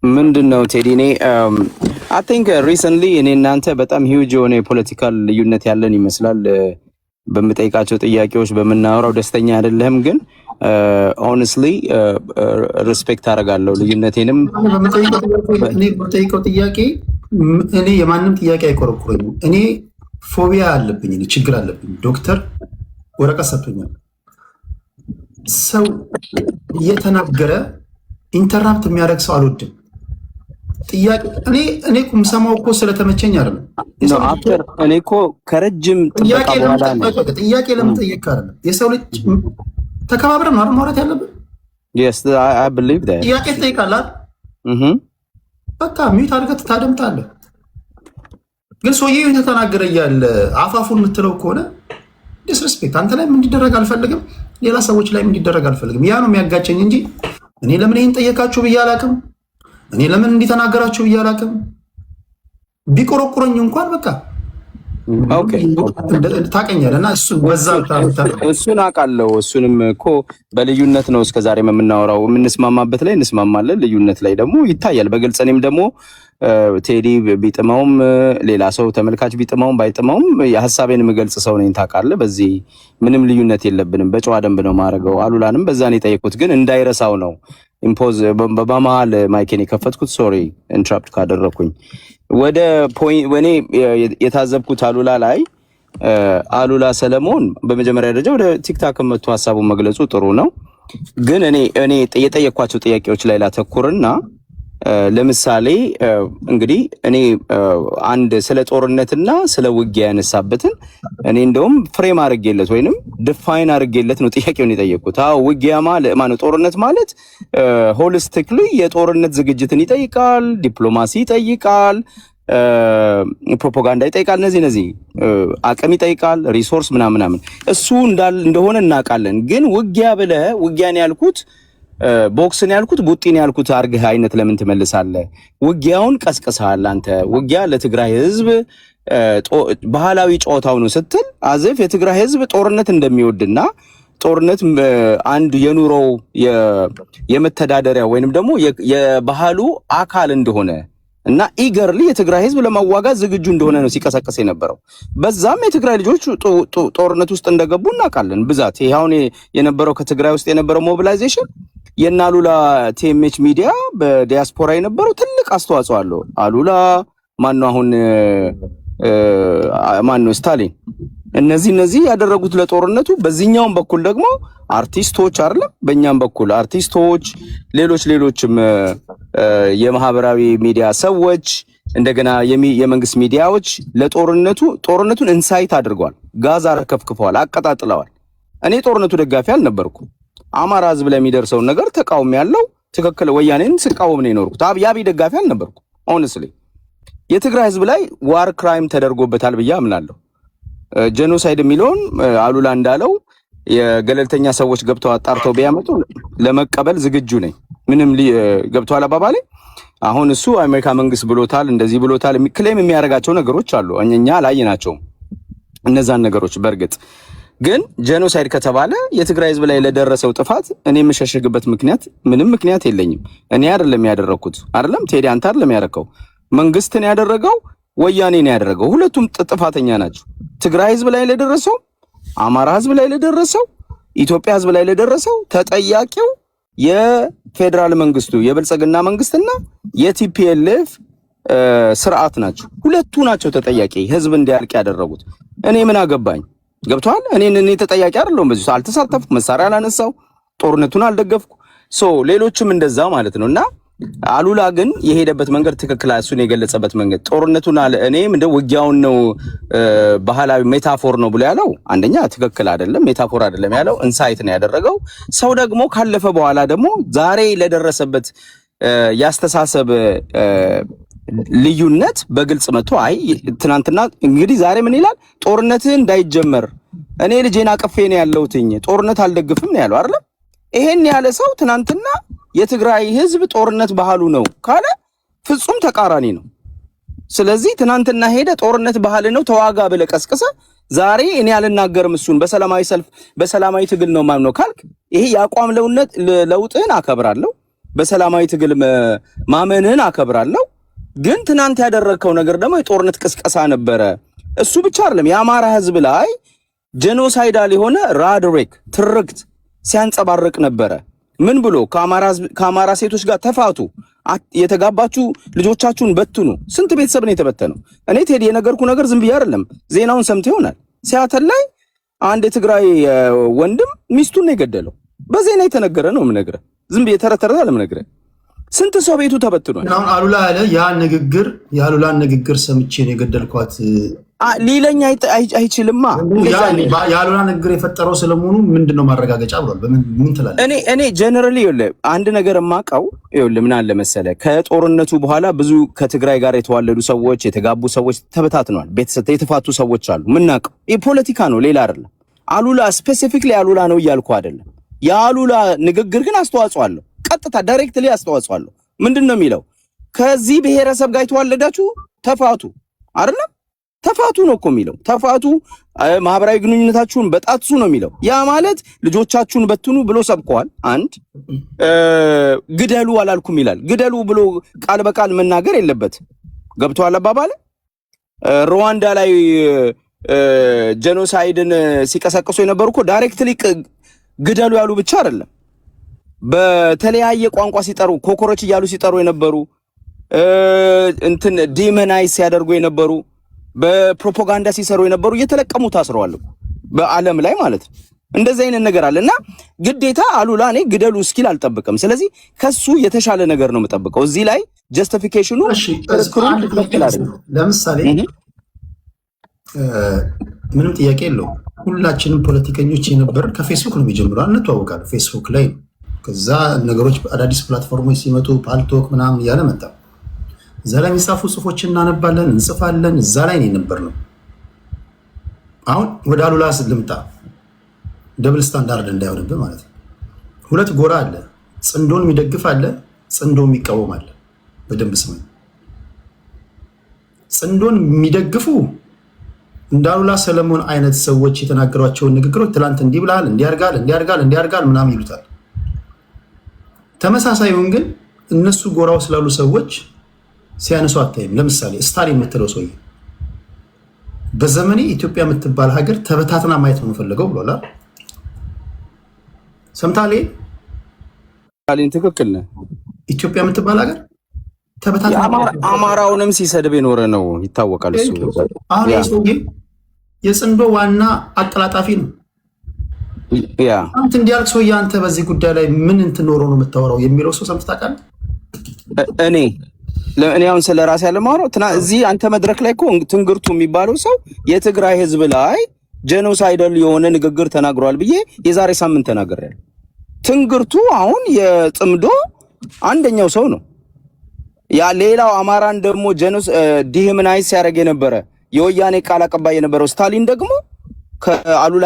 ምንድነው ቴዲኔ I think recently እኔ እናንተ በጣም ሂውጅ የሆነ የፖለቲካል ልዩነት ያለን ይመስላል። በምጠይቃቸው ጥያቄዎች በመናወራው ደስተኛ አይደለህም፣ ግን honestly ሪስፔክት አደርጋለሁ ልዩነቴንም። እኔ በምጠይቀው ጥያቄ እኔ የማንም ጥያቄ አይቆረቁረኝም። እኔ ፎቢያ አለብኝ፣ እኔ ችግር አለብኝ። ዶክተር ወረቀት ሰጥቶኛል። ሰው እየተናገረ ኢንተራፕት የሚያደርግ ሰው አልወድም። ጥያቄ እኔ የምሰማው እኮ ስለተመቸኝ አይደለም። እኔ እኮ ከረጅም ጥያቄ ለመጠየቅ አይደለም። የሰው ልጅ ተከባብረን ነው ማውራት ያለብን። yes I believe that ጥያቄ ትጠይቃለህ። በቃ ሚውት አድርገህ ታደምጣለህ። ግን ሰውዬው የተናገረ እያለ አፋፉን የምትለው ከሆነ ዲስሪስፔክት አንተ ላይ እንዲደረግ አልፈልግም፣ ሌላ ሰዎች ላይ እንዲደረግ አልፈልግም። ያ ነው የሚያጋጨኝ እንጂ እኔ ለምን ይሄን ጠየቃችሁ ብዬ አላውቅም። እኔ ለምን እንዲተናገራችሁ ብዬ አላውቅም። ቢቆረቁረኝ እንኳን በቃ ኦኬ ታውቀኛለህ እና እሱን አውቃለሁ። እሱንም እኮ በልዩነት ነው እስከዛሬ የምናወራው። የምንስማማበት ላይ እንስማማለን፣ ልዩነት ላይ ደግሞ ይታያል በግልጽ። እኔም ደግሞ ቴዲ ቢጥመውም ሌላ ሰው ተመልካች ቢጥመውም ባይጥመውም የሀሳቤን የምገልጽ ሰው ነኝ፣ ታውቃለህ። በዚህ ምንም ልዩነት የለብንም። በጨዋ ደንብ ነው ማድረገው። አሉላንም በዛ ነው የጠየቁት፣ ግን እንዳይረሳው ነው ኢምፖዝ በመሀል ማይኬን የከፈትኩት። ሶሪ ኢንትራፕት ካደረኩኝ። ወደ ፖይንት ወኔ የታዘብኩት አሉላ ላይ አሉላ ሰለሞን በመጀመሪያ ደረጃ ወደ ቲክታክ መጥቶ ሀሳቡን መግለጹ ጥሩ ነው። ግን እኔ የጠየኳቸው ጥያቄዎች ላይ ላተኩርና ለምሳሌ እንግዲህ እኔ አንድ ስለ ጦርነትና ስለ ውጊያ ያነሳበትን እኔ እንደውም ፍሬም አድርጌለት ወይንም ዲፋይን አድርጌለት ነው ጥያቄውን የጠየቁት። ውጊያ ማለት ጦርነት ማለት ሆሊስቲክሊ የጦርነት ዝግጅትን ይጠይቃል፣ ዲፕሎማሲ ይጠይቃል፣ ፕሮፓጋንዳ ይጠይቃል፣ እነዚህ አቅም ይጠይቃል፣ ሪሶርስ ምናምን እሱ እንደሆነ እናውቃለን። ግን ውጊያ ብለህ ውጊያን ያልኩት ቦክስን ያልኩት ቡጢን ያልኩት አርግህ አይነት ለምን ትመልሳለህ? ውጊያውን ቀስቅሰሃል አንተ። ውጊያ ለትግራይ ህዝብ ባህላዊ ጨዋታው ነው ስትል አዘፍ የትግራይ ህዝብ ጦርነት እንደሚወድና ጦርነት አንድ የኑሮው የመተዳደሪያ ወይንም ደግሞ የባህሉ አካል እንደሆነ እና ኢገርሊ የትግራይ ህዝብ ለማዋጋት ዝግጁ እንደሆነ ነው ሲቀሰቀስ የነበረው። በዛም የትግራይ ልጆች ጦርነት ውስጥ እንደገቡ እናውቃለን። ብዛት ይሄውን የነበረው ከትግራይ ውስጥ የነበረው ሞቢላይዜሽን የናሉላ ቲኤምኤች ሚዲያ በዲያስፖራ የነበረው ትልቅ አስተዋጽኦ አለው። አሉላ ማነው አሁን ማነው ስታሊን እነዚህ ያደረጉት ለጦርነቱ። በዚህኛውም በኩል ደግሞ አርቲስቶች አይደለም፣ በእኛም በኩል አርቲስቶች፣ ሌሎችም የማህበራዊ ሚዲያ ሰዎች እንደገና የመንግስት ሚዲያዎች ጦርነቱን ኢንሳይት አድርገዋል፣ ጋዝ አርከፍክፈዋል፣ አቀጣጥለዋል። እኔ ጦርነቱ ደጋፊ አልነበርኩም። አማራ ህዝብ ላይ የሚደርሰውን ነገር ተቃውሞ ያለው ትክክል ወያኔን ስቃወም ነው የኖርኩት። የአብይ ደጋፊ አልነበርኩም። ሆነስሊ የትግራይ ህዝብ ላይ ዋር ክራይም ተደርጎበታል ብዬ አምናለሁ። ጄኖሳይድ የሚለውን አሉላ እንዳለው የገለልተኛ ሰዎች ገብተው አጣርተው ቢያመጡ ለመቀበል ዝግጁ ነኝ። ምንም ገብተዋል አባባሌ። አሁን እሱ አሜሪካ መንግስት ብሎታል፣ እንደዚህ ብሎታል፣ ክሌም የሚያደርጋቸው ነገሮች አሉ። እኛ አላየናቸውም እነዛን ነገሮች። በእርግጥ ግን ጄኖሳይድ ከተባለ የትግራይ ህዝብ ላይ ለደረሰው ጥፋት እኔ የምሸሽግበት ምንም ምክንያት የለኝም። እኔ አይደለም ያደረኩት፣ አይደለም ቴዲ አንተ አይደለም ያደረከው፣ መንግስትን ያደረገው ወያኔ ነው ያደረገው። ሁለቱም ጥፋተኛ ናቸው። ትግራይ ህዝብ ላይ ለደረሰው፣ አማራ ህዝብ ላይ ለደረሰው፣ ኢትዮጵያ ህዝብ ላይ ለደረሰው ተጠያቂው የፌደራል መንግስቱ የብልጽግና መንግስትና የቲፒኤልኤፍ ስርዓት ናቸው። ሁለቱ ናቸው ተጠያቂ ህዝብ እንዲያልቅ ያደረጉት። እኔ ምን አገባኝ? ገብቷል። እኔ ተጠያቂ አይደለሁም። በዚህ አልተሳተፍኩ፣ መሳሪያ አላነሳው፣ ጦርነቱን አልደገፍኩ። ሌሎችም እንደዛ ማለት ነው። እና አሉላ ግን የሄደበት መንገድ ትክክል፣ እሱን የገለጸበት መንገድ ጦርነቱን እኔም እንደ ውጊያውን ነው ባህላዊ ሜታፎር ነው ብሎ ያለው አንደኛ ትክክል አይደለም፣ ሜታፎር አይደለም ያለው፣ ኢንሳይት ነው ያደረገው። ሰው ደግሞ ካለፈ በኋላ ደግሞ ዛሬ ለደረሰበት ያስተሳሰብ ልዩነት በግልጽ መጥቶ ትናንትና እንግዲህ ዛሬ ምን ይላል? ጦርነትን እንዳይጀመር እኔ ልጄን አቅፌ ነው ያለሁትኝ፣ ጦርነት አልደግፍም ነው ያለው አይደል? ይሄን ያለ ሰው ትናንትና የትግራይ ህዝብ ጦርነት ባህሉ ነው ካለ ፍጹም ተቃራኒ ነው። ስለዚህ ትናንትና ሄደ ጦርነት ባህል ነው ተዋጋ ብለህ ቀስቅሰህ ዛሬ እኔ አልናገርም እሱን በሰላማዊ ሰልፍ በሰላማዊ ትግል ነው ማምነው ካልክ ይሄ ያቋም ለውጥህን አከብራለሁ። በሰላማዊ ትግል ማመንን አከብራለሁ። ግን ትናንት ያደረግከው ነገር ደግሞ የጦርነት ቅስቀሳ ነበረ። እሱ ብቻ አይደለም፣ የአማራ ህዝብ ላይ ጄኖሳይዳል የሆነ ራድሬክ ትርክት ሲያንጸባርቅ ነበረ። ምን ብሎ ከአማራ ሴቶች ጋር ተፋቱ፣ የተጋባችሁ ልጆቻችሁን በትኑ። ስንት ቤተሰብ ነው የተበተነው? እኔ ቴዲ የነገርኩ ነገር ዝም ብዬ አይደለም። ዜናውን ሰምተህ ይሆናል። ሲያተል ላይ አንድ የትግራይ ወንድም ሚስቱን ነው የገደለው። በዜና የተነገረ ነው የምነግርህ። ዝም ብዬ ተረተረ አለምነግርህ። ስንት ሰው ቤቱ ተበትኗል። አሁን አሉላ ያለ የአሉላን ንግግር ሰምቼ ነው የገደልኳት ሊለኝ አይችልማ። የአሉላ ንግግር የፈጠረው ስለመሆኑ ምንድነው ማረጋገጫ ብሏል? ምን ትላለህ? እኔ ጀነራሊ አንድ ነገር የማውቀው ምን አለ መሰለህ፣ ከጦርነቱ በኋላ ብዙ ከትግራይ ጋር የተዋለዱ ሰዎች የተጋቡ ሰዎች ተበታትነዋል። ቤተሰብ የተፋቱ ሰዎች አሉ። ምናውቀው የፖለቲካ ነው፣ ሌላ አይደለም። አሉላ ስፔሲፊክሊ አሉላ ነው እያልኩ አይደለም። የአሉላ ንግግር ግን አስተዋጽኦ አለው። ቀጥታ ዳይሬክትሊ አስተዋጽኦ አለው። ምንድነው የሚለው? ከዚህ ብሔረሰብ ጋር የተዋለዳችሁ ተፋቱ አይደለም? ተፋቱ ነው እኮ የሚለው። ተፋቱ፣ ማህበራዊ ግንኙነታችሁን በጣጥሱ ነው የሚለው። ያ ማለት ልጆቻችሁን በትኑ ብሎ ሰብከዋል። አንድ ግደሉ አላልኩም ይላል። ግደሉ ብሎ ቃል በቃል መናገር የለበት። ገብቶሃል አባባለ? ሩዋንዳ ላይ ጄኖሳይድን ሲቀሰቅሱ የነበሩ እኮ ዳይሬክትሊ ግደሉ ያሉ ብቻ አይደለም። በተለያየ ቋንቋ ሲጠሩ ኮኮሮች እያሉ ሲጠሩ የነበሩ እንትን ዲመናይዝ ሲያደርጉ የነበሩ በፕሮፓጋንዳ ሲሰሩ የነበሩ እየተለቀሙ ታስረዋል በዓለም ላይ ማለት ነው። እንደዚህ አይነት ነገር አለና ግዴታ አሉላ እኔ ግደሉ እስኪል አልጠብቅም። ስለዚህ ከሱ የተሻለ ነገር ነው የምጠብቀው። እዚህ ላይ ጀስቲፊኬሽኑ ለምሳሌ ምንም ጥያቄ የለውም። ሁላችንም ፖለቲከኞች የነበር ከፌስቡክ ነው የሚጀምረው። እንተዋወቃለን ፌስቡክ ላይ። ከዛ ነገሮች አዳዲስ ፕላትፎርሞች ሲመጡ ፓልቶክ ምናምን እያለ መጣ። እዛ ላይ የሚጻፉ ጽሁፎችን እናነባለን፣ እንጽፋለን። እዛ ላይ ነው የነበር ነው። አሁን ወደ አሉላ ልምጣ። ደብል ስታንዳርድ እንዳይሆንብህ ማለት ነው። ሁለት ጎራ አለ። ጽንዶን የሚደግፍ አለ፣ ጽንዶ የሚቃወም አለ። በደንብ ስሙ። ጽንዶን የሚደግፉ እንደ አሉላ ሰለሞን አይነት ሰዎች የተናገሯቸውን ንግግሮች ትላንት እንዲህ ብለሃል፣ እንዲያርጋል ምናምን ይሉታል። ተመሳሳዩን ግን እነሱ ጎራው ስላሉ ሰዎች ሲያነሱ አታይም። ለምሳሌ ስታሊን የምትለው ሰውዬ በዘመኔ ኢትዮጵያ የምትባል ሀገር ተበታትና ማየት ነው የምፈልገው ብሏል። ሰምታሌ ስታሊን ትክክል ነህ። ኢትዮጵያ የምትባል ሀገር ተበታትና አማራውንም ሲሰድብ የኖረ ነው ይታወቃል። እሱ አሁን ሰውዬ የጽንዶ ዋና አቀላጣፊ ነው። አንተ እንዲያልክ ሰውዬ አንተ በዚህ ጉዳይ ላይ ምን እንትኖሮ ነው የምታወራው የሚለው ሰው ሰምተህ ታውቃለህ? እኔ አሁን ስለ ራሴ ያለማወራው እዚህ አንተ መድረክ ላይ እኮ ትንግርቱ የሚባለው ሰው የትግራይ ህዝብ ላይ ጄኖሳይዳል የሆነ ንግግር ተናግሯል ብዬ የዛሬ ሳምንት ተናግሬያለሁ። ትንግርቱ አሁን የጽምዶ አንደኛው ሰው ነው። ያ ሌላው አማራን ደግሞ ዲሂምናይዝ ሲያደርግ የነበረ የወያኔ ቃል አቀባይ የነበረው ስታሊን ደግሞ ከአሉላ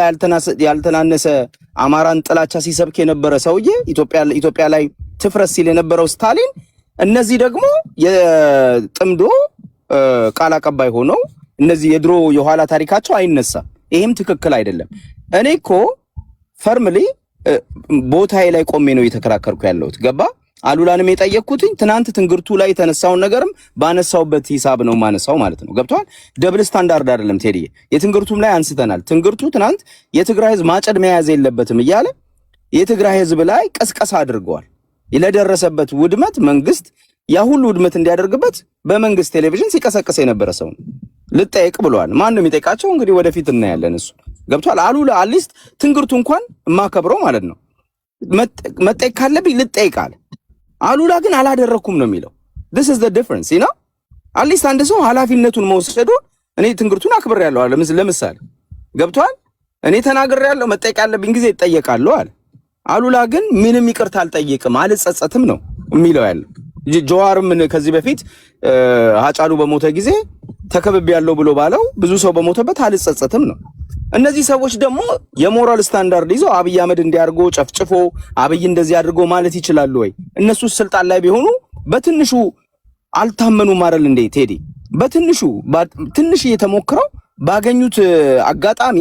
ያልተናነሰ አማራን ጥላቻ ሲሰብክ የነበረ ሰውዬ ኢትዮጵያ ላይ ትፍረስ ሲል የነበረው ስታሊን፣ እነዚህ ደግሞ የጥምዶ ቃል አቀባይ ሆነው እነዚህ የድሮ የኋላ ታሪካቸው አይነሳም። ይሄም ትክክል አይደለም። እኔ እኮ ፈርምሊ ቦታዬ ላይ ቆሜ ነው እየተከራከርኩ ያለሁት። ገባ? አሉላንም የጠየቅኩትኝ ትናንት ትንግርቱ ላይ የተነሳውን ነገርም ባነሳውበት ሂሳብ ነው ማነሳው ማለት ነው። ገብቷል? ደብል ስታንዳርድ አይደለም ቴዲዬ። የትንግርቱም ላይ አንስተናል። ትንግርቱ ትናንት የትግራይ ህዝብ ማጨድ መያዝ የለበትም እያለ የትግራይ ህዝብ ላይ ቀስቀሳ አድርገዋል። ለደረሰበት ውድመት መንግስት ያ ሁሉ ውድመት እንዲያደርግበት በመንግስት ቴሌቪዥን ሲቀሰቅስ የነበረ ሰው ነው። ልጠይቅ ብለዋል። ማን ነው የሚጠይቃቸው? እንግዲህ ወደፊት እናያለን። እሱ ገብቷል። አሉላ አትሊስት ትንግርቱ እንኳን የማከብረው ማለት ነው መጠይቅ ካለብኝ ልጠይቅ አለ። አሉላ ግን አላደረኩም ነው የሚለው። this is the difference you know አትሊስት አንድ ሰው ኃላፊነቱን መውሰዱ እኔ ትንግርቱን አክብሬያለሁ አለ። ለምሳሌ ገብቷል። እኔ ተናግሬያለሁ፣ መጠየቅ ያለብኝ ጊዜ ይጠየቃለሁ አለ። አሉላ ግን ምንም ይቅርታ አልጠይቅም አልጸጸትም ነው የሚለው ያለው። ጀዋርም ከዚህ በፊት ሀጫሉ በሞተ ጊዜ ተከብቤያለሁ ብሎ ባለው ብዙ ሰው በሞተበት አልጸጸትም ነው። እነዚህ ሰዎች ደግሞ የሞራል ስታንዳርድ ይዘው አብይ አህመድ እንዲያርጎ ጨፍጭፎ አብይ እንደዚህ አድርጎ ማለት ይችላሉ ወይ? እነሱ ስልጣን ላይ ቢሆኑ በትንሹ አልታመኑም አይደል እንዴ ቴዲ? በትንሹ ትንሽ እየተሞክረው ባገኙት አጋጣሚ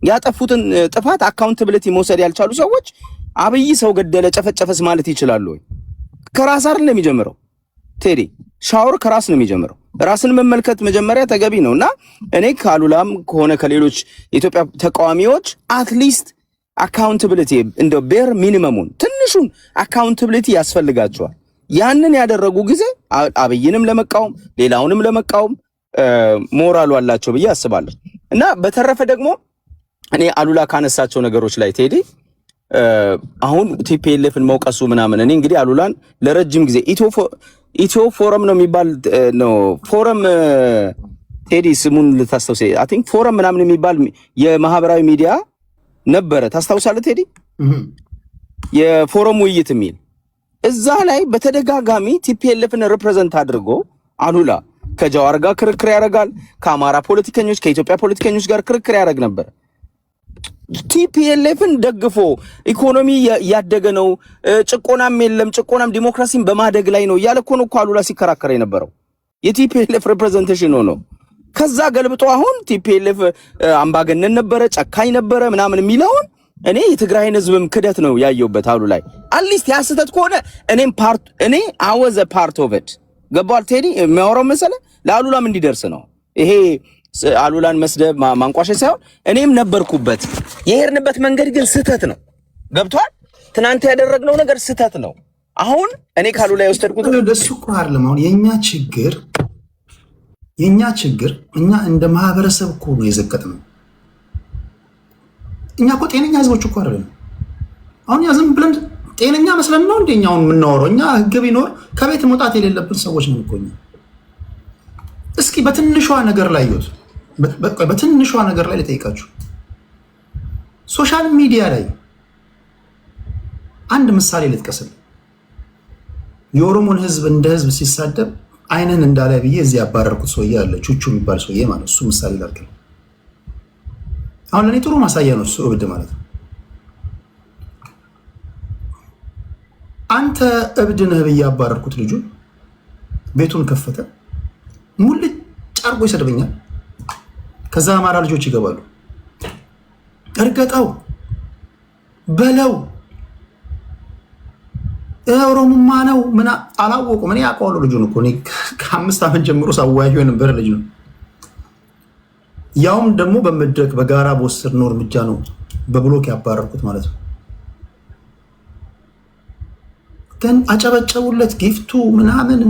ያጠፉትን ጥፋት አካውንታቢሊቲ መውሰድ ያልቻሉ ሰዎች አብይ ሰው ገደለ ጨፈጨፈስ ማለት ይችላሉ ወይ? ከራስ አይደል የሚጀምረው ቴዲ። ሻወር ከራስ ነው የሚጀምረው። ራስን መመልከት መጀመሪያ ተገቢ ነውና እኔ ካሉላም ከሆነ ከሌሎች የኢትዮጵያ ተቃዋሚዎች አትሊስት አካውንታቢሊቲ እንደው ቤር ሚኒመሙን ትንሹን አካውንታቢሊቲ ያስፈልጋቸዋል። ያንን ያደረጉ ጊዜ አብይንም ለመቃወም ሌላውንም ለመቃወም ሞራሉ አላቸው ብዬ አስባለሁ። እና በተረፈ ደግሞ እኔ አሉላ ካነሳቸው ነገሮች ላይ ቴዲ አሁን ቲፒኤልኤፍን መውቀሱ ምናምን እኔ እንግዲህ አሉላን ለረጅም ጊዜ ኢትዮ ፎረም ነው የሚባል ነው ፎረም ቴዲ ስሙን ልታስተውስ አይ ቲንክ ፎረም ምናምን የሚባል የማህበራዊ ሚዲያ ነበረ ታስታውሳለህ ቴዲ? የፎረም ውይይት የሚል እዛ ላይ በተደጋጋሚ ቲፒኤልኤፍን ሪፕሬዘንት አድርጎ አሉላ ከጃዋር ጋር ክርክር ያደርጋል፣ ከአማራ ፖለቲከኞች ከኢትዮጵያ ፖለቲከኞች ጋር ክርክር ያደርግ ነበር። ቲፒኤልኤፍን ደግፎ ኢኮኖሚ ያደገ ነው፣ ጭቆናም የለም፣ ጭቆናም ዲሞክራሲም በማደግ ላይ ነው እያለ እኮ ነው አሉላ ሲከራከር የነበረው የቲፒኤልኤፍ ሪፕሬዘንቴሽን ሆኖ። ከዛ ገልብጦ አሁን ቲፒኤልኤፍ አምባገነን ነበረ፣ ጨካኝ ነበረ ምናምን የሚለውን እኔ የትግራይን ህዝብም ክደት ነው ያየውበት አሉ ላይ አትሊስት ያስተት ከሆነ እኔ አወዘ ፓርት ኦፍ ኢት ገባል ቴዲ የሚያወራው መሰለ ለአሉላም እንዲደርስ ነው። ይሄ አሉላን መስደብ ማንቋሸሽ ሳይሆን እኔም ነበርኩበት። የሄድንበት መንገድ ግን ስህተት ነው። ገብቷል። ትናንት ያደረግነው ነገር ስህተት ነው። አሁን እኔ ካሉላ የወሰድኩት ደሱ እኮ አይደለም። አሁን የኛ ችግር እኛ እንደ ማህበረሰብ እኮ ነው የዘቀጥነው። እኛ እኮ ጤነኛ ህዝቦች እኮ አይደለም። አሁን ያ ዝም ብለን ጤነኛ መስለን ነው እንደኛውን የምናወራው። እኛ ህግ ቢኖር ከቤት መውጣት የሌለብን ሰዎች ነው እኮ። እስኪ በትንሿ ነገር ላይ ይወት በትንሿ ነገር ላይ ልጠይቃችሁ። ሶሻል ሚዲያ ላይ አንድ ምሳሌ ልጥቀስል። የኦሮሞን ህዝብ እንደ ህዝብ ሲሳደብ አይነን እንዳለ ብዬ እዚህ ያባረርኩት ሰውዬ አለ፣ ቹቹ የሚባል ሰውዬ ማለት እሱ ምሳሌ ላድርግ። አሁን ለኔ ጥሩ ማሳያ ነው እሱ እብድ ማለት ነው። አንተ እብድ ነህ ብዬ ያባረርኩት ልጁ ቤቱን ከፈተ፣ ሙልጭ አርጎ ይሰድበኛል። ከዛ አማራ ልጆች ይገባሉ፣ እርገጠው በለው ኦሮሞማ ነው ምን አላወቁም። እኔ አውቀዋለሁ ልጁን እኮ እኔ ከ5 ዓመት ጀምሮ ሳዋያዩ የነበረ ልጅ ነው። ያውም ደግሞ በመድረክ በጋራ በወሰድነው እርምጃ ነው በብሎክ ያባረርኩት ማለት ነው። ግን አጨበጨቡለት፣ ጊፍቱ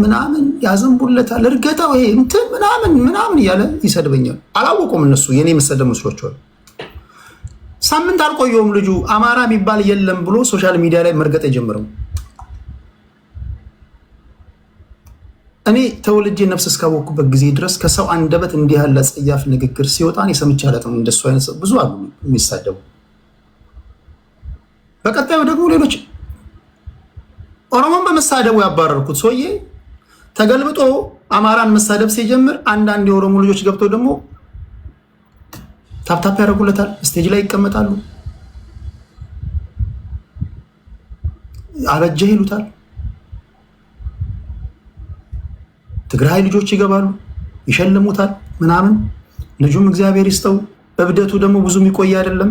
ምናምን ያዘንቡለታል፣ እርገጠው ይሄ እንትን ምናምን እያለ ይሰድበኛል። አላወቁም እነሱ የኔ መሰደብ መስሏቸዋል። ሳምንት አልቆየውም ልጁ አማራ የሚባል የለም ብሎ ሶሻል ሚዲያ ላይ መርገጥ የጀመረው። እኔ ተወልጄ ነፍስ እስካወቅኩበት ጊዜ ድረስ ከሰው አንደበት እንዲህ ያለ ጸያፍ ንግግር ሲወጣ እኔ ሰምቼ አላውቅም። እንደሱ አይነት ብዙ አሉ የሚሳደቡ። በቀጣዩ ደግሞ ሌሎች ኦሮሞን በመሳደቡ ያባረርኩት ሰውዬ ተገልብጦ አማራን መሳደብ ሲጀምር አንዳንድ የኦሮሞ ልጆች ገብተው ደግሞ ታፕታፕ ያደርጉለታል፣ ስቴጅ ላይ ይቀመጣሉ፣ አበጀህ ይሉታል። ትግራይ ልጆች ይገባሉ፣ ይሸልሙታል ምናምን። ልጁም እግዚአብሔር ይስጠው። እብደቱ ደግሞ ብዙ የሚቆይ አይደለም።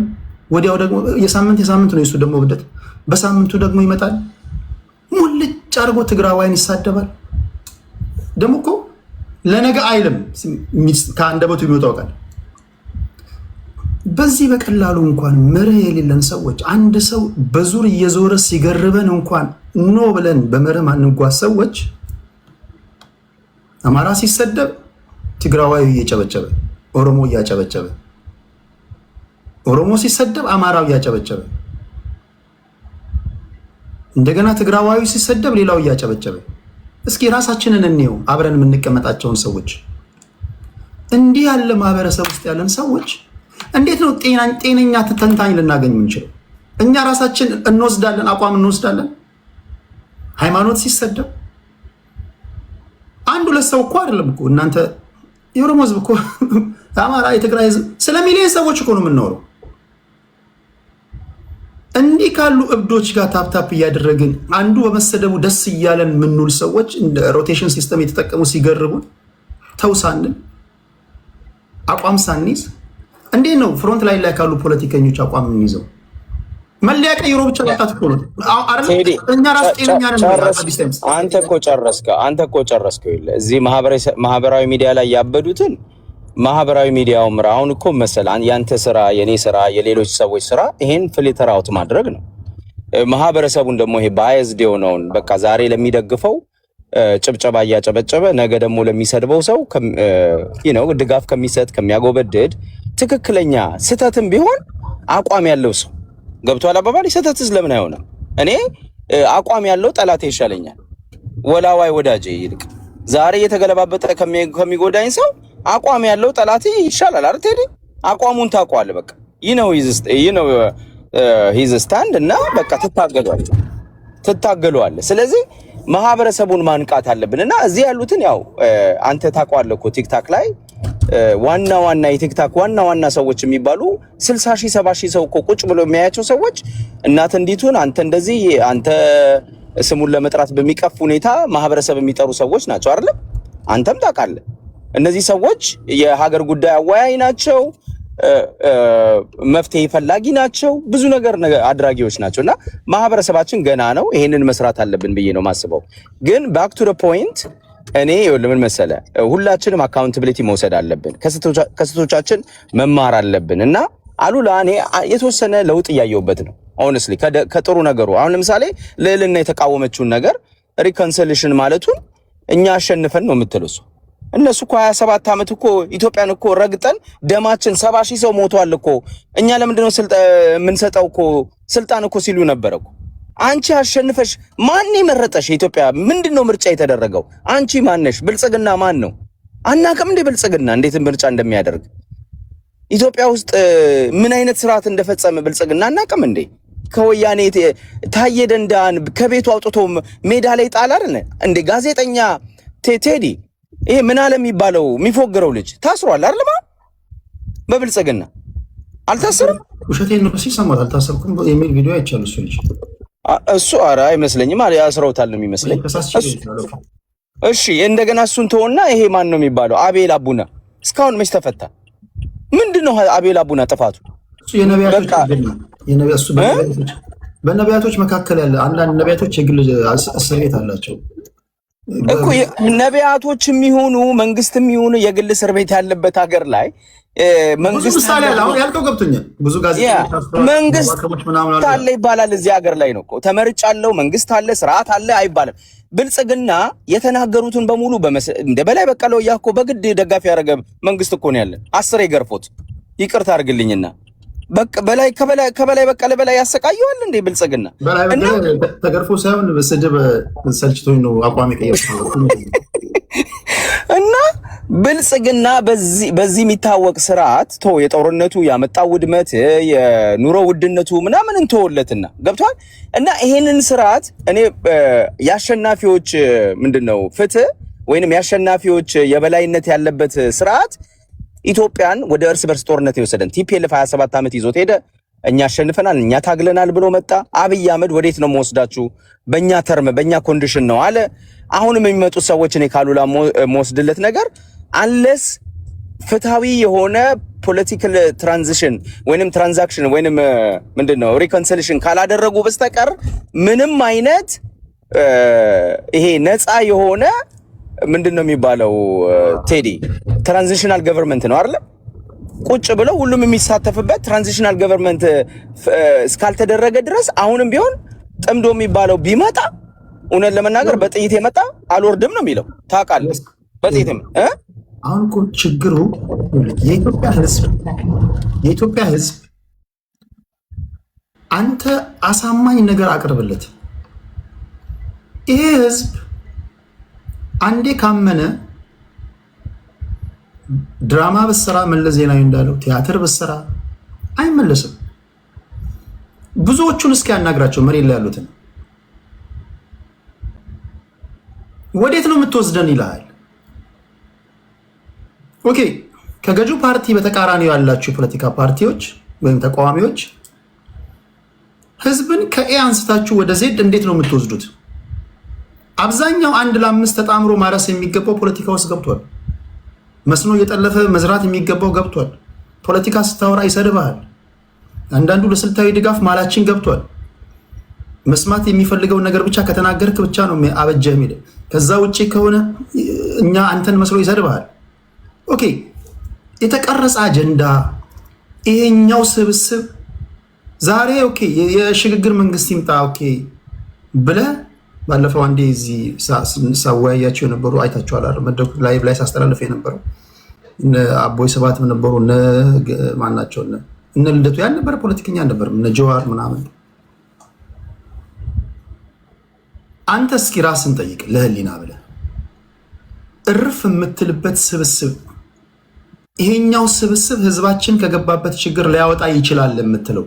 ወዲያው ደግሞ የሳምንት ነው የሱ ደግሞ እብደት። በሳምንቱ ደግሞ ይመጣል፣ ሙልጭ አድርጎ ትግራዋይን ይሳደባል። ደግሞ እኮ ለነገ አይልም ከአንደበቱ የሚወጣው ቃል። በዚህ በቀላሉ እንኳን መርህ የሌለን ሰዎች፣ አንድ ሰው በዙር እየዞረ ሲገርበን እንኳን ኖ ብለን በመርህ ማንጓዝ ሰዎች አማራ ሲሰደብ ትግራዋይ እየጨበጨበ፣ ኦሮሞ እያጨበጨበ፣ ኦሮሞ ሲሰደብ አማራው እያጨበጨበ፣ እንደገና ትግራዋዩ ሲሰደብ ሌላው እያጨበጨበ። እስኪ ራሳችንን እንየው፣ አብረን የምንቀመጣቸውን ሰዎች። እንዲህ ያለ ማህበረሰብ ውስጥ ያለን ሰዎች እንዴት ነው ጤነኛ ተንታኝ ልናገኝ የምንችለው? እኛ ራሳችን እንወስዳለን፣ አቋም እንወስዳለን። ሃይማኖት ሲሰደብ አንድ ሁለት ሰው እኮ አይደለም እኮ እናንተ የኦሮሞ ህዝብ እኮ አማራ፣ የትግራይ ህዝብ ስለ ሚሊዮን ሰዎች እኮ ነው የምናወራው። እንዲህ ካሉ እብዶች ጋር ታፕታፕ እያደረግን አንዱ በመሰደቡ ደስ እያለን የምንውል ሰዎች እንደ ሮቴሽን ሲስተም የተጠቀሙ ሲገርቡን ተውሳንን አቋም ሳንይዝ እንዴት ነው ፍሮንት ላይ ካሉ ፖለቲከኞች አቋም የምንይዘው? መለያ ቀይሮ ብቻ መጣት እኮ ነው አይደል? እኛ ራስ ጤነኛ ነን። አንተ እኮ ጨረስከው ይለ እዚህ ማህበራዊ ሚዲያ ላይ ያበዱትን ማህበራዊ ሚዲያውም አሁን እኮ መሰላን ያንተ ስራ የኔ ስራ የሌሎች ሰዎች ስራ ይሄን ፊልተር አውት ማድረግ ነው። ማህበረሰቡን ደግሞ ይሄ ባይዝድ የሆነውን በቃ ዛሬ ለሚደግፈው ጭብጨባ እያጨበጨበ ነገ ደግሞ ለሚሰድበው ሰው ድጋፍ ከሚሰጥ ከሚያጎበድድ ትክክለኛ ስተትም ቢሆን አቋም ያለው ሰው ገብቷል አባባል ስተትስ ለምን አይሆንም? እኔ አቋም ያለው ጠላቴ ይሻለኛል ወላዋይ ወዳጄ ይልቅ ዛሬ የተገለባበጠ ከሚጎዳኝ ሰው አቋም ያለው ጠላቴ ይሻላል አይደል? ቴዲ አቋሙን ታውቀዋለህ። በቃ ነው ሂዝ ስታንድ እና በቃ ትታገለዋለህ። ስለዚህ ማህበረሰቡን ማንቃት አለብንና እዚህ ያሉትን ያው አንተ ታውቀዋለህ እኮ ቲክታክ ላይ ዋና የቲክታክ ዋና ሰዎች የሚባሉ 60 ሺህ 70 ሺህ ሰው እኮ ቁጭ ብሎ የሚያያቸው ሰዎች እናት እንዲቱን አንተ እንደዚህ አንተ ስሙን ለመጥራት በሚቀፍ ሁኔታ ማህበረሰብ የሚጠሩ ሰዎች ናቸው አይደል? አንተም ታውቃለህ። እነዚህ ሰዎች የሀገር ጉዳይ አወያይ ናቸው፣ መፍትሄ ፈላጊ ናቸው፣ ብዙ ነገር አድራጊዎች ናቸውና ማህበረሰባችን ገና ነው። ይሄንን መስራት አለብን ብዬ ነው ማስበው። ግን ባክ ቱ ዘ ፖይንት እኔ ለምን መሰለ ሁላችንም አካውንታቢሊቲ መውሰድ አለብን፣ ከስህተቶቻችን መማር አለብን እና አሉላ እኔ የተወሰነ ለውጥ እያየሁበት ነው ሆነስትሊ ከጥሩ ነገሩ። አሁን ለምሳሌ ልዕልና የተቃወመችውን ነገር ሪኮንሲሊየሽን ማለቱን እኛ አሸንፈን ነው የምትሉት። እነሱ እኮ 27 ዓመት እኮ ኢትዮጵያን እኮ ረግጠን ደማችን 70 ሺህ ሰው ሞቷል እኮ እኛ ለምንድነው የምንሰጠው እኮ ስልጣን እኮ ሲሉ ነበር እኮ። አንቺ አሸንፈሽ ማን የመረጠሽ? ኢትዮጵያ ምንድነው ምርጫ የተደረገው? አንቺ ማነሽ? ብልጽግና ማን ነው? አናውቅም እንደ ብልጽግና እንዴት ምርጫ እንደሚያደርግ ኢትዮጵያ ውስጥ ምን አይነት ስርዓት እንደፈጸመ ብልጽግና አናውቅም እንዴ? ከወያኔ ታየ ደንዳን ከቤቱ አውጥቶ ሜዳ ላይ ጣላል እንዴ? ጋዜጠኛ ቴዲ ይሄ ምን አለ የሚባለው የሚፎግረው ልጅ ታስሯል አይደል? በብልጽግና አልታሰረም። ውሸቴን ነው ሲሰማት አልታሰርኩም የሚል ቪዲዮ አይቻለሁ። እሱ ኧረ አይመስለኝም አለ ያስረውታል ነው የሚመስለኝ። እሺ እንደገና እሱን ተወና ይሄ ማን ነው የሚባለው አቤል አቡና እስካሁን መች ተፈታ? ምንድነው አቤል አቡና ጥፋቱ? እሱ በነቢያቶች መካከል ያለ አንዳንድ ነቢያቶች የግል እስር ቤት አላቸው እኮ። ነቢያቶች የሚሆኑ መንግስት የሚሆኑ የግል እስር ቤት ያለበት ሀገር ላይ መንግስት ምሳሌ አለ። አሁን ያልከው ገብቶኛል። ብዙ ጋዜጠኞች መንግስት አለ ይባላል። እዚህ ሀገር ላይ ነው እኮ ተመርጫለሁ መንግስት አለ ስርዓት አለ አይባልም። ብልጽግና የተናገሩትን በሙሉ እንደ በላይ በቀለው ያኮ በግድ ደጋፊ ያደረገ መንግስት እኮ ነው ያለ። 10 ገርፎት ይቅርታ አድርግልኝና በላይ ከበላይ በቀለ በላይ ያሰቃየዋል እንዴ ብልጽግና? እና ተገርፎ ሳይሆን በስድብ ሰልችቶኝ ነው አቋም የቀየረው። እና ብልጽግና በዚህ የሚታወቅ ስርዓት የጦርነቱ ያመጣው ውድመት የኑሮ ውድነቱ ምናምን እንተወለትና ገብቷል። እና ይሄንን ስርዓት እኔ የአሸናፊዎች ምንድነው ፍትህ ወይንም የአሸናፊዎች የበላይነት ያለበት ስርዓት ኢትዮጵያን ወደ እርስ በርስ ጦርነት የወሰደን ቲፒኤልኤፍ 27 ዓመት ይዞት ሄደ። እኛ አሸንፈናል፣ እኛ ታግለናል ብሎ መጣ። አብይ አህመድ ወዴት ነው መወስዳችሁ? በእኛ ተርም በእኛ ኮንዲሽን ነው አለ። አሁንም የሚመጡት ሰዎች እኔ ካሉላ መወስድለት ነገር አንለስ ፍትሃዊ የሆነ ፖለቲካል ትራንዚሽን ወይንም ትራንዛክሽን ወይንም ምንድነው ሪኮንሲሊየሽን ካላደረጉ በስተቀር ምንም አይነት ይሄ ነፃ የሆነ ምንድነው የሚባለው ቴዲ ትራንዚሽናል ገቨርንመንት ነው አይደል? ቁጭ ብለው ሁሉም የሚሳተፍበት ትራንዚሽናል ገቨርንመንት እስካልተደረገ ድረስ አሁንም ቢሆን ጥምዶ የሚባለው ቢመጣ እውነት ለመናገር በጥይት የመጣ አልወርድም ነው የሚለው ታውቃለህ። በጥይትም አሁን እኮ ችግሩ የኢትዮጵያ ሕዝብ አንተ አሳማኝ ነገር አቅርብለት። ይሄ ሕዝብ አንዴ ካመነ ድራማ በሰራ መለስ ዜናዊ እንዳለው ቲያትር በሰራ አይመለስም። ብዙዎቹን እስኪ ያናግራቸው መሬት ላይ ያሉትን ወዴት ነው የምትወስደን ይላል። ኦኬ ከገዢው ፓርቲ በተቃራኒው ያላችሁ የፖለቲካ ፓርቲዎች ወይም ተቃዋሚዎች ህዝብን ከኤ አንስታችሁ ወደ ዜድ እንዴት ነው የምትወስዱት? አብዛኛው 1 ለ5 ተጣምሮ ማረስ የሚገባው ፖለቲካ ውስጥ ገብቷል። መስኖ እየጠለፈ መዝራት የሚገባው ገብቷል። ፖለቲካ ስታወራ ይሰድብሃል። አንዳንዱ ለስልታዊ ድጋፍ ማላችን ገብቷል። መስማት የሚፈልገውን ነገር ብቻ ከተናገርክ ብቻ ነው አበጀህ የሚል። ከዛ ውጪ ከሆነ እኛ አንተን መስሎ ይሰድብሃል። ኦኬ የተቀረጸ አጀንዳ ይሄኛው ስብስብ ዛሬ ኦኬ የሽግግር መንግስት ይምጣ ኦኬ ብለህ ባለፈው አንዴ እዚህ ሳወያያቸው የነበሩ አይታችኋል አይደል? መድረክ ላይ ሳስተላልፍ የነበረው እነ አቦይ ሰባትም ነበሩ እነ ማናቸው እነ ልደቱ ያልነበረ ፖለቲከኛ ነበር እነ ጀዋር ምናምን። አንተ እስኪ ራስን ጠይቅ ለህሊና ብለህ እርፍ የምትልበት ስብስብ ይሄኛው ስብስብ ህዝባችን ከገባበት ችግር ሊያወጣ ይችላል የምትለው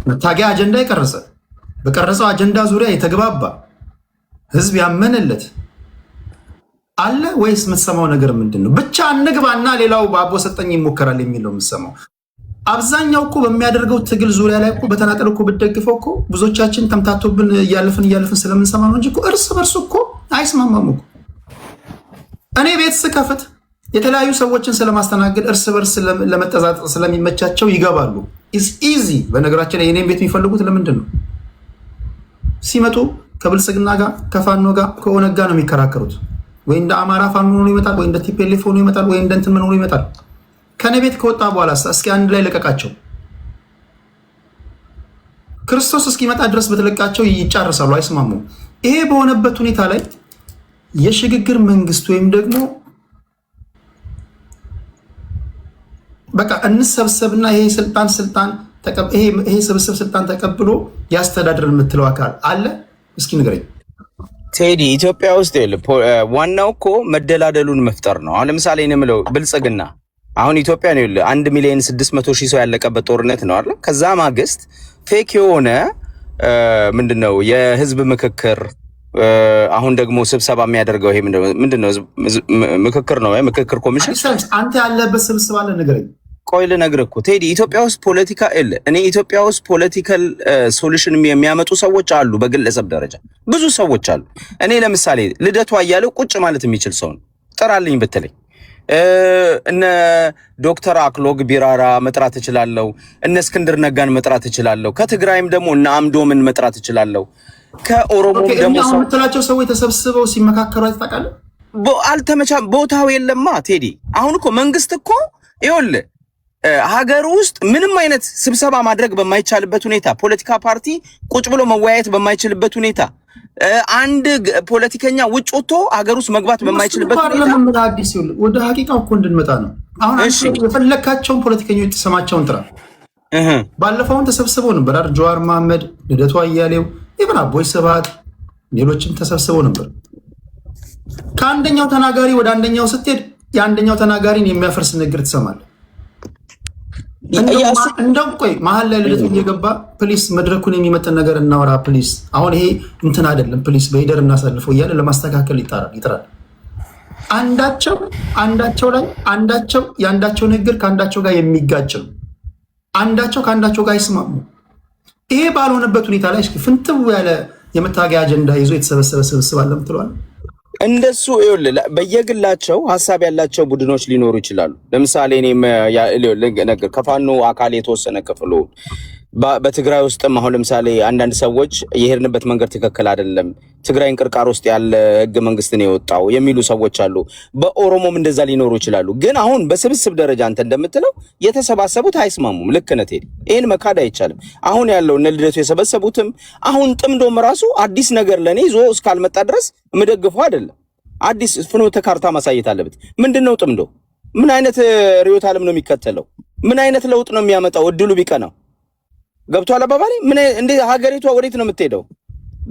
መታገያ አጀንዳ የቀረጸ በቀረጸው አጀንዳ ዙሪያ የተግባባ ህዝብ ያመነለት አለ ወይስ የምትሰማው ነገር ምንድን ነው? ብቻ እንግባና ሌላው በአቦ ሰጠኝ ይሞከራል የሚል ነው የምትሰማው። አብዛኛው እኮ በሚያደርገው ትግል ዙሪያ ላይ እኮ በተናጠል እኮ ብትደግፈው እኮ ብዙዎቻችን ተምታቶብን እያለፍን ስለምንሰማ ነው እንጂ እርስ በርሱ እኮ አይስማማም እኮ። እኔ ቤት ስከፍት የተለያዩ ሰዎችን ስለማስተናገድ እርስ በርስ ለመጠዛጠ ስለሚመቻቸው ይገባሉ። ኢዚ በነገራችን ላይ የኔን ቤት የሚፈልጉት ለምንድን ነው? ሲመጡ ከብልጽግና ጋር ከፋኖ ጋር ከኦነግ ጋር ነው የሚከራከሩት። ወይ እንደ አማራ ፋኖ ሆኖ ይመጣል፣ ወይ እንደ ቲፒኤልኤፍ ሆኖ ይመጣል፣ ወይ እንደ እንትን ምን ሆኖ ይመጣል። ከኔ ቤት ከወጣ በኋላ እስኪ አንድ ላይ ለቀቃቸው። ክርስቶስ እስኪመጣ ድረስ በተለቃቸው ይጫረሳሉ፣ አይስማሙም። ይሄ በሆነበት ሁኔታ ላይ የሽግግር መንግስት ወይም ደግሞ በቃ እንሰብሰብና ይሄ ስብስብ ስልጣን ተቀብሎ ያስተዳድር የምትለው አካል አለ? እስኪ ንገረኝ ቴዲ። ኢትዮጵያ ውስጥ ዋናው እኮ መደላደሉን መፍጠር ነው። አሁን ለምሳሌ እኔ የምለው ብልጽግና አሁን ኢትዮጵያ ነው 1,600,000 ሰው ያለቀበት ጦርነት ነው አይደል? ከዛ ማግስት ፌክ የሆነ ምንድነው የህዝብ ምክክር አሁን ደግሞ ስብሰባ የሚያደርገው ይሄ ምንድነው? ምክክር ነው ምክክር ኮሚሽን። አንተ ያለበት ስብስብ አለ ንገረኝ። ቆይ ልነግርህ እኮ ቴዲ፣ ኢትዮጵያ ውስጥ ፖለቲካ እኔ ኢትዮጵያ ውስጥ ፖለቲካል ሶሉሽን የሚያመጡ ሰዎች አሉ፣ በግለሰብ ደረጃ ብዙ ሰዎች አሉ። እኔ ለምሳሌ ልደቱ አያሌው ቁጭ ማለት የሚችል ሰው ነው። ጥራልኝ ብትለኝ እነ ዶክተር አክሎግ ቢራራ መጥራት እችላለሁ። እነ እስክንድር ነጋን መጥራት እችላለሁ። ከትግራይም ደግሞ እነ አምዶምን መጥራት እችላለሁ። ከኦሮሞ ደግሞ ሰው የምትላቸው ሰዎች ተሰብስበው ሲመካከሩ አይታወቃለህ? አልተመቻም፣ ቦታው የለማ ቴዲ። አሁን እኮ መንግስት እኮ ይኸውልህ ሀገር ውስጥ ምንም አይነት ስብሰባ ማድረግ በማይቻልበት ሁኔታ፣ ፖለቲካ ፓርቲ ቁጭ ብሎ መወያየት በማይችልበት ሁኔታ፣ አንድ ፖለቲከኛ ውጭ ወጥቶ ሀገር ውስጥ መግባት በማይችልበት ሁኔታ አዲስ ወደ ሀቂቃው እኮ እንድንመጣ ነው። አሁን የፈለካቸውን ፖለቲከኞች ተሰማቸውን ጥራ። ባለፈውን ተሰብስበው ነበር አይደል? ጀዋር መሐመድ፣ ልደቱ አያሌው፣ ኢብን አቦይ ስብሃት፣ ሌሎችም ተሰብስበው ነበር። ከአንደኛው ተናጋሪ ወደ አንደኛው ስትሄድ የአንደኛው ተናጋሪን የሚያፈርስ ንግግር ትሰማለህ። እንደውም ቆይ መሀል ላይ ልደቱ እየገባ ፕሊስ መድረኩን የሚመጥን ነገር እናወራ ፕሊስ፣ አሁን ይሄ እንትን አይደለም ፕሊስ በሂደር እናሳልፈው እያለ ለማስተካከል ይጥራል። አንዳቸው ላይ የአንዳቸው ንግግር ከአንዳቸው ጋር የሚጋጭ ነው። አንዳቸው ከአንዳቸው ጋር አይስማሙ። ይሄ ባልሆነበት ሁኔታ ላይ እስኪ ፍንትው ያለ የመታገያ አጀንዳ ይዞ የተሰበሰበ ስብስብ አለ ምትለዋል? እንደሱ ይኸውልህ በየግላቸው ሀሳብ ያላቸው ቡድኖች ሊኖሩ ይችላሉ። ለምሳሌ እኔም ነገር ከፋኖ አካል የተወሰነ ክፍሉ በትግራይ ውስጥም አሁን ለምሳሌ አንዳንድ ሰዎች የሄድንበት መንገድ ትክክል አይደለም፣ ትግራይን ቅርቃር ውስጥ ያለ ህገ መንግስት ነው የወጣው የሚሉ ሰዎች አሉ። በኦሮሞም እንደዛ ሊኖሩ ይችላሉ። ግን አሁን በስብስብ ደረጃ አንተ እንደምትለው የተሰባሰቡት አይስማሙም። ልክ ነህ ቴዲ፣ ይህን መካድ አይቻልም። አሁን ያለው እነ ልደቱ የሰበሰቡትም አሁን ጥምዶም ራሱ አዲስ ነገር ለእኔ ይዞ እስካልመጣ ድረስ የምደግፈው አይደለም። አዲስ ፍኖተ ካርታ ማሳየት አለበት። ምንድነው ጥምዶ? ምን አይነት ርዕዮተ ዓለም ነው የሚከተለው? ምን አይነት ለውጥ ነው የሚያመጣው? እድሉ ቢቀናው ገብቷል አባባሪ? ምን እንደ ሀገሪቷ ወዴት ነው የምትሄደው?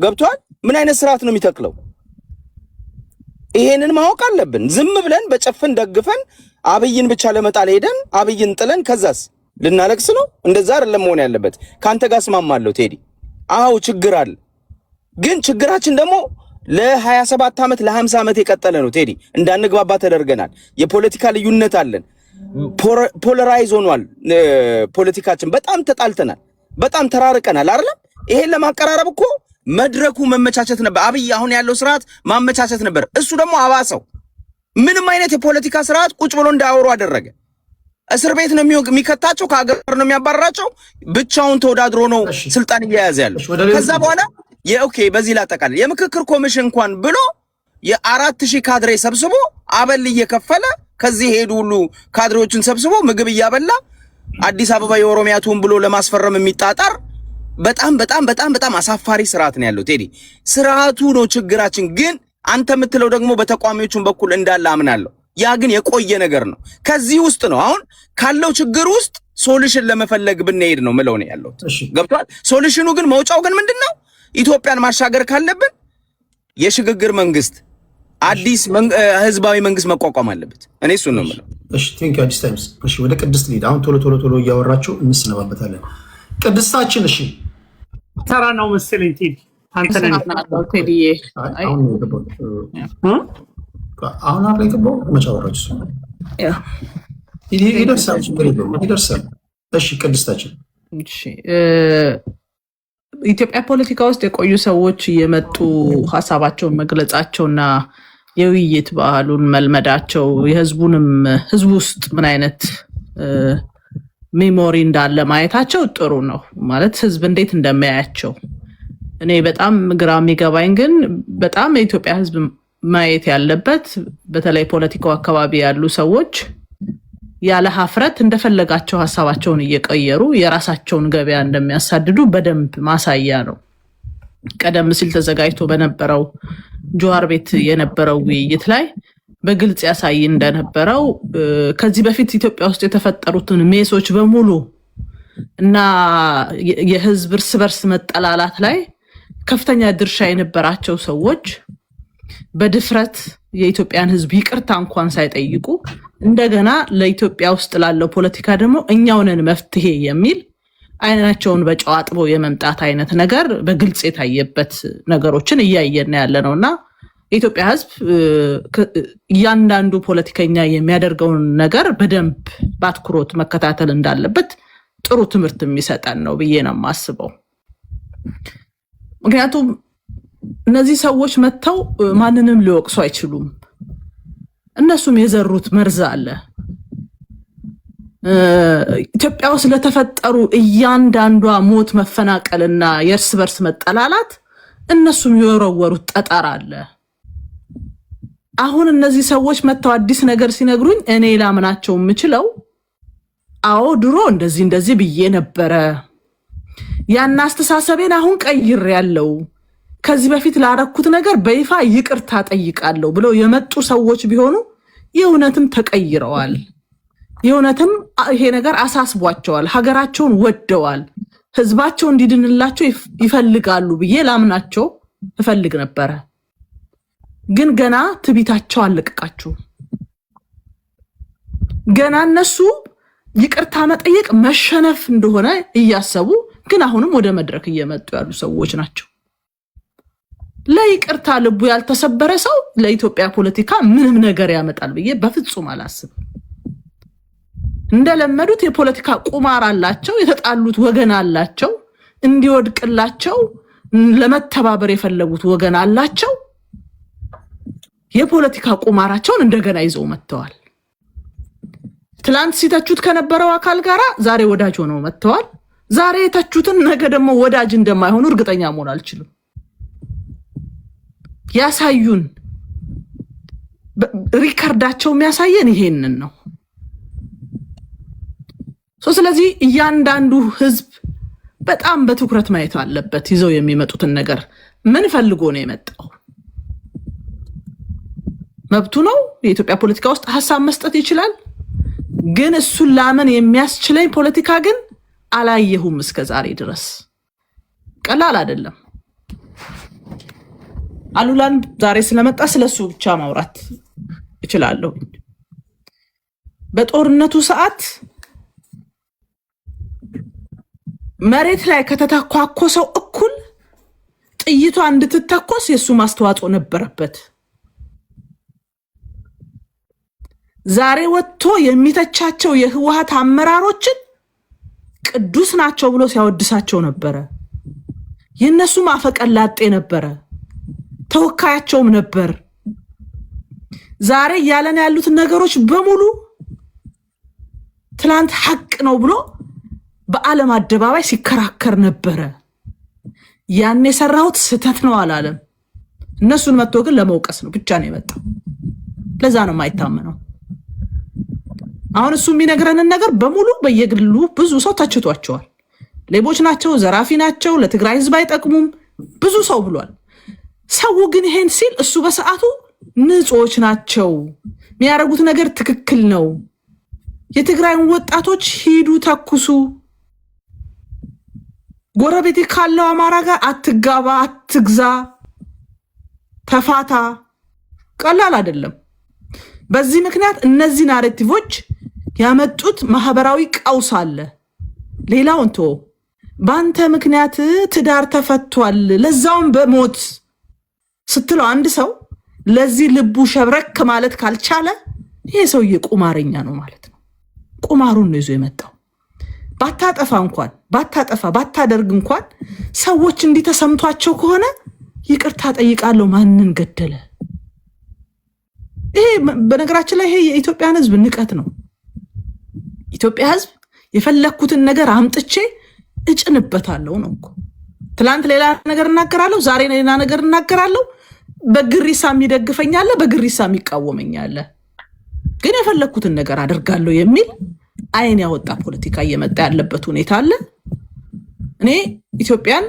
ገብቷል? ምን አይነት ስርዓት ነው የሚተክለው? ይሄንን ማወቅ አለብን። ዝም ብለን በጨፍን ደግፈን አብይን ብቻ ለመጣል ሄደን አብይን ጥለን ከዛስ ልናለቅስ ነው? እንደዛ አይደለም መሆን ያለበት። ካንተ ጋር እስማማለሁ ቴዲ። አዎ ችግር አለ። ግን ችግራችን ደግሞ ለ27 ዓመት ለ50 ዓመት የቀጠለ ነው ቴዲ። እንዳንግባባ ተደርገናል። የፖለቲካ ልዩነት አለን። ፖለራይዝ ሆኗል ፖለቲካችን። በጣም ተጣልተናል። በጣም ተራርቀናል አይደለም? ይሄን ለማቀራረብ እኮ መድረኩ መመቻቸት ነበር። አብይ አሁን ያለው ስርዓት ማመቻቸት ነበር። እሱ ደግሞ አባሰው። ምንም አይነት የፖለቲካ ስርዓት ቁጭ ብሎ እንዳያወሩ አደረገ። እስር ቤት ነው የሚከታቸው፣ ከሀገር ነው የሚያባረራቸው። ብቻውን ተወዳድሮ ነው ስልጣን እየያዘ ያለው። ከዛ በኋላ ኦኬ በዚህ ላጠቃልል የምክክር ኮሚሽን እንኳን ብሎ የ4000 ካድሬ ሰብስቦ አበል እየከፈለ ከዚህ ሄዱ ሁሉ ካድሬዎችን ሰብስቦ ምግብ እያበላ አዲስ አበባ የኦሮሚያ ቱን ብሎ ለማስፈረም የሚጣጣር በጣም አሳፋሪ ስርዓት ነው ያለው። ቴዲ ስርዓቱ ነው ችግራችን። ግን አንተ የምትለው ደግሞ በተቋሚዎቹን በኩል እንዳለ አምናለሁ። ያ ግን የቆየ ነገር ነው። ከዚህ ውስጥ ነው አሁን ካለው ችግር ውስጥ ሶሉሽን ለመፈለግ ብንሄድ ነው ምለው ነው ያለው። ገብቷል? ሶሉሽኑ ግን መውጫው ግን ምንድነው? ኢትዮጵያን ማሻገር ካለብን የሽግግር መንግስት አዲስ ህዝባዊ መንግስት መቋቋም አለበት። እኔ እሱን ነው የምለው። እሺ ቴንክ ዩ አዲስ ታይምስ። እሺ ወደ ቅድስት ሊድ አሁን ቶሎ እያወራችሁ እንስነባበታለን። ቅድስታችን እሺ ተራ ነው መሰለኝ ቴዲ አንተ ነህ ቴዲ አሁን አብረን ገባው መጫወራችሁ ይደርሳል ችግር የለውም ይደርሳል። እሺ ቅድስታችን እሺ ኢትዮጵያ ፖለቲካ ውስጥ የቆዩ ሰዎች እየመጡ ሀሳባቸውን መግለጻቸውና የውይይት ባህሉን መልመዳቸው ህዝቡ ውስጥ ምን አይነት ሜሞሪ እንዳለ ማየታቸው ጥሩ ነው። ማለት ህዝብ እንዴት እንደሚያያቸው እኔ በጣም ግራ የሚገባኝ ግን በጣም የኢትዮጵያ ህዝብ ማየት ያለበት በተለይ ፖለቲካው አካባቢ ያሉ ሰዎች ያለ ሀፍረት እንደፈለጋቸው ሀሳባቸውን እየቀየሩ የራሳቸውን ገበያ እንደሚያሳድዱ በደንብ ማሳያ ነው። ቀደም ሲል ተዘጋጅቶ በነበረው ጆዋር ቤት የነበረው ውይይት ላይ በግልጽ ያሳይ እንደነበረው ከዚህ በፊት ኢትዮጵያ ውስጥ የተፈጠሩትን ሜሶች በሙሉ እና የህዝብ እርስ በርስ መጠላላት ላይ ከፍተኛ ድርሻ የነበራቸው ሰዎች በድፍረት የኢትዮጵያን ህዝብ ይቅርታ እንኳን ሳይጠይቁ እንደገና ለኢትዮጵያ ውስጥ ላለው ፖለቲካ ደግሞ እኛው ነን መፍትሄ የሚል አይናቸውን በጨው አጥበው የመምጣት አይነት ነገር በግልጽ የታየበት ነገሮችን እያየን ያለ ነውና የኢትዮጵያ ህዝብ እያንዳንዱ ፖለቲከኛ የሚያደርገውን ነገር በደንብ በአትኩሮት መከታተል እንዳለበት ጥሩ ትምህርት የሚሰጠን ነው ብዬ ነው የማስበው። ምክንያቱም እነዚህ ሰዎች መጥተው ማንንም ሊወቅሱ አይችሉም። እነሱም የዘሩት መርዝ አለ። ኢትዮጵያ ውስጥ ለተፈጠሩ እያንዳንዷ ሞት፣ መፈናቀልና የእርስ በርስ መጠላላት እነሱም የወረወሩት ጠጠር አለ። አሁን እነዚህ ሰዎች መጥተው አዲስ ነገር ሲነግሩኝ እኔ ላምናቸው የምችለው አዎ ድሮ እንደዚህ ብዬ ነበረ፣ ያን አስተሳሰቤን አሁን ቀይሬያለሁ፣ ከዚህ በፊት ላረኩት ነገር በይፋ ይቅርታ ጠይቃለሁ ብለው የመጡ ሰዎች ቢሆኑ የእውነትም ተቀይረዋል። የእውነትም ይሄ ነገር አሳስቧቸዋል፣ ሀገራቸውን ወደዋል፣ ህዝባቸው እንዲድንላቸው ይፈልጋሉ ብዬ ላምናቸው እፈልግ ነበረ። ግን ገና ትቢታቸው አለቀቃቸው። ገና እነሱ ይቅርታ መጠየቅ መሸነፍ እንደሆነ እያሰቡ ግን አሁንም ወደ መድረክ እየመጡ ያሉ ሰዎች ናቸው። ለይቅርታ ልቡ ያልተሰበረ ሰው ለኢትዮጵያ ፖለቲካ ምንም ነገር ያመጣል ብዬ በፍጹም አላስብም። እንደለመዱት የፖለቲካ ቁማር አላቸው፣ የተጣሉት ወገን አላቸው፣ እንዲወድቅላቸው ለመተባበር የፈለጉት ወገን አላቸው። የፖለቲካ ቁማራቸውን እንደገና ይዘው መጥተዋል። ትላንት ሲተቹት ከነበረው አካል ጋራ ዛሬ ወዳጅ ሆነው መጥተዋል። ዛሬ የተቹትን ነገ ደግሞ ወዳጅ እንደማይሆኑ እርግጠኛ መሆን አልችልም። ያሳዩን ሪከርዳቸው የሚያሳየን ይሄንን ነው። ስለዚህ እያንዳንዱ ህዝብ በጣም በትኩረት ማየት አለበት። ይዘው የሚመጡትን ነገር ምን ፈልጎ ነው የመጣው? መብቱ ነው። የኢትዮጵያ ፖለቲካ ውስጥ ሐሳብ መስጠት ይችላል። ግን እሱን ላመን የሚያስችለኝ ፖለቲካ ግን አላየሁም እስከዛሬ ድረስ። ቀላል አይደለም። አሉላን ዛሬ ስለመጣ ስለሱ ብቻ ማውራት እችላለሁ። በጦርነቱ ሰዓት መሬት ላይ ከተተኳኮሰው እኩል ጥይቷ እንድትተኮስ የሱ ማስተዋጽኦ ነበረበት። ዛሬ ወጥቶ የሚተቻቸው የህወሓት አመራሮችን ቅዱስ ናቸው ብሎ ሲያወድሳቸው ነበረ። የነሱ ማፈቀላጤ ነበረ፣ ተወካያቸውም ነበር። ዛሬ ያለን ያሉት ነገሮች በሙሉ ትላንት ሐቅ ነው ብሎ በዓለም አደባባይ ሲከራከር ነበረ። ያን የሰራሁት ስህተት ነው አላለም። እነሱን መጥቶ ግን ለመውቀስ ነው ብቻ ነው የመጣው። ለዛ ነው የማይታመነው። አሁን እሱ የሚነግረንን ነገር በሙሉ በየግሉ ብዙ ሰው ተችቷቸዋል። ሌቦች ናቸው፣ ዘራፊ ናቸው፣ ለትግራይ ህዝብ አይጠቅሙም ብዙ ሰው ብሏል። ሰው ግን ይሄን ሲል እሱ በሰዓቱ ንጹዎች ናቸው፣ የሚያደርጉት ነገር ትክክል ነው፣ የትግራይን ወጣቶች ሂዱ ተኩሱ፣ ጎረቤት ካለው አማራ ጋር አትጋባ፣ አትግዛ፣ ተፋታ፣ ቀላል አይደለም። በዚህ ምክንያት እነዚህ ናሬቲቮች ያመጡት ማህበራዊ ቀውስ አለ። ሌላውን ተወው። በአንተ ምክንያት ትዳር ተፈቷል ለዛውም በሞት ስትለው አንድ ሰው ለዚህ ልቡ ሸብረክ ማለት ካልቻለ ይሄ ሰውዬ ቁማረኛ ነው ማለት ነው። ቁማሩን ነው ይዞ የመጣው። ባታደርግ እንኳን ሰዎች እንዲተሰምቷቸው ከሆነ ይቅርታ ጠይቃለሁ ማንን ገደለ። ይሄ በነገራችን ላይ ይሄ የኢትዮጵያን ህዝብ ንቀት ነው። ኢትዮጵያ ህዝብ የፈለኩትን ነገር አምጥቼ እጭንበታለሁ ነው እኮ። ትላንት ሌላ ነገር እናገራለሁ፣ ዛሬ ሌላ ነገር እናገራለሁ። በግሪሳ የሚደግፈኛለ፣ በግሪሳ የሚቃወመኛለ። ግን የፈለኩትን ነገር አደርጋለሁ የሚል አይን ያወጣ ፖለቲካ እየመጣ ያለበት ሁኔታ አለ። እኔ ኢትዮጵያን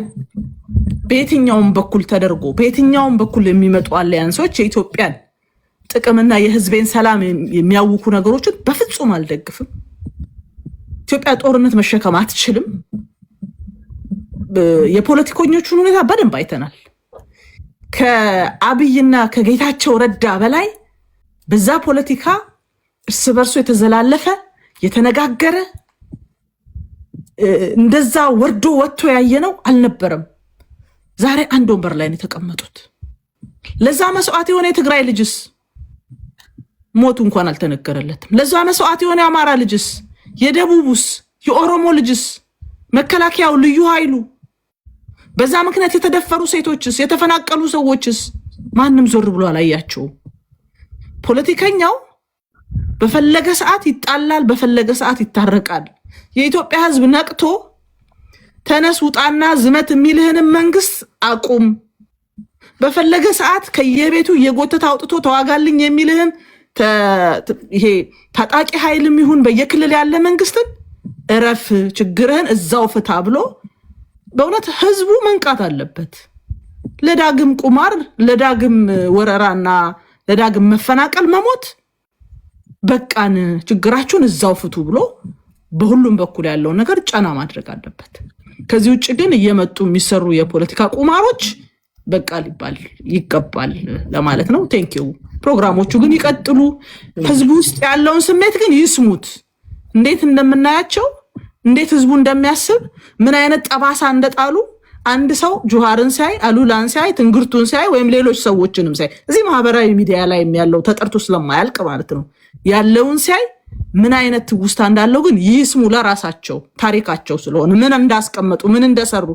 በየትኛውም በኩል ተደርጎ በየትኛውም በኩል የሚመጡ አሊያንሶች የኢትዮጵያን ጥቅምና የህዝቤን ሰላም የሚያውኩ ነገሮችን በፍጹም አልደግፍም። ኢትዮጵያ ጦርነት መሸከም አትችልም። የፖለቲከኞቹን ሁኔታ በደንብ አይተናል። ከአብይና ከጌታቸው ረዳ በላይ በዛ ፖለቲካ እርስ በርሱ የተዘላለፈ የተነጋገረ እንደዛ ወርዶ ወጥቶ ያየነው አልነበረም። ዛሬ አንድ ወንበር ላይ ነው የተቀመጡት። ለዛ መስዋዕት የሆነ የትግራይ ልጅስ ሞቱ እንኳን አልተነገረለትም። ለዛ መስዋዕት የሆነ የአማራ ልጅስ፣ የደቡብስ፣ የኦሮሞ ልጅስ፣ መከላከያው፣ ልዩ ኃይሉ፣ በዛ ምክንያት የተደፈሩ ሴቶችስ፣ የተፈናቀሉ ሰዎችስ ማንም ዞር ብሎ አላያቸውም። ፖለቲከኛው በፈለገ ሰዓት ይጣላል፣ በፈለገ ሰዓት ይታረቃል። የኢትዮጵያ ህዝብ ነቅቶ ተነስ ውጣና ዝመት የሚልህንም መንግስት አቁም፣ በፈለገ ሰዓት ከየቤቱ እየጎተተ አውጥቶ ተዋጋልኝ የሚልህን ይሄ ታጣቂ ኃይልም ይሁን በየክልል ያለ መንግስትን እረፍ፣ ችግርህን እዛው ፍታ ብሎ በእውነት ህዝቡ መንቃት አለበት። ለዳግም ቁማር፣ ለዳግም ወረራና ለዳግም መፈናቀል መሞት በቃን፣ ችግራችሁን እዛው ፍቱ ብሎ በሁሉም በኩል ያለው ነገር ጫና ማድረግ አለበት። ከዚህ ውጭ ግን እየመጡ የሚሰሩ የፖለቲካ ቁማሮች በቃ ሊባል ይገባል ለማለት ነው። ቴንኪው። ፕሮግራሞቹ ግን ይቀጥሉ። ህዝቡ ውስጥ ያለውን ስሜት ግን ይስሙት። እንዴት እንደምናያቸው፣ እንዴት ህዝቡ እንደሚያስብ፣ ምን አይነት ጠባሳ እንደጣሉ አንድ ሰው ጁሃርን ሲያይ፣ አሉላን ሲያይ፣ ትንግርቱን ሲያይ ወይም ሌሎች ሰዎችንም ሲያይ እዚህ ማህበራዊ ሚዲያ ላይ ያለው ተጠርቶ ስለማያልቅ ማለት ነው ያለውን ሲያይ ምን አይነት ትውስታ እንዳለው ግን ይስሙ። ለራሳቸው ታሪካቸው ስለሆነ ምን እንዳስቀመጡ ምን እንደሰሩ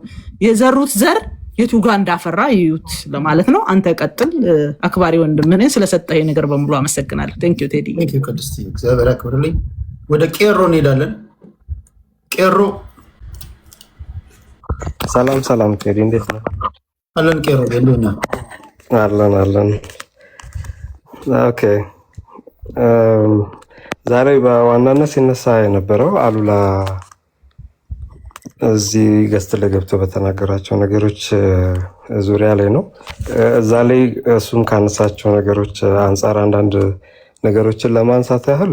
የዘሩት ዘር የቱ ጋር እንዳፈራ ይዩት ለማለት ነው። አንተ ቀጥል አክባሪ ወንድምህ፣ ስለሰጠኸኝ ነገር በሙሉ አመሰግናለሁ። ቴንኪው ቴዲ። ቴንኪው ቅድስት፣ እግዚአብሔር ያክብርልኝ። ወደ ቄሮ እንሄዳለን። ቄሮ ሰላም ቴዲ፣ እንዴት ነው? አለን ቄሮ እንደኛ አለን። ኦኬ፣ ዛሬ በዋናነት ሲነሳ የነበረው አሉላ እዚህ ገስት ላይ ገብቶ በተናገራቸው ነገሮች ዙሪያ ላይ ነው። እዛ ላይ እሱም ካነሳቸው ነገሮች አንጻር አንዳንድ ነገሮችን ለማንሳት ያህል፣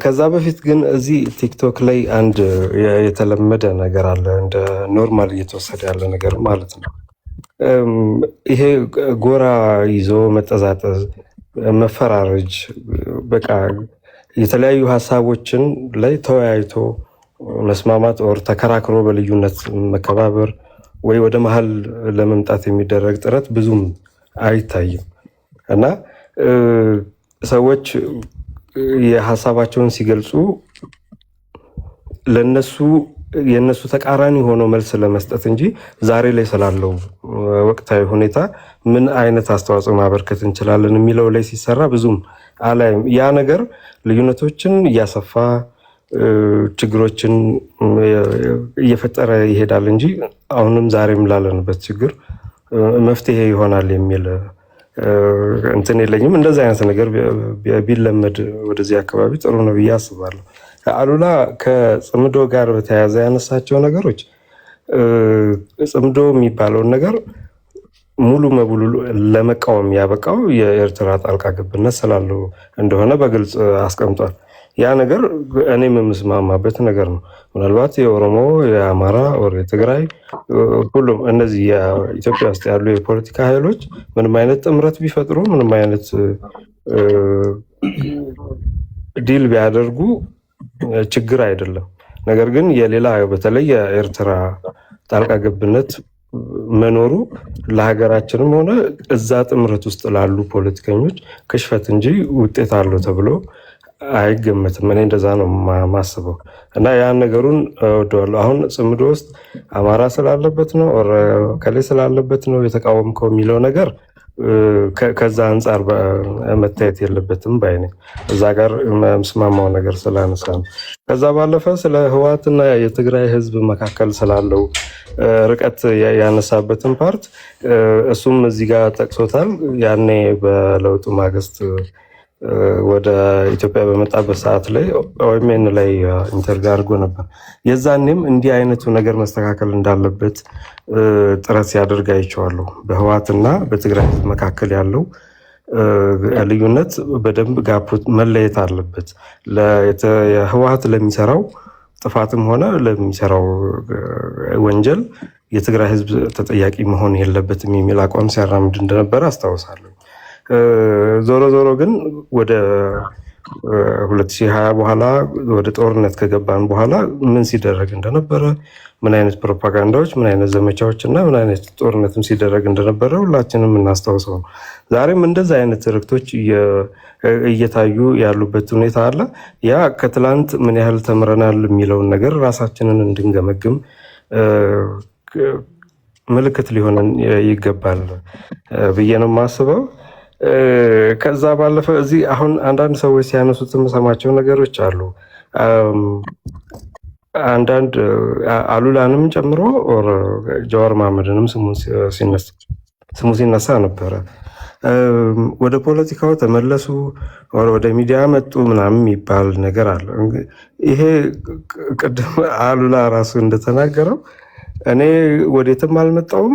ከዛ በፊት ግን እዚህ ቲክቶክ ላይ አንድ የተለመደ ነገር አለ፣ እንደ ኖርማል እየተወሰደ ያለ ነገር ማለት ነው። ይሄ ጎራ ይዞ መጠዛጠዝ፣ መፈራረጅ፣ በቃ የተለያዩ ሀሳቦችን ላይ ተወያይቶ መስማማት ኦር ተከራክሮ በልዩነት መከባበር ወይ ወደ መሀል ለመምጣት የሚደረግ ጥረት ብዙም አይታይም እና ሰዎች የሀሳባቸውን ሲገልጹ ለነሱ የነሱ ተቃራኒ ሆኖ መልስ ለመስጠት እንጂ ዛሬ ላይ ስላለው ወቅታዊ ሁኔታ ምን አይነት አስተዋጽኦ ማበርከት እንችላለን የሚለው ላይ ሲሰራ ብዙም አላይም። ያ ነገር ልዩነቶችን እያሰፋ ችግሮችን እየፈጠረ ይሄዳል እንጂ አሁንም ዛሬም ላለንበት ችግር መፍትሄ ይሆናል የሚል እንትን የለኝም። እንደዚህ አይነት ነገር ቢለመድ ወደዚህ አካባቢ ጥሩ ነው ብዬ አስባለሁ። አሉላ ከጽምዶ ጋር በተያያዘ ያነሳቸው ነገሮች ጽምዶ የሚባለውን ነገር ሙሉ በሙሉ ለመቃወም ያበቃው የኤርትራ ጣልቃ ገብነት ስላለው እንደሆነ በግልጽ አስቀምጧል። ያ ነገር እኔም የምስማማበት ነገር ነው። ምናልባት የኦሮሞ፣ የአማራ፣ የትግራይ ሁሉም እነዚህ የኢትዮጵያ ውስጥ ያሉ የፖለቲካ ኃይሎች ምንም አይነት ጥምረት ቢፈጥሩ ምንም አይነት ዲል ቢያደርጉ ችግር አይደለም። ነገር ግን የሌላ በተለይ የኤርትራ ጣልቃ ገብነት መኖሩ ለሀገራችንም ሆነ እዛ ጥምረት ውስጥ ላሉ ፖለቲከኞች ክሽፈት እንጂ ውጤት አለው ተብሎ አይገመትም። እኔ እንደዛ ነው ማስበው እና ያን ነገሩን እወደዋለሁ። አሁን ጽምዶ ውስጥ አማራ ስላለበት ነው ከሌ ስላለበት ነው የተቃወምከው የሚለው ነገር ከዛ አንጻር መታየት የለበትም ባይ ነኝ። እዛ ጋር መስማማው ነገር ስላነሳ ነው። ከዛ ባለፈ ስለ ህወሓትና የትግራይ ህዝብ መካከል ስላለው ርቀት ያነሳበትን ፓርት እሱም እዚህ ጋር ጠቅሶታል። ያኔ በለውጡ ማግስት ወደ ኢትዮጵያ በመጣበት ሰዓት ላይ ኦኤምኤን ላይ ኢንተርቪው አድርጎ ነበር። የዛኔም እንዲህ አይነቱ ነገር መስተካከል እንዳለበት ጥረት ሲያደርግ አይቼዋለሁ። በህወሓትና በትግራይ መካከል ያለው ልዩነት በደንብ ጋፕ መለየት አለበት። ህወሓት ለሚሰራው ጥፋትም ሆነ ለሚሰራው ወንጀል የትግራይ ህዝብ ተጠያቂ መሆን የለበትም የሚል አቋም ሲያራምድ እንደነበረ አስታውሳለሁ። ዞሮ ዞሮ ግን ወደ 2020 በኋላ ወደ ጦርነት ከገባን በኋላ ምን ሲደረግ እንደነበረ፣ ምን አይነት ፕሮፓጋንዳዎች፣ ምን አይነት ዘመቻዎች እና ምን አይነት ጦርነትም ሲደረግ እንደነበረ ሁላችንም እናስታውሰው ነው። ዛሬም እንደዚህ አይነት ትርክቶች እየታዩ ያሉበት ሁኔታ አለ። ያ ከትላንት ምን ያህል ተምረናል የሚለውን ነገር ራሳችንን እንድንገመግም ምልክት ሊሆነን ይገባል ብዬ ነው የማስበው። ከዛ ባለፈ እዚህ አሁን አንዳንድ ሰዎች ሲያነሱት የምሰማቸው ነገሮች አሉ። አንዳንድ አሉላንም ጨምሮ ጀዋር መሐመድንም ስሙ ሲነሳ ነበረ። ወደ ፖለቲካው ተመለሱ፣ ወደ ሚዲያ መጡ ምናምን የሚባል ነገር አለ። ይሄ ቅድም አሉላ ራሱ እንደተናገረው እኔ ወዴትም አልመጣውም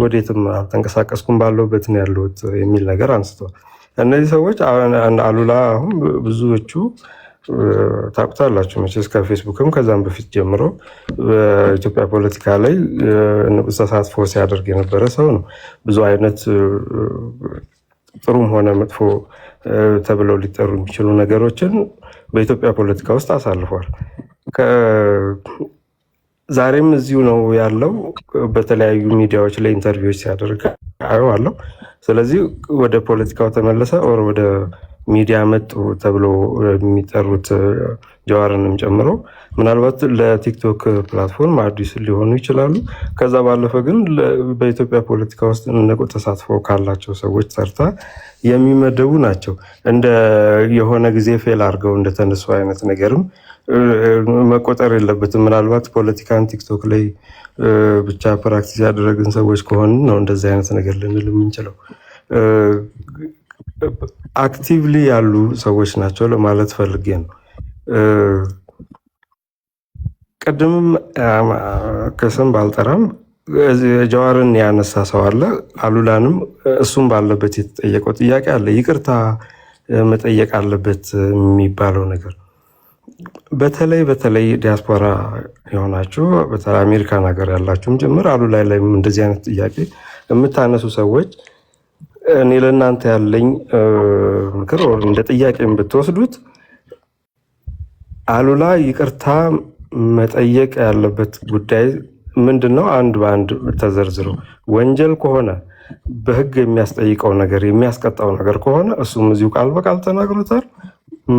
ወዴትም አልተንቀሳቀስኩም ባለሁበት ነው ያለሁት የሚል ነገር አንስቷል። እነዚህ ሰዎች አሉላ አሁን ብዙዎቹ ታውቁታላችሁ መቼስ ከፌስቡክም ከዛም በፊት ጀምሮ በኢትዮጵያ ፖለቲካ ላይ ንቁ ተሳትፎ ሲያደርግ የነበረ ሰው ነው። ብዙ አይነት ጥሩም ሆነ መጥፎ ተብለው ሊጠሩ የሚችሉ ነገሮችን በኢትዮጵያ ፖለቲካ ውስጥ አሳልፏል። ዛሬም እዚሁ ነው ያለው። በተለያዩ ሚዲያዎች ላይ ኢንተርቪዎች ሲያደርግ አየዋለሁ። ስለዚህ ወደ ፖለቲካው ተመለሰ ኦር ወደ ሚዲያ መጡ ተብሎ የሚጠሩት ጀዋርንም ጨምሮ ምናልባት ለቲክቶክ ፕላትፎርም አዲስ ሊሆኑ ይችላሉ። ከዛ ባለፈ ግን በኢትዮጵያ ፖለቲካ ውስጥ ንቁ ተሳትፎ ካላቸው ሰዎች ተርታ የሚመደቡ ናቸው። እንደ የሆነ ጊዜ ፌል አድርገው እንደተነሱ አይነት ነገርም መቆጠር የለበትም። ምናልባት ፖለቲካን ቲክቶክ ላይ ብቻ ፕራክቲስ ያደረግን ሰዎች ከሆን ነው እንደዚህ አይነት ነገር ልንል የምንችለው። አክቲቭሊ ያሉ ሰዎች ናቸው ለማለት ፈልጌ ነው። ቅድምም ከስም ባልጠራም ጀዋርን ያነሳ ሰው አለ። አሉላንም እሱም ባለበት የተጠየቀው ጥያቄ አለ። ይቅርታ መጠየቅ አለበት የሚባለው ነገር በተለይ ዲያስፖራ የሆናችሁ በተለይ አሜሪካን ሀገር ያላችሁም ጭምር አሉላ ላይ እንደዚህ አይነት ጥያቄ የምታነሱ ሰዎች እኔ ለእናንተ ያለኝ ምክር እንደ ጥያቄም ብትወስዱት አሉላ ይቅርታ መጠየቅ ያለበት ጉዳይ ምንድነው? አንድ በአንድ ተዘርዝሮ ወንጀል ከሆነ በህግ የሚያስጠይቀው ነገር የሚያስቀጣው ነገር ከሆነ እሱም እዚሁ ቃል በቃል ተናግሮታል።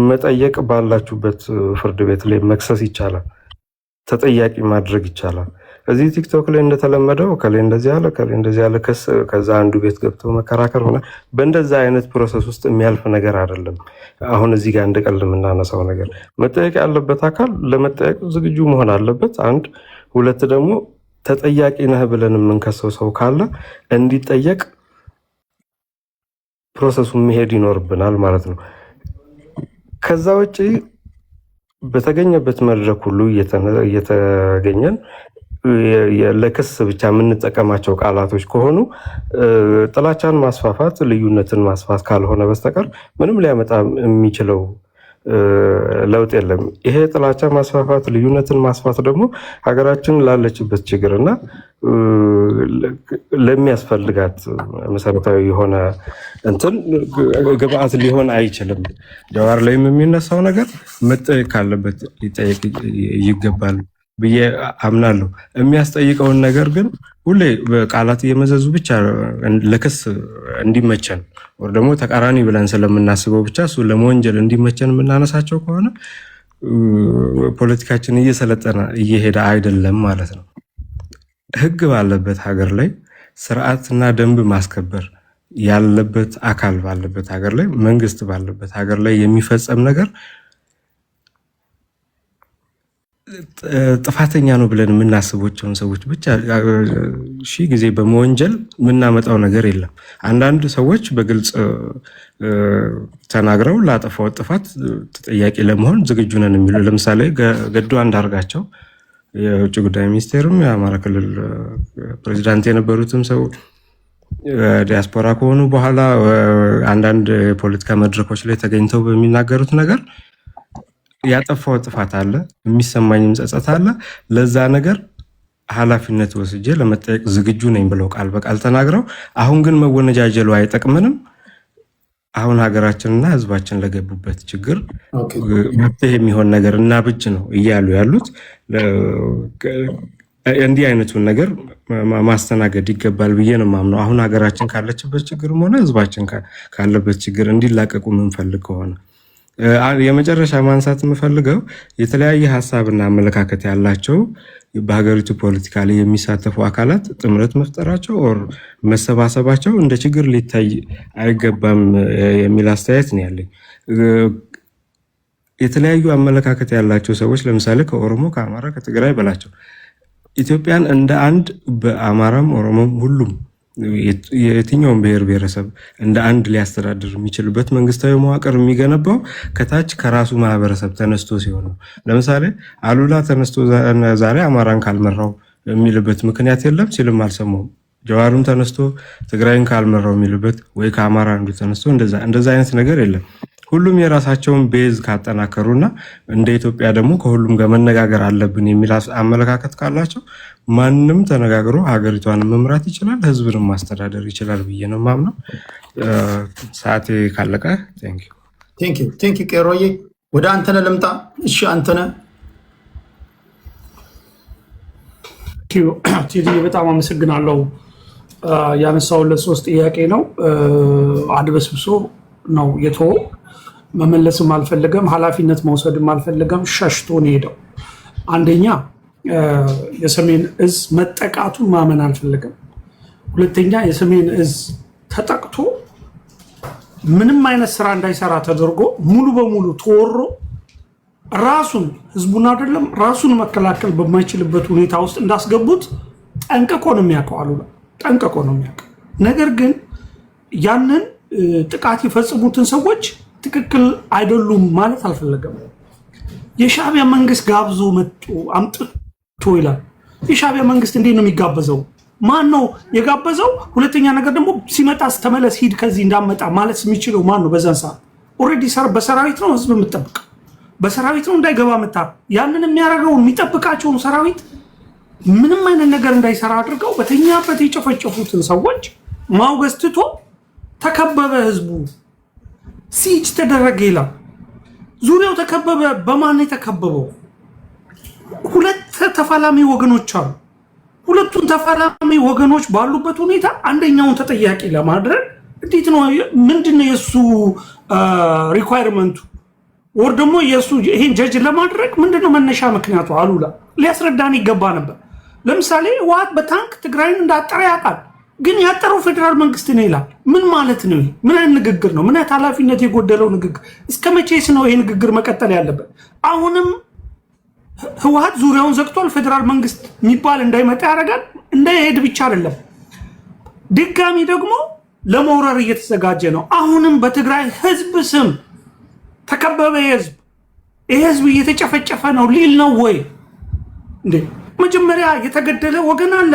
መጠየቅ ባላችሁበት ፍርድ ቤት ላይ መክሰስ ይቻላል፣ ተጠያቂ ማድረግ ይቻላል። እዚህ ቲክቶክ ላይ እንደተለመደው ከሌ እንደዚህ ያለ ከሌ እንደዚህ ያለ ከዛ አንዱ ቤት ገብቶ መከራከር ሆነ በእንደዛ አይነት ፕሮሰስ ውስጥ የሚያልፍ ነገር አይደለም። አሁን እዚህ ጋር እንደቀልድ የምናነሳው ነገር መጠየቅ ያለበት አካል ለመጠየቅ ዝግጁ መሆን አለበት። አንድ ሁለት ደግሞ ተጠያቂ ነህ ብለን የምንከሰው ሰው ካለ እንዲጠየቅ ፕሮሰሱን መሄድ ይኖርብናል ማለት ነው። ከዛ ውጪ በተገኘበት መድረክ ሁሉ እየተገኘን ለክስ ብቻ የምንጠቀማቸው ቃላቶች ከሆኑ ጥላቻን ማስፋፋት፣ ልዩነትን ማስፋት ካልሆነ በስተቀር ምንም ሊያመጣ የሚችለው ለውጥ የለም። ይሄ ጥላቻ ማስፋፋት፣ ልዩነትን ማስፋት ደግሞ ሀገራችን ላለችበት ችግርና ለሚያስፈልጋት መሰረታዊ የሆነ እንትን ግብአት ሊሆን አይችልም። ጀዋር ላይም የሚነሳው ነገር መጠየቅ ካለበት ሊጠየቅ ይገባል ብዬ አምናለሁ። የሚያስጠይቀውን ነገር ግን ሁሌ በቃላት እየመዘዙ ብቻ ለክስ እንዲመቸን ወር ደግሞ ተቃራኒ ብለን ስለምናስበው ብቻ እሱ ለመወንጀል እንዲመቸን የምናነሳቸው ከሆነ ፖለቲካችን እየሰለጠነ እየሄደ አይደለም ማለት ነው። ህግ ባለበት ሀገር ላይ ስርዓትና ደንብ ማስከበር ያለበት አካል ባለበት ሀገር ላይ መንግስት ባለበት ሀገር ላይ የሚፈጸም ነገር ጥፋተኛ ነው ብለን የምናስባቸውን ሰዎች ብቻ ሺህ ጊዜ በመወንጀል የምናመጣው ነገር የለም። አንዳንድ ሰዎች በግልጽ ተናግረው ላጠፋው ጥፋት ተጠያቂ ለመሆን ዝግጁ ነን የሚሉ ለምሳሌ ገዱ አንዳርጋቸው የውጭ ጉዳይ ሚኒስቴርም የአማራ ክልል ፕሬዚዳንት የነበሩትም ሰው ዲያስፖራ ከሆኑ በኋላ አንዳንድ የፖለቲካ መድረኮች ላይ ተገኝተው በሚናገሩት ነገር ያጠፋው ጥፋት አለ፣ የሚሰማኝም ጸጸት አለ፣ ለዛ ነገር ኃላፊነት ወስጄ ለመጠየቅ ዝግጁ ነኝ ብለው ቃል በቃል ተናግረው አሁን ግን መወነጃጀሉ አይጠቅምንም፣ አሁን ሀገራችንና ህዝባችን ለገቡበት ችግር መፍትሄ የሚሆን ነገር እናብጅ ነው እያሉ ያሉት። እንዲህ አይነቱን ነገር ማስተናገድ ይገባል ብዬ ነው የማምነው። አሁን ሀገራችን ካለችበት ችግርም ሆነ ህዝባችን ካለበት ችግር እንዲላቀቁ የምንፈልግ ከሆነ የመጨረሻ ማንሳት የምፈልገው የተለያየ ሀሳብና አመለካከት ያላቸው በሀገሪቱ ፖለቲካ ላይ የሚሳተፉ አካላት ጥምረት መፍጠራቸው ኦር መሰባሰባቸው እንደ ችግር ሊታይ አይገባም የሚል አስተያየት ነው ያለኝ። የተለያዩ አመለካከት ያላቸው ሰዎች ለምሳሌ ከኦሮሞ፣ ከአማራ፣ ከትግራይ በላቸው ኢትዮጵያን እንደ አንድ በአማራም ኦሮሞም ሁሉም የትኛውን ብሔር ብሔረሰብ እንደ አንድ ሊያስተዳድር የሚችልበት መንግስታዊ መዋቅር የሚገነባው ከታች ከራሱ ማህበረሰብ ተነስቶ ሲሆን ነው። ለምሳሌ አሉላ ተነስቶ ዛሬ አማራን ካልመራው የሚልበት ምክንያት የለም ሲልም አልሰማሁም። ጀዋርም ተነስቶ ትግራይን ካልመራው የሚልበት ወይ ከአማራ አንዱ ተነስቶ እንደዛ አይነት ነገር የለም። ሁሉም የራሳቸውን ቤዝ ካጠናከሩና እንደ ኢትዮጵያ ደግሞ ከሁሉም ጋር መነጋገር አለብን የሚል አመለካከት ካላቸው ማንም ተነጋግሮ ሀገሪቷን መምራት ይችላል፣ ህዝብንም ማስተዳደር ይችላል ብዬ ነው የማምነው። ሰዓቴ ካለቀ ቴንክ ዩ ቄሮዬ፣ ወደ አንተነህ ልምጣ። እሺ አንተነህ። ቴዲ በጣም አመሰግናለሁ። ያነሳውለት 3 ጥያቄ ነው። አድበስብሶ ነው የተወው። መመለስም አልፈለገም፣ ኃላፊነት መውሰድም አልፈለገም፣ ሸሽቶ ነው ሄደው። አንደኛ የሰሜን እዝ መጠቃቱን ማመን አልፈለገም። ሁለተኛ የሰሜን እዝ ተጠቅቶ ምንም አይነት ስራ እንዳይሰራ ተደርጎ ሙሉ በሙሉ ተወሮ ራሱን ህዝቡን አይደለም ራሱን መከላከል በማይችልበት ሁኔታ ውስጥ እንዳስገቡት ጠንቅቆ ነው የሚያውቀው። አሉላ ጠንቅቆ ነው የሚያውቀው። ነገር ግን ያንን ጥቃት የፈጸሙትን ሰዎች ትክክል አይደሉም ማለት አልፈለገም። የሻዕቢያ መንግስት ጋብዞ መጥቶ አምጥቶ ይላል። የሻዕቢያ መንግስት እንዴት ነው የሚጋበዘው? ማን ነው የጋበዘው? ሁለተኛ ነገር ደግሞ ሲመጣ ተመለስ ሂድ ከዚህ እንዳመጣ ማለት የሚችለው ማን ነው? በዛን ሰዓት ኦልሬዲ በሰራዊት ነው ህዝብ የምጠብቀው፣ በሰራዊት ነው እንዳይገባ መታ። ያንን የሚያደርገውን የሚጠብቃቸውን ሰራዊት ምንም አይነት ነገር እንዳይሰራ አድርገው በተኛበት የጨፈጨፉትን ሰዎች ማውገዝ ትቶ ተከበበ። ህዝቡ ሲጅ ተደረገ ይላል። ዙሪያው ተከበበ። በማን የተከበበው? ሁለት ተፋላሚ ወገኖች አሉ። ሁለቱን ተፋላሚ ወገኖች ባሉበት ሁኔታ አንደኛውን ተጠያቂ ለማድረግ እንዴት ነው? ምንድነው የሱ ሪኳየርመንቱ? ወር ደግሞ የሱ ይሄን ጀጅ ለማድረግ ምንድነው መነሻ ምክንያቱ? አሉላ ሊያስረዳን ይገባ ነበር። ለምሳሌ ህወሓት በታንክ ትግራይን እንዳጠረ ያውቃል። ግን ያጠረው ፌዴራል መንግስት ነው ይላል። ምን ማለት ነው? ምን አይነት ንግግር ነው? ምን አይነት ኃላፊነት የጎደለው ንግግር? እስከ መቼስ ነው ይሄ ንግግር መቀጠል ያለበት? አሁንም ህወሓት ዙሪያውን ዘግቷል። ፌዴራል መንግስት የሚባል እንዳይመጣ ያደርጋል። እንዳይሄድ ብቻ አይደለም፣ ድጋሚ ደግሞ ለመውረር እየተዘጋጀ ነው። አሁንም በትግራይ ህዝብ ስም ተከበበ ህዝብ፣ ይሄ ህዝብ እየተጨፈጨፈ ነው ሊል ነው ወይ እንዴ? መጀመሪያ የተገደለ ወገን አለ፣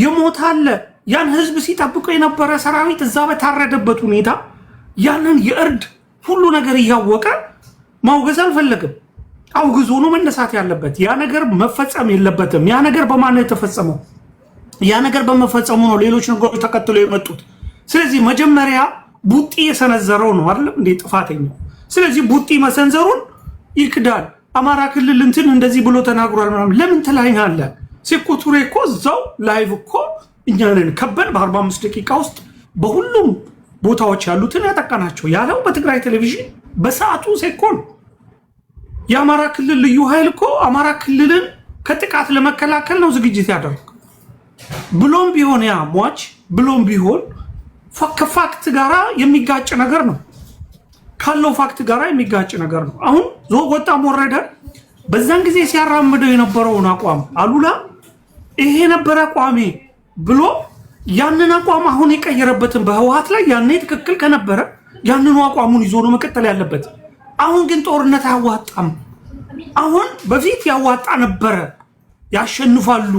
የሞት አለ። ያን ህዝብ ሲጠብቀው የነበረ ሰራዊት እዛ በታረደበት ሁኔታ ያንን የእርድ ሁሉ ነገር እያወቀ ማውገዝ አልፈለግም። አውግዞ ነው መነሳት ያለበት። ያ ነገር መፈጸም የለበትም። ያ ነገር በማን ነው የተፈጸመው? ያ ነገር በመፈጸሙ ነው ሌሎች ነገሮች ተከትሎ የመጡት። ስለዚህ መጀመሪያ ቡጢ የሰነዘረው ነው አይደል እንዴ ጥፋተኛው። ስለዚህ ቡጢ መሰንዘሩን ይክዳል። አማራ ክልል እንትን እንደዚህ ብሎ ተናግሯል ምናምን ለምን ትላኛለህ? ሴኮቱሬ እኮ እዛው ላይቭ እኮ እኛ ነን ከበን በ45 ደቂቃ ውስጥ በሁሉም ቦታዎች ያሉትን ያጠቃናቸው ያለው በትግራይ ቴሌቪዥን በሰዓቱ ሴኮን። የአማራ ክልል ልዩ ኃይል እኮ አማራ ክልልን ከጥቃት ለመከላከል ነው ዝግጅት ያደረገው። ብሎም ቢሆን ያ ሟች ብሎም ቢሆን ከፋክት ጋራ የሚጋጭ ነገር ነው፣ ካለው ፋክት ጋራ የሚጋጭ ነገር ነው። አሁን ወጣም ወረደ በዛን ጊዜ ሲያራምደው የነበረውን አቋም አሉላ ይሄ ነበረ አቋሜ ብሎ ያንን አቋም አሁን የቀየረበትን በህወሓት ላይ ያኔ ትክክል ከነበረ ያንኑ አቋሙን ይዞ ነው መቀጠል ያለበት። አሁን ግን ጦርነት አያዋጣም። አሁን በፊት ያዋጣ ነበረ፣ ያሸንፋሉ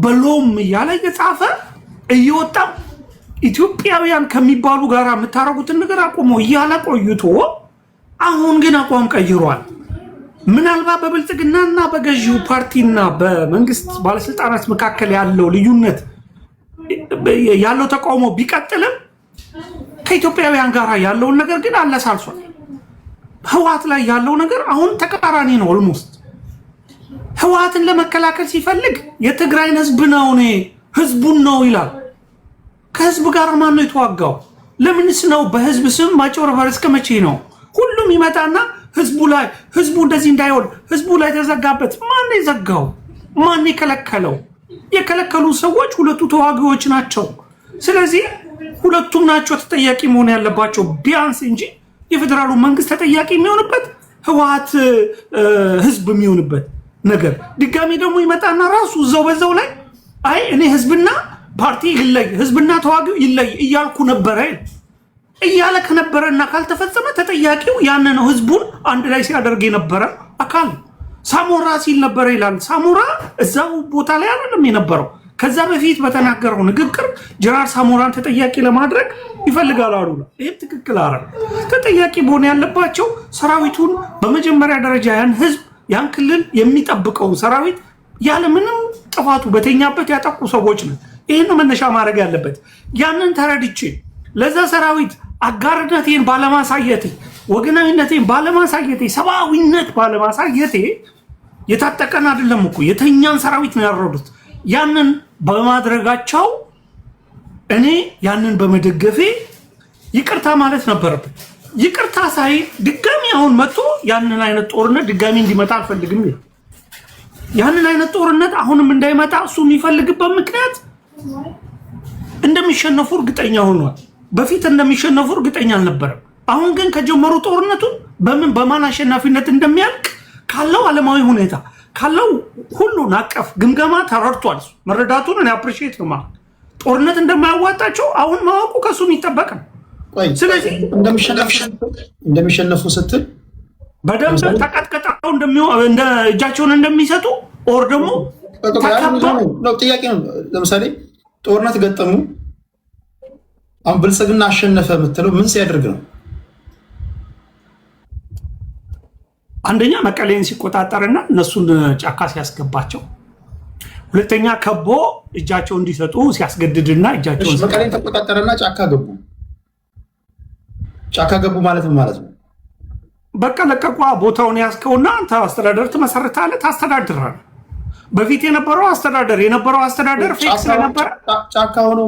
በሎም እያለ እየጻፈ እየወጣ ኢትዮጵያውያን ከሚባሉ ጋር የምታረጉትን ነገር አቁሞ እያለ ቆይቶ አሁን ግን አቋም ቀይሯል። ምናልባት በብልጽግናና በገዢው ፓርቲና በመንግስት ባለስልጣናት መካከል ያለው ልዩነት ያለው ተቃውሞ ቢቀጥልም ከኢትዮጵያውያን ጋር ያለውን ነገር ግን አለሳልሷል። ህወሓት ላይ ያለው ነገር አሁን ተቃራኒ ነው። ኦልሞስት ህወሓትን ለመከላከል ሲፈልግ የትግራይን ህዝብ ነው እኔ ህዝቡን ነው ይላል። ከህዝብ ጋር ማን ነው የተዋጋው? ለምንስ ነው በህዝብ ስም ማጭበርበር? እስከ መቼ ነው? ሁሉም ይመጣና ህዝቡ እንደዚህ እንዳይሆን ህዝቡ ላይ ተዘጋበት። ማን የዘጋው? ማን የከለከለው? የከለከሉ ሰዎች ሁለቱ ተዋጊዎች ናቸው። ስለዚህ ሁለቱም ናቸው ተጠያቂ መሆን ያለባቸው ቢያንስ እንጂ የፌዴራሉ መንግስት ተጠያቂ የሚሆንበት ህወሓት ህዝብ የሚሆንበት ነገር ድጋሚ ደግሞ ይመጣና ራሱ እዛው በዛው ላይ አይ እኔ ህዝብና ፓርቲ ይለይ ህዝብና ተዋጊው ይለይ እያልኩ ነበረ እያለ ከነበረና ካልተፈጸመ ተጠያቂው ያን ነው። ህዝቡን አንድ ላይ ሲያደርግ የነበረ አካል ሳሞራ ሲል ነበረ ይላል። ሳሞራ እዛው ቦታ ላይ አይደለም የነበረው። ከዛ በፊት በተናገረው ንግግር ጀነራል ሳሞራን ተጠያቂ ለማድረግ ይፈልጋል አሉ። ይሄም ትክክል አይደለም። ተጠያቂ መሆን ያለባቸው ሰራዊቱን በመጀመሪያ ደረጃ ያን ህዝብ ያን ክልል የሚጠብቀውን ሰራዊት ያለምንም ጥፋቱ በተኛበት ያጠቁ ሰዎች ነው። ይሄን ነው መነሻ ማድረግ ያለበት። ያንን ተረድቼ ለዛ ሰራዊት አጋርነቴን ባለማሳየቴ፣ ወገናዊነቴን ባለማሳየቴ፣ ሰብአዊነት ባለማሳየቴ የታጠቀን አይደለም እኮ የተኛን ሰራዊት ነው ያረዱት። ያንን በማድረጋቸው እኔ ያንን በመደገፌ ይቅርታ ማለት ነበረብኝ። ይቅርታ ሳይ ድጋሚ አሁን መጥቶ ያንን አይነት ጦርነት ድጋሚ እንዲመጣ አልፈልግም። ያንን አይነት ጦርነት አሁንም እንዳይመጣ እሱ የሚፈልግበት ምክንያት እንደሚሸነፉ እርግጠኛ ሆኗል። በፊት እንደሚሸነፉ እርግጠኛ አልነበረም። አሁን ግን ከጀመሩ ጦርነቱን በማን አሸናፊነት እንደሚያልቅ ካለው ዓለማዊ ሁኔታ ካለው ሁሉን አቀፍ ግምገማ ተረድቷል። መረዳቱን እኔ አፕሪሺየት ነው ማለት ጦርነት እንደማያዋጣቸው አሁን ማወቁ ከሱ የሚጠበቅ ነው። ስለዚህ እንደሚሸነፉ ስትል በደንብ ተቀጥቀጣው እንደ እጃቸውን እንደሚሰጡ ኦር ደግሞ ጥያቄ ነው። ለምሳሌ ጦርነት ገጠሙ፣ አሁን ብልጽግና አሸነፈ የምትለው ምን ሲያደርግ ነው? አንደኛ መቀሌን ሲቆጣጠርና እነሱን ጫካ ሲያስገባቸው፣ ሁለተኛ ከቦ እጃቸው እንዲሰጡ ሲያስገድድና እጃቸውን መቀሌን ተቆጣጠረና ጫካ ገቡ። ጫካ ገቡ ማለት ምን ማለት ነው? በቃ ለቀቋ። ቦታውን ያስከውና አንተ አስተዳደር ትመሰርታለህ፣ ታስተዳድራለህ። በፊት የነበረው አስተዳደር ፌክ ስለነበረ ጫካ ሆነው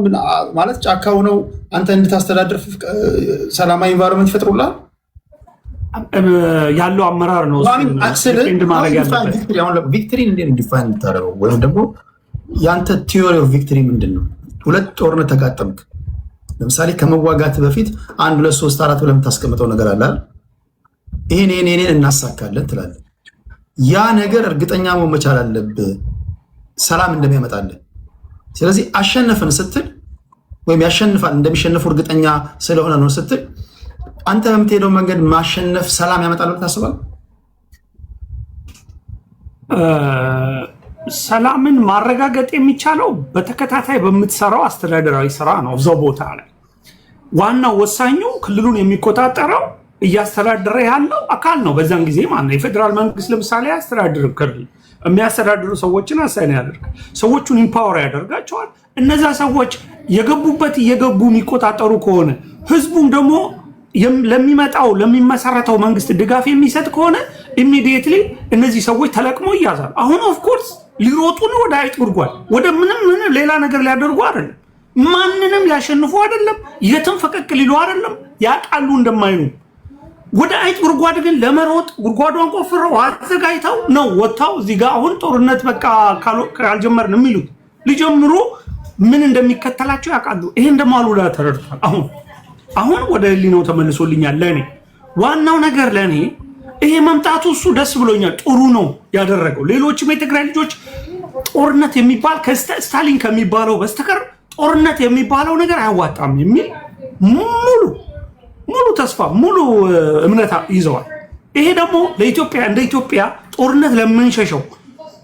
ማለት ጫካ ሆነው አንተ እንድታስተዳድር ሰላማዊ ኢንቫይሮንመንት ይፈጥሩልሃል። ያለው አመራር ነው ማድረግ ያለበት። ቪክትሪን እንዴት ዲፋይን የምታደርገው ወይም ደግሞ የአንተ ቲዮሪ ኦፍ ቪክትሪ ምንድን ነው? ሁለት ጦርነት ተጋጠምክ። ለምሳሌ ከመዋጋት በፊት 1 2 3 4 ብለህ የምታስቀምጠው ነገር አለ። ይሄን እናሳካለን ትላለህ። ያ ነገር እርግጠኛ መሆን መቻል አለብህ ሰላም እንደሚያመጣልህ። ስለዚህ አሸነፍን ስትል ወይም ያሸንፋል እንደሚሸነፉ እርግጠኛ ስለሆነ ነው ስትል አንተ በምትሄደው መንገድ ማሸነፍ ሰላም ያመጣል ብለህ ታስባለህ? ሰላምን ማረጋገጥ የሚቻለው በተከታታይ በምትሰራው አስተዳደራዊ ስራ ነው። እዛው ቦታ ላይ ዋናው ወሳኙ ክልሉን የሚቆጣጠረው እያስተዳደረ ያለው አካል ነው። በዛን ጊዜ ማለት ነው የፌዴራል መንግስት ለምሳሌ ያስተዳድር ክልል የሚያስተዳድሩ ሰዎችን አሳይን ያደርግ ሰዎቹን ኢምፓወር ያደርጋቸዋል። እነዛ ሰዎች የገቡበት እየገቡ የሚቆጣጠሩ ከሆነ ህዝቡም ደግሞ ለሚመጣው ለሚመሰረተው መንግስት ድጋፍ የሚሰጥ ከሆነ ኢሚዲየትሊ እነዚህ ሰዎች ተለቅሞ ይያዛሉ። አሁን ኦፍኮርስ ሊሮጡ ነው ወደ አይጥ ጉድጓድ፣ ወደ ምንም ሌላ ነገር ሊያደርጉ አይደለም፣ ማንንም ሊያሸንፉ አይደለም፣ የትም ፈቀቅ ሊሉ አይደለም፣ ያውቃሉ እንደማይኑ። ወደ አይጥ ጉድጓድ ግን ለመሮጥ ጉድጓዷን ቆፍረው አዘጋጅተው ነው ወጥተው እዚህ ጋር አሁን ጦርነት በቃ ካልጀመርን የሚሉት ሊጀምሩ ምን እንደሚከተላቸው ያውቃሉ። ይሄን ደግሞ አሉላ ተረድቷል። አሁን ወደ ህሊናው ተመልሶልኛል። ለኔ ዋናው ነገር ለኔ ይሄ መምጣቱ እሱ ደስ ብሎኛል። ጥሩ ነው ያደረገው። ሌሎችም የትግራይ ልጆች ጦርነት የሚባል ከስታሊን ከሚባለው በስተቀር ጦርነት የሚባለው ነገር አያዋጣም የሚል ሙሉ ተስፋ ሙሉ እምነት ይዘዋል። ይሄ ደግሞ ለኢትዮጵያ እንደ ኢትዮጵያ ጦርነት ለምንሸሸው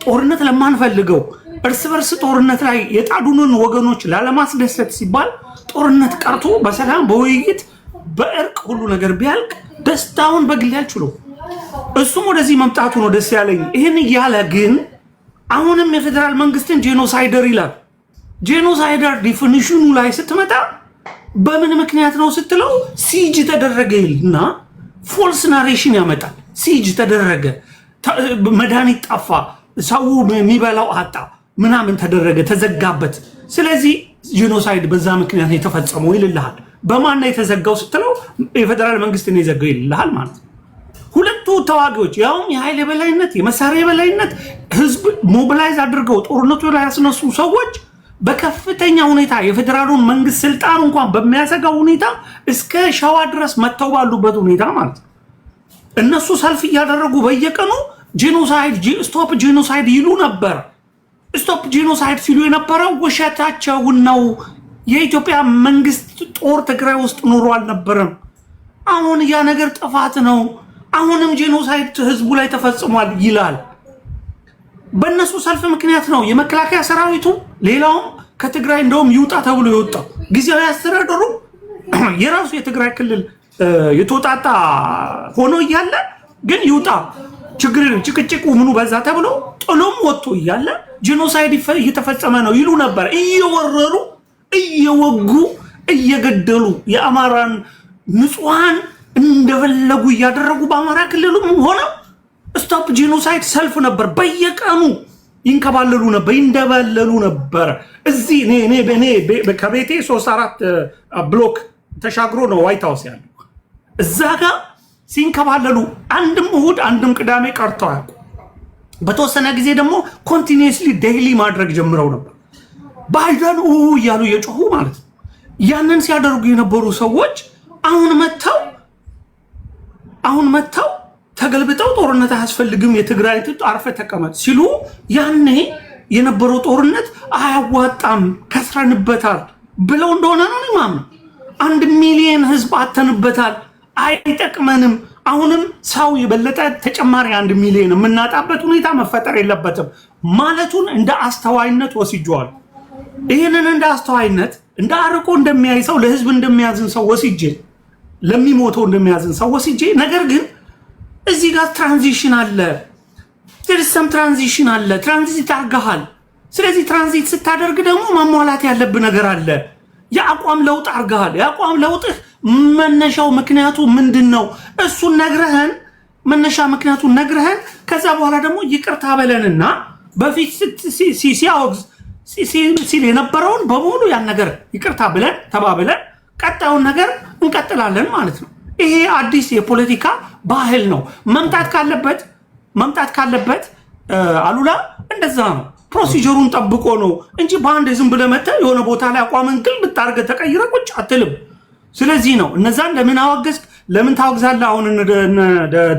ጦርነት ለማንፈልገው እርስ በርስ ጦርነት ላይ የጣዱንን ወገኖች ላለማስደሰት ሲባል ጦርነት ቀርቶ በሰላም በውይይት በእርቅ ሁሉ ነገር ቢያልቅ ደስታውን በግል ያልችለው እሱም ወደዚህ መምጣቱ ነው ደስ ያለኝ። ይህን እያለ ግን አሁንም የፌዴራል መንግስትን ጄኖሳይደር ይላል። ጄኖሳይደር ዲፊኒሽኑ ላይ ስትመጣ በምን ምክንያት ነው ስትለው ሲጅ ተደረገ ይልና ፎልስ ናሬሽን ያመጣል። ሲጅ ተደረገ፣ መድኃኒት ጠፋ፣ ሰው የሚበላው አጣ፣ ምናምን ተደረገ፣ ተዘጋበት። ስለዚህ ጄኖሳይድ በዛ ምክንያት የተፈጸመው ይልልሃል። በማን ነው የተዘጋው ስትለው የፌዴራል መንግስት ነው የዘጋው ይልልሃል ማለት ነው። ሁለቱ ተዋጊዎች ያውም የኃይል የበላይነት የመሳሪያ የበላይነት ህዝብ ሞቢላይዝ አድርገው ጦርነቱ ላይ ያስነሱ ሰዎች በከፍተኛ ሁኔታ የፌዴራሉን መንግስት ስልጣን እንኳን በሚያሰጋው ሁኔታ እስከ ሸዋ ድረስ መጥተው ባሉበት ሁኔታ ማለት ነው እነሱ ሰልፍ እያደረጉ በየቀኑ ጄኖሳይድ ስቶፕ ጄኖሳይድ ይሉ ነበር። ስቶፕ ጄኖሳይድ ሲሉ የነበረው ውሸታቸውን ነው። የኢትዮጵያ መንግስት ጦር ትግራይ ውስጥ ኑሮ አልነበረም። አሁን ያ ነገር ጥፋት ነው። አሁንም ጄኖሳይድ ህዝቡ ላይ ተፈጽሟል ይላል። በእነሱ ሰልፍ ምክንያት ነው የመከላከያ ሰራዊቱ ሌላውም ከትግራይ እንደውም ይውጣ ተብሎ የወጣው። ጊዜያዊ አስተዳደሩ የራሱ የትግራይ ክልል የተወጣጣ ሆኖ እያለ ግን ይውጣ ጭቅጭቁ ምኑ በዛ ተብሎ ጥሎም ወጥቶ እያለ ጄኖሳይድ እየተፈጸመ ነው ይሉ ነበር። እየወረሩ እየወጉ እየገደሉ የአማራን ንጹሃን እንደፈለጉ እያደረጉ በአማራ ክልሉም ሆነ ስቶፕ ጄኖሳይድ ሰልፍ ነበር። በየቀኑ ይንከባለሉ ነበር፣ ይንደባለሉ ነበር። እዚህ እኔ ከቤቴ 3-4 ብሎክ ተሻግሮ ነው ዋይት ሃውስ ያለው። እዛ ጋር ሲንከባለሉ አንድም እሁድ አንድም ቅዳሜ ቀርተዋል። በተወሰነ ጊዜ ደግሞ ኮንቲኒየስሊ ዴይሊ ማድረግ ጀምረው ነበር። ባይደን እያሉ የጮሁ ማለት ነው። ያንን ሲያደርጉ የነበሩ ሰዎች አሁን መጥተው ተገልብጠው ጦርነት አያስፈልግም የትግራይ አርፈ ተቀመጥ ሲሉ ያኔ የነበረው ጦርነት አያዋጣም ከስረንበታል ብለው እንደሆነ ነው ማምነው። 1 ሚሊዮን ህዝብ አተንበታል፣ አይጠቅመንም። አሁንም ሰው የበለጠ ተጨማሪ 1 ሚሊዮን የምናጣበት ሁኔታ መፈጠር የለበትም ማለቱን እንደ አስተዋይነት ወስጄዋል። ይህንን እንደ አስተዋይነት እንደ አርቆ እንደሚያይ ሰው ለህዝብ እንደሚያዝን ሰው ወስጄ ለሚሞተው እንደሚያዝን ሰው ወስጄ ነገር ግን እዚህ ጋር ትራንዚሽን አለ። ትርሰም ትራንዚሽን አለ። ትራንዚት አርጋሃል። ስለዚህ ትራንዚት ስታደርግ ደግሞ ማሟላት ያለብህ ነገር አለ። የአቋም ለውጥ አርጋሃል። የአቋም ለውጥህ መነሻው ምክንያቱ ምንድነው? እሱን ነግረህን መነሻ ምክንያቱን ነግረህን ከዛ በኋላ ደግሞ ይቅርታ በለንና በፊት ሲያወግዝ ሲል የነበረውን በሙሉ ያን ነገር ይቅርታ ብለን ተባብለን ቀጣዩን ነገር እንቀጥላለን ማለት ነው። ይሄ አዲስ የፖለቲካ ባህል ነው። መምጣት ካለበት አሉላ እንደዛ ነው። ፕሮሲጀሩን ጠብቆ ነው እንጂ በአንድ ዝም ብለህ መተህ የሆነ ቦታ ላይ አቋምን ግልብጥ አድርገህ ተቀይረህ ቁጭ አትልም። ስለዚህ ነው እነዛን ለምን አወገዝክ ለምን ታወግዛለህ? አሁን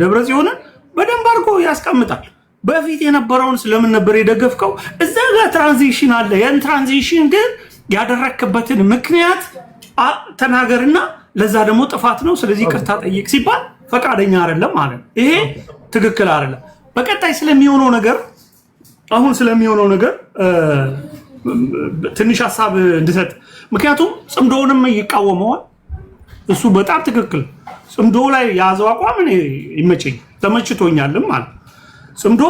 ደብረጽዮንን በደንብ አድርጎ ያስቀምጣል። በፊት የነበረውን ስለምን ነበር የደገፍከው? እዛ ጋር ትራንዚሽን አለ። ያን ትራንዚሽን ግን ያደረክበትን ምክንያት ተናገርና ለዛ ደግሞ ጥፋት ነው ስለዚህ ይቅርታ ጠይቅ ሲባል ፈቃደኛ አይደለም ማለት ነው። ይሄ ትክክል አይደለም። በቀጣይ ስለሚሆነው ነገር ትንሽ ሀሳብ እንድሰጥ፣ ምክንያቱም ጽምዶውንም ይቃወመዋል። እሱ በጣም ትክክል ጽምዶ ላይ የያዘው አቋም ይመቸኝ ተመችቶኛልም ማለት ጽምዶ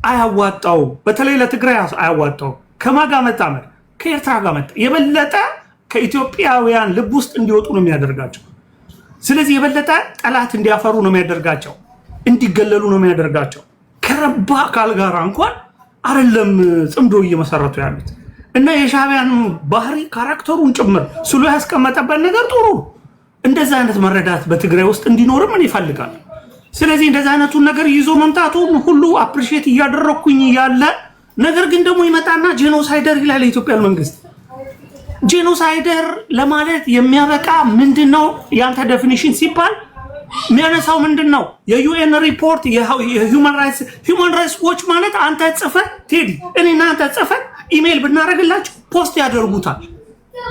አያዋጣው፣ በተለይ ለትግራይ አያዋጣው። ከማጋ መጣመር ከኤርትራ ጋር መጣ የበለጠ ከኢትዮጵያውያን ልብ ውስጥ እንዲወጡ ነው የሚያደርጋቸው። ስለዚህ የበለጠ ጠላት እንዲያፈሩ ነው የሚያደርጋቸው፣ እንዲገለሉ ነው የሚያደርጋቸው። ከረባ አካል ጋር እንኳን አይደለም ጽምዶ እየመሰረቱ ያሉት እና የሻዕቢያን ባህሪ ካራክተሩን ጭምር ስሎ ያስቀመጠበት ነገር ጥሩ። እንደዛ አይነት መረዳት በትግራይ ውስጥ እንዲኖር ምን ይፈልጋል። ስለዚህ እንደዛ አይነቱን ነገር ይዞ መምጣቱን ሁሉ አፕሪሺየት እያደረኩኝ ያለ ነገር ግን ደግሞ ይመጣና ጄኖሳይደር ይላል የኢትዮጵያ መንግስት። ጄኖሳይደር ለማለት የሚያበቃ ምንድነው ያንተ ዴፊኒሽን ሲባል የሚያነሳው ምንድነው? የዩኤን ሪፖርት የሂውማን ራይትስ ዎች ማለት አንተ ጽፈህ ቴዲ እኔና አንተ ጽፈህ ኢሜል ብናደርግላቸው ፖስት ያደርጉታል።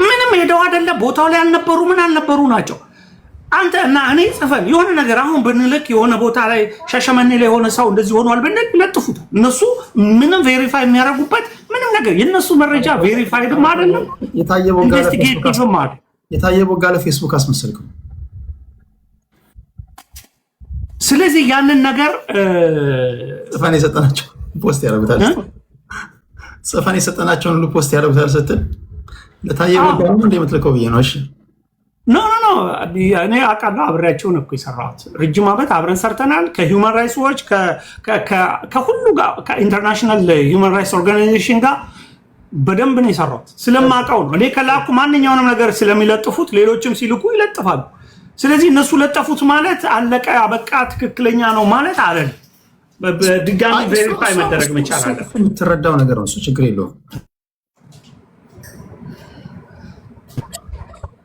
ምንም ሄደው አይደለ ቦታው ላይ አልነበሩ ናቸው። አንተ እና እኔ ጽፈን የሆነ ነገር አሁን ብንልክ የሆነ ቦታ ላይ ሻሸመኔ ላይ የሆነ ሰው እንደዚህ ሆኗል ብንል ይለጥፉታል። እነሱ ምንም ቬሪፋይ የሚያደርጉበት ምንም ነገር የነሱ መረጃ ቬሪፋይድም አይደለም። የታየ ቦጋለ ፌስቡክ አስመሰልከው። ስለዚህ ያንን ነገር ጽፈን የሰጠናቸው ፖስት ያደርጉታል። ጽፈን የሰጠናቸውን ሁሉ ፖስት ያደርጉታል ስትል ለታየ ቦጋለ እንደምትልከው ብዬ ነው። እሺ ኖ እኔ አውቃለሁ። አብሬያቸው ነው እኮ የሰራሁት። ረጅም ዓመት አብረን ሰርተናል። ከሂውማን ራይትስ ዎች ከሁሉ ጋር ከኢንተርናሽናል ሂውማን ራይትስ ኦርጋናይዜሽን ጋር በደንብ ነው የሰራሁት። ስለማውቀው ነው። እኔ ከላኩ ማንኛውንም ነገር ስለሚለጥፉት ሌሎችም ሲልኩ ይለጥፋሉ። ስለዚህ እነሱ ለጠፉት ማለት አለቀ አበቃ ትክክለኛ ነው ማለት አይደለም። በድጋሚ ቬሪፋይ መደረግ መቻል አለ። የምትረዳው ነገር ነው እሱ፣ ችግር የለውም።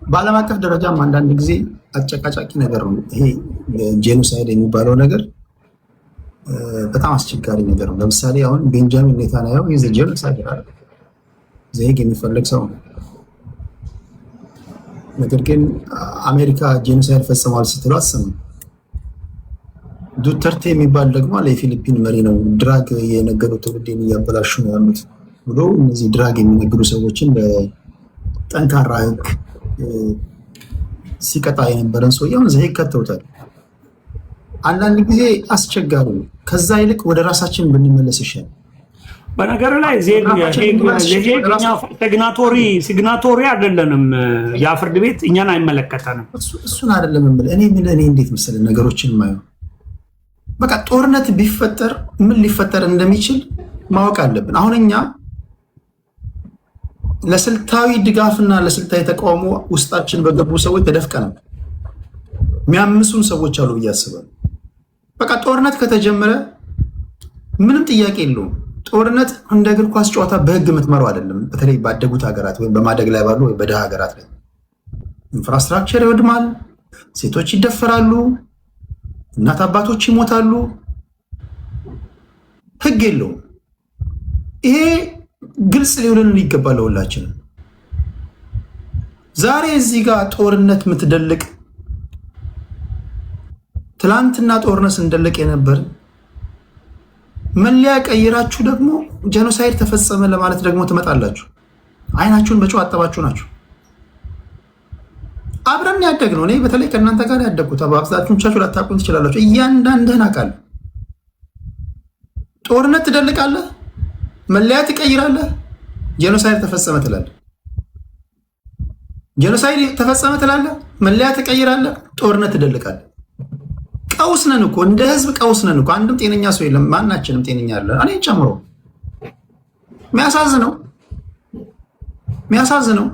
በዓለም አቀፍ ደረጃም አንዳንድ ጊዜ አጨቃጫቂ ነገር ነው ይሄ ጄኖሳይድ የሚባለው ነገር፣ በጣም አስቸጋሪ ነገር ነው። ለምሳሌ አሁን ቤንጃሚን ኔታንያሁ ይዘ ጄኖሳይድ አለ ዜግ የሚፈልግ ሰው ነው። ነገር ግን አሜሪካ ጄኖሳይድ ፈጽሟል ስትለው አሰማም። ዱተርቴ የሚባል ደግሞ የፊሊፒን መሪ ነው። ድራግ የነገዱ ትውልድን እያበላሹ ነው ያሉት ብሎ እነዚህ ድራግ የሚነግዱ ሰዎችን በጠንካራ ሕግ ሲቀጣ የነበረን ሰው ያውን ዘሄግ ከተውታል። አንዳንድ ጊዜ አስቸጋሪ ነው። ከዛ ይልቅ ወደ ራሳችን ብንመለስ ይሻላል። በነገር ላይ ሲግናቶሪ አይደለንም። ያ ፍርድ ቤት እኛን አይመለከተንም። እሱን አይደለም የምልህ እኔ እንዴት መሰለህ ነገሮችን ማየው፣ በቃ ጦርነት ቢፈጠር ምን ሊፈጠር እንደሚችል ማወቅ አለብን። አሁን እኛ ለስልታዊ ድጋፍና ለስልታዊ ተቃውሞ ውስጣችን በገቡ ሰዎች ተደፍቀናል። የሚያምሱን ሰዎች አሉ ብዬ አስባለሁ። በቃ ጦርነት ከተጀመረ ምንም ጥያቄ የለውም። ጦርነት እንደ እግር ኳስ ጨዋታ በህግ የምትመራው አይደለም። በተለይ ባደጉት ሀገራት ወይም በማደግ ላይ ባሉ ወይ በደሃ ሀገራት ላይ ኢንፍራስትራክቸር ይወድማል፣ ሴቶች ይደፈራሉ፣ እናት አባቶች ይሞታሉ። ህግ የለውም። ይሄ ግልጽ ሊሆንን ይገባል ለሁላችንም። ዛሬ እዚህ ጋር ጦርነት የምትደልቅ ትላንትና ጦርነት ስንደልቅ የነበር መለያ ቀይራችሁ ደግሞ ጄኖሳይድ ተፈጸመ ለማለት ደግሞ ትመጣላችሁ። አይናችሁን በጨው አጠባችሁ ናችሁ። አብረን ያደግነው እኔ በተለይ ከእናንተ ጋር ያደግኩት አብዛኞቻችሁ ላታውቁኝ ትችላላችሁ። እያንዳንድህን አውቃለሁ። ጦርነት ትደልቃለህ፣ መለያ ትቀይራለህ፣ ጄኖሳይድ ተፈጸመ ትላለህ። ጄኖሳይድ ተፈጸመ ትላለህ፣ መለያ ትቀይራለህ፣ ጦርነት ትደልቃለህ። ቀውስ ነን እኮ እንደ ህዝብ ቀውስ ነን እኮ። አንድም ጤነኛ ሰው የለም። ማናችንም ጤነኛ አለ እኔ ጨምሮ። የሚያሳዝነው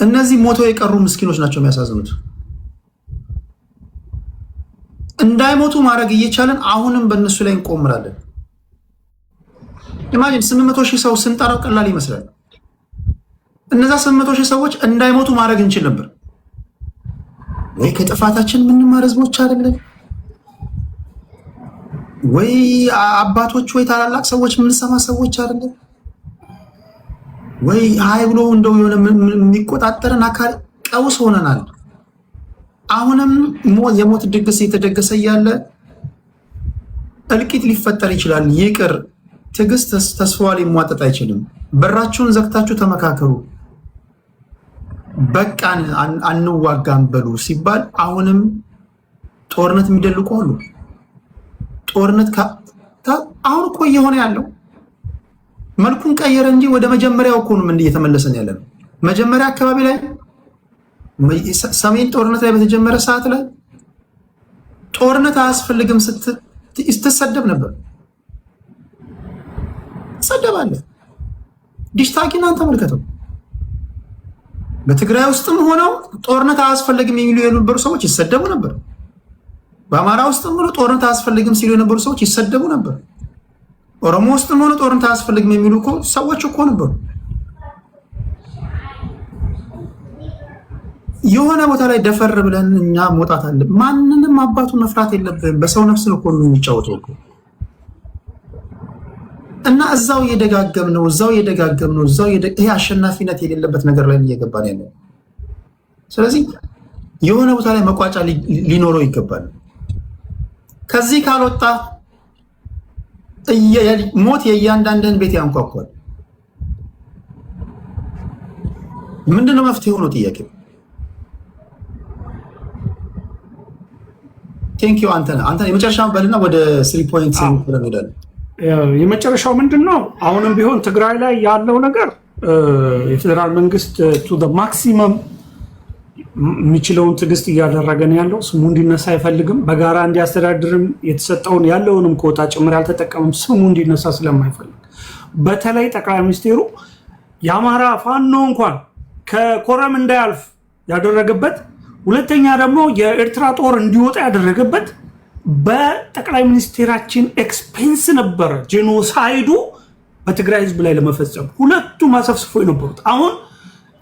እነዚህ ሞተው የቀሩ ምስኪኖች ናቸው የሚያሳዝኑት። እንዳይሞቱ ማድረግ እየቻለን አሁንም በእነሱ ላይ እንቆምራለን። ኢማጂን 800,000 ሰው ስንጠራው ቀላል ይመስላል። እነዛ 800,000 ሰዎች እንዳይሞቱ ማድረግ እንችል ነበር ወይ? ከጥፋታችን ምንማር ህዝቦች አይደለም ወይ? አባቶች ወይ ታላላቅ ሰዎች ምንሰማ ሰዎች አይደለም ወይ? ሃይ ብሎ እንደው የሆነ የሚቆጣጠረን አካል ቀውስ ሆነናል። አሁንም የሞት ድግስ እየተደገሰ እያለ እልቂት ሊፈጠር ይችላል። ይቅር፣ ትዕግስት ተስፋ ሊሟጠጥ አይችልም። በራችሁን ዘግታችሁ ተመካከሩ፣ በቃን አንዋጋም በሉ ሲባል አሁንም ጦርነት የሚደልቁ አሉ። ጦርነት አሁን እኮ እየሆነ ያለው መልኩን ቀየረ እንጂ ወደ መጀመሪያው እኮ ነው እየተመለሰን ያለ ነው። መጀመሪያ አካባቢ ላይ ሰሜን ጦርነት ላይ በተጀመረ ሰዓት ላይ ጦርነት አያስፈልግም ስትሰደብ ነበር። ትሰደባለህ። ዲሽታኪን አንተ ተመልከተው። በትግራይ ውስጥም ሆነው ጦርነት አያስፈልግም የሚሉ የነበሩ ሰዎች ይሰደቡ ነበር። በአማራ ውስጥም ሆነው ጦርነት አያስፈልግም ሲሉ የነበሩ ሰዎች ይሰደቡ ነበር። ኦሮሞ ውስጥም ሆነው ጦርነት አያስፈልግም የሚሉ ሰዎች እኮ ነበሩ። የሆነ ቦታ ላይ ደፈር ብለን እኛ መውጣት አለ። ማንንም አባቱ መፍራት የለብህም። በሰው ነፍስ ነው እኮ የሚጫወተው እኮ እና እዛው እየደጋገም ነው ይሄ አሸናፊነት የሌለበት ነገር ላይ እየገባን ያለ። ስለዚህ የሆነ ቦታ ላይ መቋጫ ሊኖረው ይገባል። ከዚህ ካልወጣ ሞት የእያንዳንድን ቤት ያንኳኳል። ምንድነው መፍትሄው ነው ጥያቄው። ቴንክ ዩ አንተ የመጨረሻው በልና ወደ 3 ፖይንት እንሄዳለን። የመጨረሻው ምንድነው? አሁንም ቢሆን ትግራይ ላይ ያለው ነገር የፌደራል መንግስት ቱ ዘ ማክሲመም የሚችለውን ትዕግስት እያደረገ ነው ያለው። ስሙ እንዲነሳ አይፈልግም። በጋራ እንዲያስተዳድርም የተሰጠውን ያለውንም ኮታ ጭምር ያልተጠቀመም ስሙ እንዲነሳ ስለማይፈልግ በተለይ ጠቅላይ ሚኒስቴሩ የአማራ ፋኖ እንኳን ከኮረም እንዳያልፍ ያደረገበት፣ ሁለተኛ ደግሞ የኤርትራ ጦር እንዲወጣ ያደረገበት በጠቅላይ ሚኒስቴራችን ኤክስፔንስ ነበረ። ጄኖሳይዱ በትግራይ ህዝብ ላይ ለመፈጸም ሁለቱም አሰፍስፎ የነበሩት አሁን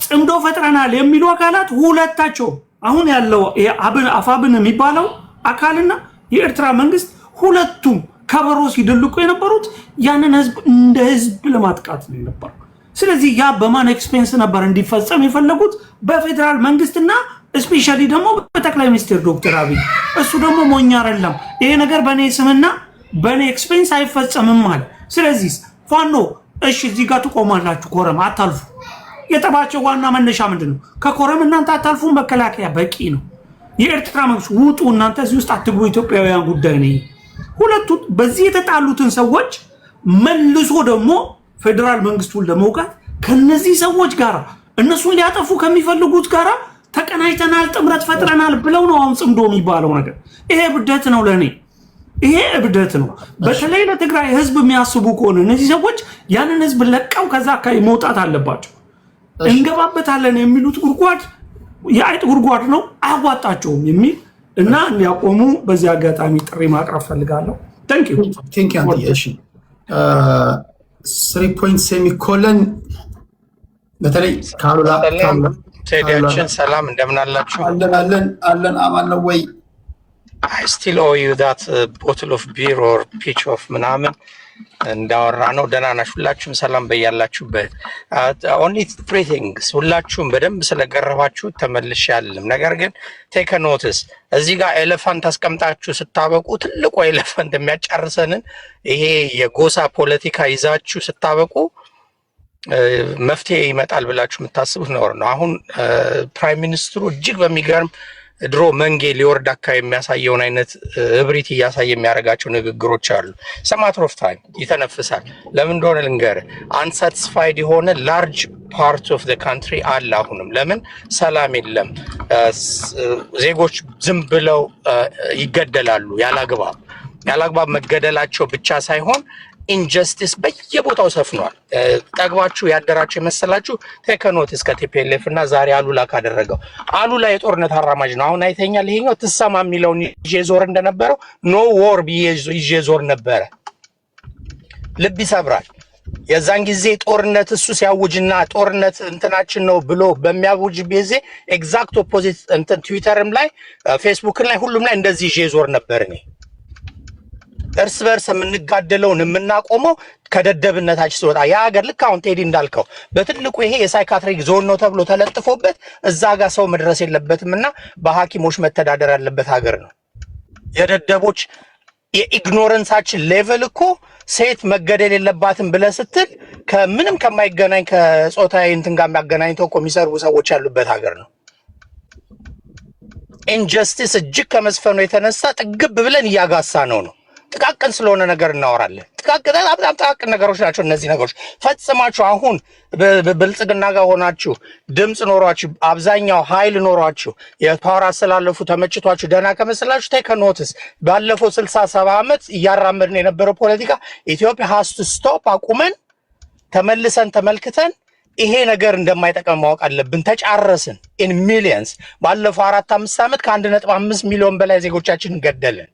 ጽምዶ ፈጥረናል የሚሉ አካላት ሁለታቸው አሁን ያለው አፋብን የሚባለው አካልና የኤርትራ መንግስት ሁለቱም ከበሮ ሲደልቁ የነበሩት ያንን ህዝብ እንደ ህዝብ ለማጥቃት ነው የነበረው። ስለዚህ ያ በማን ኤክስፔንስ ነበር እንዲፈጸም የፈለጉት? በፌደራል መንግስትና ስፔሻሊ ደግሞ በጠቅላይ ሚኒስትር ዶክተር አብይ። እሱ ደግሞ ሞኛ አይደለም። ይሄ ነገር በኔ ስምና በኔ ኤክስፔንስ አይፈጸምም ማለት። ስለዚህ ፋኖ እሺ እዚህ ጋር ትቆማላችሁ፣ ኮረም አታልፉ። የጠባቸው ዋና መነሻ ምንድነው? ከኮረም እናንተ አታልፉ፣ መከላከያ በቂ ነው። የኤርትራ መንግስት ውጡ፣ እናንተ እዚህ ውስጥ አትግቡ፣ ኢትዮጵያውያን ጉዳይ ነው። ሁለቱ በዚህ የተጣሉትን ሰዎች መልሶ ደግሞ ፌደራል መንግስቱን ለመውጋት ከነዚህ ሰዎች ጋር እነሱን ሊያጠፉ ከሚፈልጉት ጋር ተቀናጅተናል፣ ጥምረት ፈጥረናል ብለው ነው አሁን ጽምዶ የሚባለው ነገር። ይሄ እብደት ነው፣ ለኔ ይሄ እብደት ነው። በተለይ ለትግራይ ህዝብ የሚያስቡ ከሆነ እነዚህ ሰዎች ያንን ህዝብ ለቀው ከዛ አካባቢ መውጣት አለባቸው። እንገባበታለን የሚሉት ጉድጓድ የአይጥ ጉድጓድ ነው፣ አያዋጣቸውም የሚል እና እንዲያቆሙ በዚህ አጋጣሚ ጥሪ ማቅረብ ፈልጋለሁ። ታንክ ዩ 3 ፖይንት ሴሚኮለን በተለይ ካሉላ ቴዲያችን ሰላም እንደምን አላችሁ? አለን አማን ነው ወይ? I still owe you that bottle of beer or pitch of ምናምን እንዳወራ ነው። ደህና ናችሁ? ሁላችሁም ሰላም በያላችሁበት። only 3 things ሁላችሁም በደንብ ስለገረባችሁ ተመልሼ ያለም። ነገር ግን take a notice እዚህ ጋር ኤሌፋንት አስቀምጣችሁ ስታበቁ ትልቁ ኤሌፋንት የሚያጫርሰንን ይሄ የጎሳ ፖለቲካ ይዛችሁ ስታበቁ መፍትሄ ይመጣል ብላችሁ የምታስቡት ነው ነው። አሁን ፕራይም ሚኒስትሩ እጅግ በሚገርም ድሮ መንጌ ሊወርድ አካባቢ የሚያሳየውን አይነት እብሪት እያሳየ የሚያደርጋቸው ንግግሮች አሉ። ሰማትር ኦፍ ታይም ይተነፍሳል። ለምን እንደሆነ ልንገርህ። አንሳቲስፋይድ የሆነ ላርጅ ፓርት ኦፍ ዘ ካንትሪ አለ። አሁንም ለምን ሰላም የለም? ዜጎች ዝም ብለው ይገደላሉ ያላግባብ መገደላቸው ብቻ ሳይሆን ኢንጀስቲስ በየቦታው ሰፍኗል። ጠግባችሁ ያደራችሁ የመሰላችሁ ቴከኖትስ ከቲፒኤልኤፍ እና ዛሬ አሉላ ካደረገው አሉላ የጦርነት አራማጅ ነው። አሁን አይተኛል። ይሄኛው ትሰማ የሚለውን ይዤ ዞር እንደነበረው ኖ ዎር ይዤ ዞር ነበረ። ልብ ይሰብራል። የዛን ጊዜ ጦርነት እሱ ሲያውጅና ጦርነት እንትናችን ነው ብሎ በሚያውጅ ጊዜ ኤግዛክት ኦፖዚት እንትን ትዊተርም ላይ ፌስቡክም ላይ ሁሉም ላይ እንደዚህ ይዤ ዞር ነበር እኔ። እርስ በርስ የምንጋደለውን የምናቆመው ከደደብነታችን ሲወጣ ያ ሀገር ልክ አሁን ቴዲ እንዳልከው በትልቁ ይሄ የሳይካትሪክ ዞን ነው ተብሎ ተለጥፎበት እዛ ጋር ሰው መድረስ የለበትም እና በሐኪሞች መተዳደር ያለበት ሀገር ነው። የደደቦች የኢግኖረንሳችን ሌቨል እኮ ሴት መገደል የለባትም ብለህ ስትል ከምንም ከማይገናኝ ከጾታዊ እንትን ጋር የሚያገናኝተው እኮ የሚሰርቡ ሰዎች ያሉበት ሀገር ነው። ኢንጀስቲስ እጅግ ከመስፈኑ የተነሳ ጥግብ ብለን እያጋሳ ነው። ጥቃቅን ስለሆነ ነገር እናወራለን። በጣም ጥቃቅን ነገሮች ናቸው እነዚህ ነገሮች። ፈጽማችሁ አሁን ብልጽግና ጋር ሆናችሁ ድምፅ ኖሯችሁ አብዛኛው ኃይል ኖሯችሁ የፓወር አስተላለፉ ተመችቷችሁ ደህና ከመሰላችሁ ቴክ ኖቲስ። ባለፈው 60-70 ዓመት እያራመድን የነበረው ፖለቲካ ኢትዮጵያ ሃስ ቱ ስቶፕ አቁመን ተመልሰን ተመልክተን ይሄ ነገር እንደማይጠቅም ማወቅ አለብን። ተጫረስን ኢን ሚሊየንስ። ባለፈው 4-5 ዓመት ከ1.5 ሚሊዮን በላይ ዜጎቻችንን ገደልን።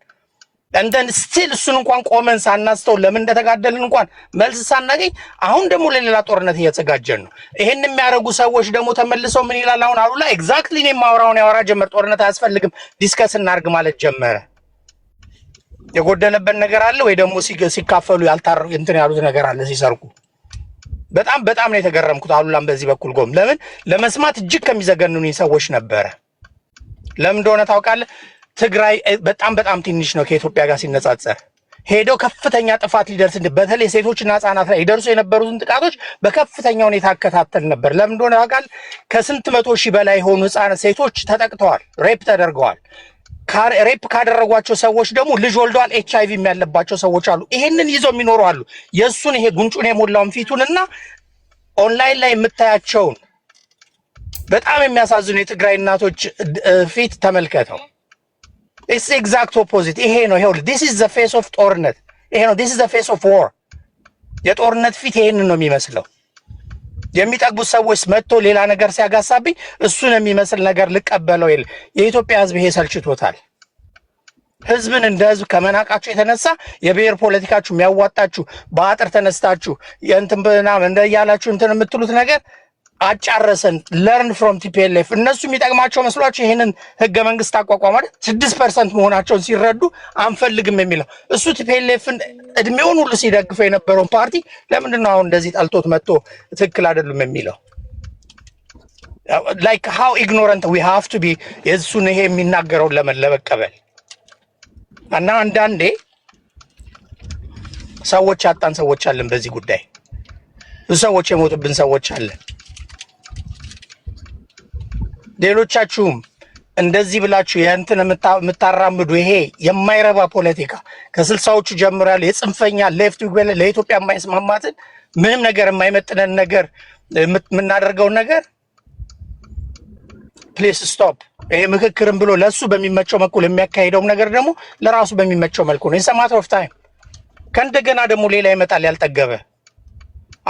እንደን ስቲል እሱን እንኳን ቆመን ሳናስተው ለምን እንደተጋደልን እንኳን መልስ ሳናገኝ አሁን ደግሞ ለሌላ ጦርነት እየተዘጋጀን ነው። ይሄን የሚያደርጉ ሰዎች ደግሞ ተመልሰው ምን ይላል አሁን አሉላ ኤግዛክትሊ እኔ ማውራውን ያወራ ጀመር። ጦርነት አያስፈልግም ዲስከስ እናርግ ማለት ጀመረ። የጎደለበት ነገር አለ ወይ ደግሞ ሲካፈሉ ያልታረቁ እንትን ያሉት ነገር አለ ሲሰርቁ። በጣም ነው የተገረምኩት አሉላም በዚህ በኩል ጎም ለምን ለመስማት እጅግ ከሚዘገንኑኝ ሰዎች ነበረ። ለምን እንደሆነ ታውቃለህ? ትግራይ በጣም ትንሽ ነው ከኢትዮጵያ ጋር ሲነጻጸር። ሄደው ከፍተኛ ጥፋት ሊደርስ በተለይ ሴቶችና ህጻናት ላይ ይደርሱ የነበሩትን ጥቃቶች በከፍተኛ ሁኔታ አከታተል ነበር። ለምን እንደሆነ ታውቃለህ? ከስንት 100 ሺህ በላይ የሆኑ ህጻናት ሴቶች ተጠቅተዋል፣ ሬፕ ተደርገዋል። ሬፕ ካደረጓቸው ሰዎች ደግሞ ልጅ ወልደዋል። HIV ያለባቸው ሰዎች አሉ። ይሄንን ይዘው የሚኖሩ አሉ። የሱን ይሄ ጉንጩን የሞላውን ፊቱንና ኦንላይን ላይ የምታያቸውን በጣም የሚያሳዝኑ የትግራይ እናቶች ፊት ተመልከተው። ኢትስ ኤግዛክት ኦፖዚት። ይሄ ነው this is the face of ጦርነት። ይሄ ነው this is the face of war። የጦርነት ፊት ይሄንን ነው የሚመስለው። የሚጠግቡት ሰዎች መጥቶ ሌላ ነገር ሲያጋሳብኝ እሱን የሚመስል ነገር ልቀበለው የለ። የኢትዮጵያ ህዝብ ይሄ ሰልችቶታል። ህዝብን እንደ ህዝብ ከመናቃችሁ የተነሳ የብሔር ፖለቲካችሁ የሚያዋጣችሁ በአጥር ተነስታችሁ የእንትን ምናምን እንደ ያላችሁ እንትን የምትሉት ነገር አጫረሰን። ለርን ፍሮም ቲፒኤልኤፍ። እነሱ የሚጠቅማቸው መስሏቸው ይሄንን ህገ መንግስት አቋቋም አይደል 6% መሆናቸውን ሲረዱ አንፈልግም የሚለው እሱ ቲፒኤልኤፍን እድሜውን ሁሉ ሲደግፈው የነበረውን ፓርቲ ለምንድን ነው አሁን እንደዚህ ጠልቶት መጥቶ ትክክል አይደሉም የሚለው? like how ignorant we have to be የሱን ይሄ የሚናገረውን ለመቀበል እና አንዳንዴ ሰዎች ያጣን ሰዎች አለን። በዚህ ጉዳይ ብዙ ሰዎች የሞቱብን ሰዎች አለን። ሌሎቻችሁም እንደዚህ ብላችሁ የእንትን የምታራምዱ ይሄ የማይረባ ፖለቲካ ከ60ዎቹ ጀምሮ ያለ የጽንፈኛ ሌፍት ለኢትዮጵያ የማይስማማትን ምንም ነገር የማይመጥነን ነገር የምናደርገውን ነገር ፕሊስ ስቶፕ። ይሄ ምክክርም ብሎ ለሱ በሚመቸው መልኩ የሚያካሂደውም ነገር ደግሞ ለራሱ በሚመቸው መልኩ ነው። የሰማት ኦፍ ታይም ከእንደገና ደግሞ ሌላ ይመጣል ያልጠገበ።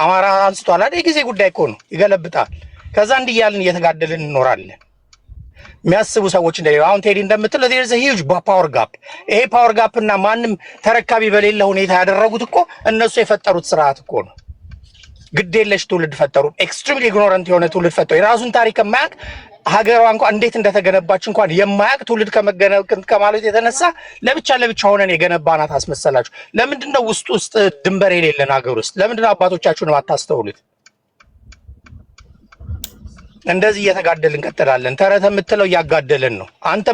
አማራ አንስቷል አይደል? የጊዜ ጉዳይ እኮ ነው፣ ይገለብጣል። ከዛ እንዲያልን እየተጋደልን እንኖራለን። የሚያስቡ ሰዎች እንደሌለው አሁን ቴዲ እንደምትለው there is a huge power gap። ይሄ ፓወር ጋፕ እና ማንም ተረካቢ በሌለ ሁኔታ ያደረጉት እኮ እነሱ የፈጠሩት ስርዓት እኮ ነው። ግዴለሽ ትውልድ ፈጠሩ። ኤክስትሪምሊ ኢግኖረንት የሆነ ትውልድ ፈጠሩ። የራሱን ታሪክ የማያውቅ ሀገሯ እንኳን እንዴት እንደተገነባች እንኳን የማያውቅ ትውልድ ከማለት የተነሳ ለብቻ ሆነን የገነባናት አስመሰላችሁ። ለምንድነው ውስጥ ድንበር የሌለን ሀገር ውስጥ ለምንድነው አባቶቻችሁን አታስተውሉት? እንደዚህ እየተጋደልን እንቀጥላለን። ተረት የምትለው እያጋደልን ነው። አንተ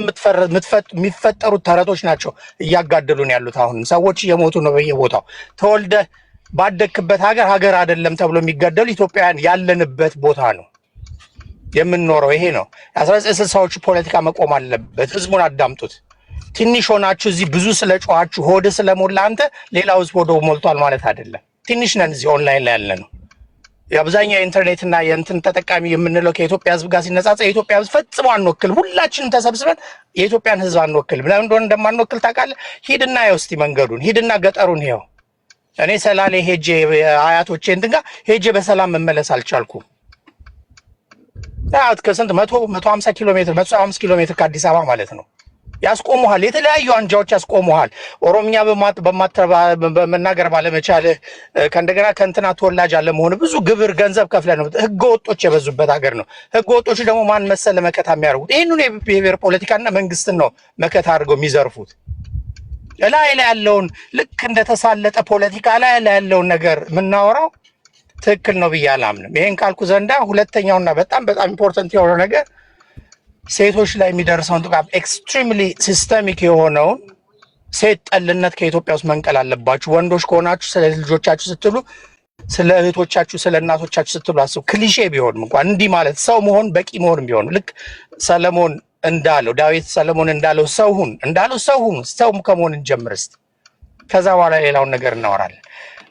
የሚፈጠሩት ተረቶች ናቸው እያጋደሉን ያሉት። አሁን ሰዎች እየሞቱ ነው በየቦታው። ተወልደህ ባደክበት ሀገር አይደለም ተብሎ የሚጋደሉ ኢትዮጵያውያን ያለንበት ቦታ ነው የምንኖረው። ይሄ ነው የ1960ዎቹ ፖለቲካ መቆም አለበት። ህዝቡን አዳምጡት። ትንሽ ሆናችሁ እዚህ ብዙ ስለጮኻችሁ ሆድ ስለሞላ አንተ ሌላው ህዝብ ሆዶ ሞልቷል ማለት አይደለም። ትንሽ ነን እዚህ ኦንላይን ላይ ያለ ነው። የአብዛኛው የኢንተርኔት እና የእንትን ተጠቃሚ የምንለው ከኢትዮጵያ ህዝብ ጋር ሲነጻጸር የኢትዮጵያ ህዝብ ፈጽሞ አንወክልም። ሁላችንም ተሰብስበን የኢትዮጵያን ህዝብ አንወክልም። ለምን እንደሆነ እንደማንወክል ታውቃለህ? ሂድና ይኸው እስቲ መንገዱን ሂድና ገጠሩን ይኸው እኔ ሰላሌ ሄጄ አያቶቼ እንትን ጋር ሄጄ በሰላም መመለስ አልቻልኩም። ከስንት 150 ኪሎ ሜትር 105 ኪሎ ሜትር ከአዲስ አበባ ማለት ነው። ያስቆሙሃል። የተለያዩ አንጃዎች ያስቆሙሃል። ኦሮምኛ በመናገር ባለመቻልህ ከእንደገና ከእንትና ተወላጅ አለመሆን ብዙ ግብር ገንዘብ ከፍለ ነው። ህገ ወጦች የበዙበት ሀገር ነው። ህገ ወጦች ደግሞ ማን መሰለ መከታ የሚያደርጉት ይህንን የብሔር ፖለቲካና መንግስትን ነው መከታ አድርገው የሚዘርፉት። ላይ ያለውን ልክ እንደተሳለጠ ፖለቲካ ላይ ያለውን ነገር የምናወራው ትክክል ነው ብዬ አላምንም። ይሄን ካልኩ ዘንዳ ሁለተኛውና በጣም ኢምፖርታንት የሆነው ነገር ሴቶች ላይ የሚደርሰውን ጥቃት ኤክስትሪምሊ ሲስተሚክ የሆነውን ሴት ጠልነት ከኢትዮጵያ ውስጥ መንቀል አለባችሁ። ወንዶች ከሆናችሁ ስለ ልጆቻችሁ ስትሉ፣ ስለ እህቶቻችሁ፣ ስለ እናቶቻችሁ ስትሉ አስቡ። ክሊሼ ቢሆንም እንኳን እንዲህ ማለት ሰው መሆን በቂ መሆን ቢሆን ልክ ሰለሞን እንዳለው ዳዊት ሰለሞን እንዳለው ሰው ሁን እንዳለው ሰው ሁን። ሰው ከመሆን እንጀምር እስቲ። ከዛ በኋላ ሌላውን ነገር እናወራለን።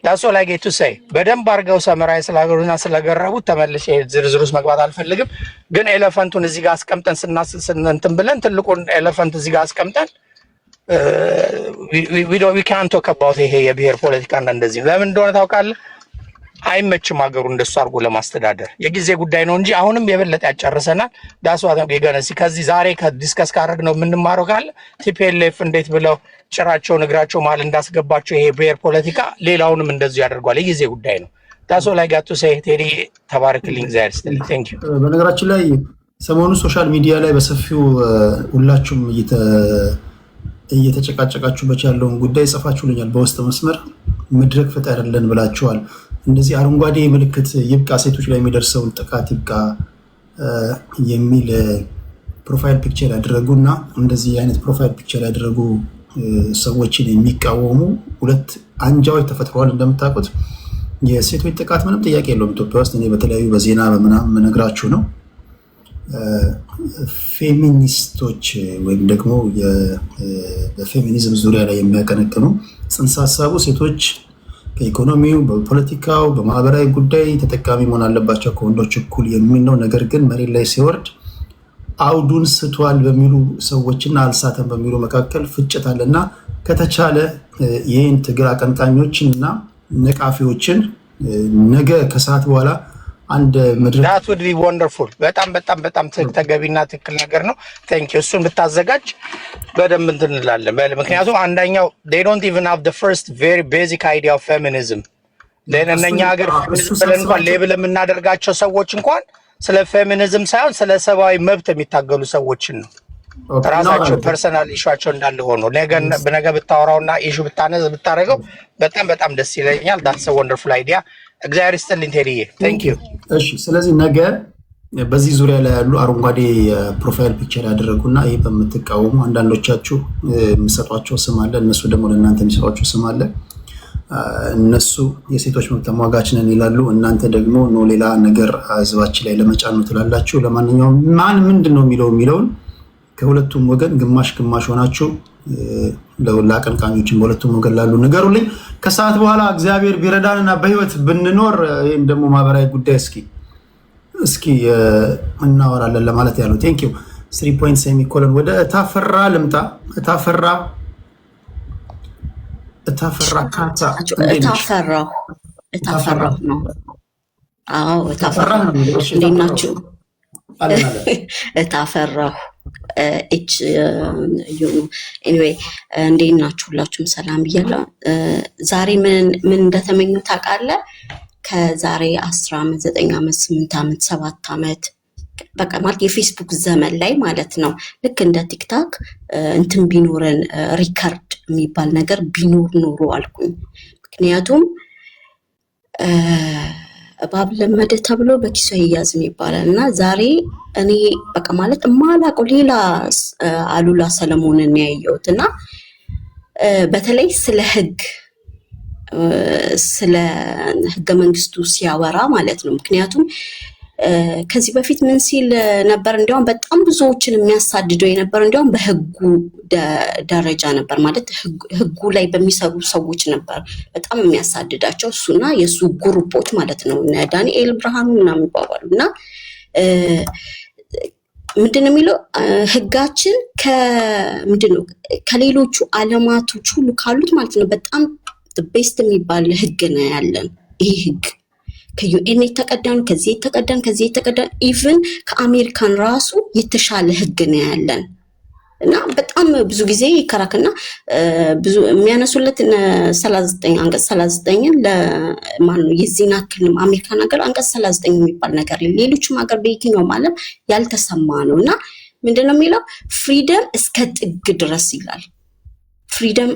ዳሶ ላይ ጌቱ ሳይ በደንብ አድርገው ሰመራይ ስላገሩና ስለገረቡት ተመልሼ ዝርዝር ውስጥ መግባት አልፈልግም። ግን ኤሌፋንቱን እዚህ ጋር አስቀምጠን እንትን ብለን ትልቁን ኤሌፋንት እዚህ ጋር አስቀምጠን ዊ ካን ቶክ አባውት ይሄ የብሔር ፖለቲካና እንደዚህ ለምን እንደሆነ ታውቃለህ? አይመችም ሀገሩ እንደሱ አድርጎ ለማስተዳደር የጊዜ ጉዳይ ነው እንጂ አሁንም የበለጠ ያጨርሰናል። ዳስ ዋት የገነሲ ከዚህ ዛሬ ከዲስከስ ካረግ ነው የምንማረው ካለ ቲፒኤልኤፍ እንዴት ብለው ጭራቸውን እግራቸው መሀል እንዳስገባቸው ይሄ ብሔር ፖለቲካ ሌላውንም እንደዚህ ያደርጓል። የጊዜ ጉዳይ ነው። ዳስ ላይ ጋቱ ሰይ ቴዲ ተባረክልኝ ዛሬ ስትል ቴንክ ዩ። በነገራችን ላይ ሰሞኑ ሶሻል ሚዲያ ላይ በሰፊው ሁላችሁም እየተጨቃጨቃችሁበት ያለውን ጉዳይ ጽፋችሁልኛል በውስጥ መስመር መድረክ ፍጠርልን ብላችኋል። እንደዚህ አረንጓዴ ምልክት ይብቃ፣ ሴቶች ላይ የሚደርሰውን ጥቃት ይብቃ የሚል ፕሮፋይል ፒክቸር ያደረጉና እንደዚህ አይነት ፕሮፋይል ፒክቸር ያደረጉ ሰዎችን የሚቃወሙ ሁለት አንጃዎች ተፈጥረዋል። እንደምታውቁት የሴቶች ጥቃት ምንም ጥያቄ የለውም ኢትዮጵያ ውስጥ። እኔ በተለያዩ በዜና በምናምን መነግራችሁ ነው። ፌሚኒስቶች ወይም ደግሞ በፌሚኒዝም ዙሪያ ላይ የሚያቀነቅኑ ጽንሰ ሀሳቡ ሴቶች ከኢኮኖሚው፣ በፖለቲካው፣ በማህበራዊ ጉዳይ ተጠቃሚ መሆን አለባቸው ከወንዶች እኩል የሚል ነው። ነገር ግን መሬት ላይ ሲወርድ አውዱን ስቷል በሚሉ ሰዎችና አልሳተን በሚሉ መካከል ፍጭት አለና ከተቻለ ይህን ትግል አቀንቃኞችን እና ነቃፊዎችን ነገ ከሰዓት በኋላ አንድ መድረክ that would be wonderful። በጣም ተገቢና ትክክል ነገር ነው። ቴንክ ዩ። እሱን ብታዘጋጅ በደንብ እንትን እንላለን። ምክንያቱም አንደኛው they don't even have the first very basic idea of feminism። ለእነኛ ሀገር ብለን እንኳን ሌብል የምናደርጋቸው ሰዎች እንኳን ስለ ፌሚኒዝም ሳይሆን ስለ ሰብአዊ መብት የሚታገሉ ሰዎችን ነው። ራሳቸው ፐርሰናል ኢሹአቸው እንዳለ ሆኖ ነገ ብታወራውና ኢሹ ብታረገው በጣም ደስ ይለኛል። that's a wonderful idea። እግዚአብሔር ይስጥልኝ ቴዲዬ። ቴንክ ዩ። እሺ፣ ስለዚህ ነገ በዚህ ዙሪያ ላይ ያሉ አረንጓዴ ፕሮፋይል ፒክቸር ያደረጉና ይህ በምትቃወሙ አንዳንዶቻችሁ የሚሰጧቸው ስም አለ፣ እነሱ ደግሞ ለእናንተ የሚሰጧቸው ስም አለ። እነሱ የሴቶች መብት ተሟጋች ነን ይላሉ፣ እናንተ ደግሞ ኖ ሌላ ነገር ህዝባችን ላይ ለመጫን ነው ትላላችሁ። ለማንኛውም ማን ምንድን ነው የሚለውን ከሁለቱም ወገን ግማሽ ሆናችሁ ለአቀንቃኞችን በሁለቱም ወገን ላሉ ንገሩልኝ። ከሰዓት በኋላ እግዚአብሔር ቢረዳንና በህይወት ብንኖር ይህም ደግሞ ማህበራዊ ጉዳይ እስኪ እናወራለን ለማለት ያለው። ቴንክ ዩ 3 ፖይንት ሴሚኮለን። ወደ እታፈራ ልምጣ። እታፈራ ካታ እታፈራሁ ነው። አዎ እታፈራሁ። እንዴት ናችሁ? እታፈራሁ ኤኒዌይ እንዴት ናችሁ? ሁላችሁም ሰላም ብያለሁ። ዛሬ ምን እንደተመኘው ታውቃለህ? ከዛሬ 10 ዓመት 9 ዓመት 8 ዓመት 7 ዓመት በቃ ማለት የፌስቡክ ዘመን ላይ ማለት ነው። ልክ እንደ ቲክታክ እንትን ቢኖረን ሪከርድ የሚባል ነገር ቢኖር ኖሮ አልኩኝ። ምክንያቱም እባብ ለመደ ተብሎ በኪሱ ይያዝም ይባላል እና ዛሬ እኔ በቃ ማለት የማላውቀው ሌላ አሉላ ሰለሞንን ያየሁት እና በተለይ ስለ ህገ መንግስቱ ሲያወራ ማለት ነው። ምክንያቱም ከዚህ በፊት ምን ሲል ነበር? እንዲያውም በጣም ብዙዎችን የሚያሳድደው የነበር እንዲያውም በህጉ ደረጃ ነበር ማለት ህጉ ላይ በሚሰሩ ሰዎች ነበር በጣም የሚያሳድዳቸው እሱና የሱ ግሩፖች ማለት ነው። እነ ዳንኤል ብርሃኑ ምናምን ይባባሉ እና ምንድነው የሚለው ህጋችን ከሌሎቹ ዓለማቶች ሁሉ ካሉት ማለት ነው በጣም ቤስት የሚባል ህግ ነው ያለን። ይህ ህግ ከዩኤን የተቀዳን ከዚህ የተቀዳን ኢቭን ከአሜሪካን ራሱ የተሻለ ህግ ነው ያለን እና በጣም ብዙ ጊዜ ይከራከና ብዙ የሚያነሱለት 39 አንቀጽ 39ን ለማን ነው የዚህን አክል አሜሪካን ሀገር አንቀጽ 39 የሚባል ነገር ሌሎችም ሀገር በየትኛውም ዓለም ያልተሰማ ነውና ምንድነው የሚለው ፍሪደም እስከ ጥግ ድረስ ይላል። ፍሪደም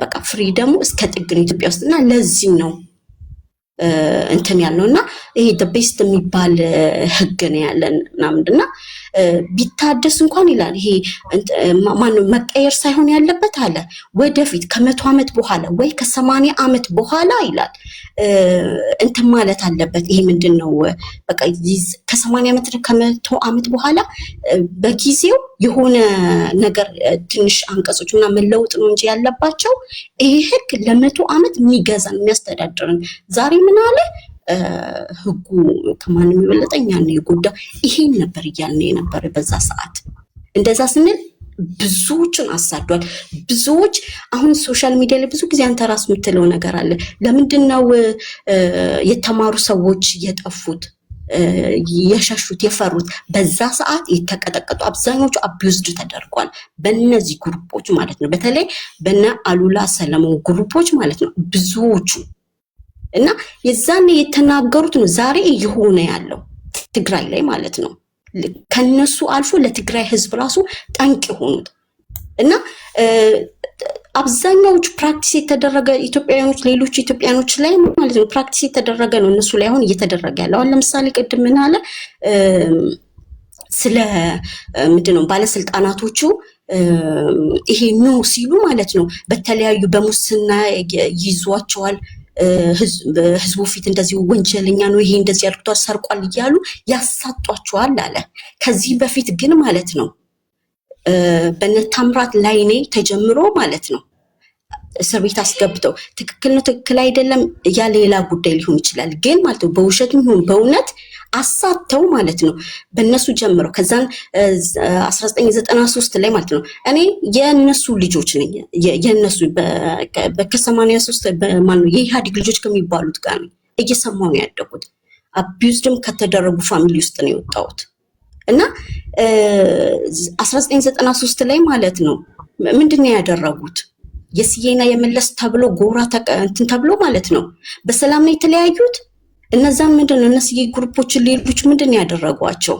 በቃ ፍሪደሙ እስከ ጥግ ነው ኢትዮጵያ ውስጥና ለዚህ ነው እንትን ያለውና ይሄ ቤስት የሚባል ህግ ነው ያለን ምናምንና ቢታደስ እንኳን ይላል ይሄ ማነው መቀየር ሳይሆን ያለበት አለ ወደፊት ከ100 ዓመት በኋላ ወይ ከ80 ዓመት በኋላ ይላል እንትን ማለት አለበት። ይሄ ምንድነው በቃ ከ80 ዓመት ከ100 ዓመት በኋላ በጊዜው የሆነ ነገር ትንሽ አንቀጾችና መለውጥ ነው እንጂ ያለባቸው ይሄ ህግ ለ100 ዓመት የሚገዛን የሚያስተዳድረን ዛሬ ምን አለ ህጉ ከማንም ይበልጠኛ ነው ይጎዳ ይሄን ነበር እያልን ነበር በዛ ሰዓት። እንደዛ ስንል ብዙዎችን አሳዷል። ብዙዎች አሁን ሶሻል ሚዲያ ላይ ብዙ ጊዜ አንተ ራስ የምትለው ነገር አለ። ለምንድነው የተማሩ ሰዎች የጠፉት የሸሹት የፈሩት? በዛ ሰዓት የተቀጠቀጡ አብዛኞቹ አቢዩዝድ ተደርጓል በእነዚህ ግሩፖች ማለት ነው። በተለይ በነ አሉላ ሰለሞን ግሩፖች ማለት ነው ብዙዎቹ እና የዛኔ የተናገሩት ነው ዛሬ እየሆነ ያለው ትግራይ ላይ ማለት ነው። ከነሱ አልፎ ለትግራይ ህዝብ ራሱ ጠንቅ የሆኑት እና አብዛኛዎቹ ፕራክቲስ የተደረገ ኢትዮጵያውያኖች ሌሎች ኢትዮጵያኖች ላይ ማለት ነው ፕራክቲስ የተደረገ ነው እነሱ ላይ አሁን እየተደረገ ያለው። አሁን ለምሳሌ ቅድም ምን አለ ስለ ምንድነው ባለስልጣናቶቹ ይሄ ነው ሲሉ ማለት ነው በተለያዩ በሙስና ይዟቸዋል ህዝቡ ፊት እንደዚህ ወንጀለኛ ነው ይሄ እንደዚህ አድርጓል ሰርቋል እያሉ ያሳጧቸዋል አለ። ከዚህ በፊት ግን ማለት ነው በነታምራት ላይኔ ተጀምሮ ማለት ነው እስር ቤት አስገብተው ትክክል ነው ትክክል አይደለም ያ ሌላ ጉዳይ ሊሆን ይችላል ግን ማለት ነው በውሸትም ይሁን በእውነት አሳተው ማለት ነው በእነሱ ጀምረው ከዛን 1993 ላይ ማለት ነው እኔ የነሱ ልጆች ነኝ የነሱ በከ83 በማን ነው የኢህአዴግ ልጆች ከሚባሉት ጋር ነው እየሰማሁ ነው ያደጉት። አቢዩዝድም ከተደረጉ ፋሚሊ ውስጥ ነው የወጣሁት እና 1993 ላይ ማለት ነው ምንድነው ያደረጉት የሲየና የመለስ ተብሎ ጎራ እንትን ተብሎ ማለት ነው በሰላም ነው የተለያዩት። እነዛን ምንድነው እነዚህ ግሩፖች ሌሎች ምንድነው ያደረጓቸው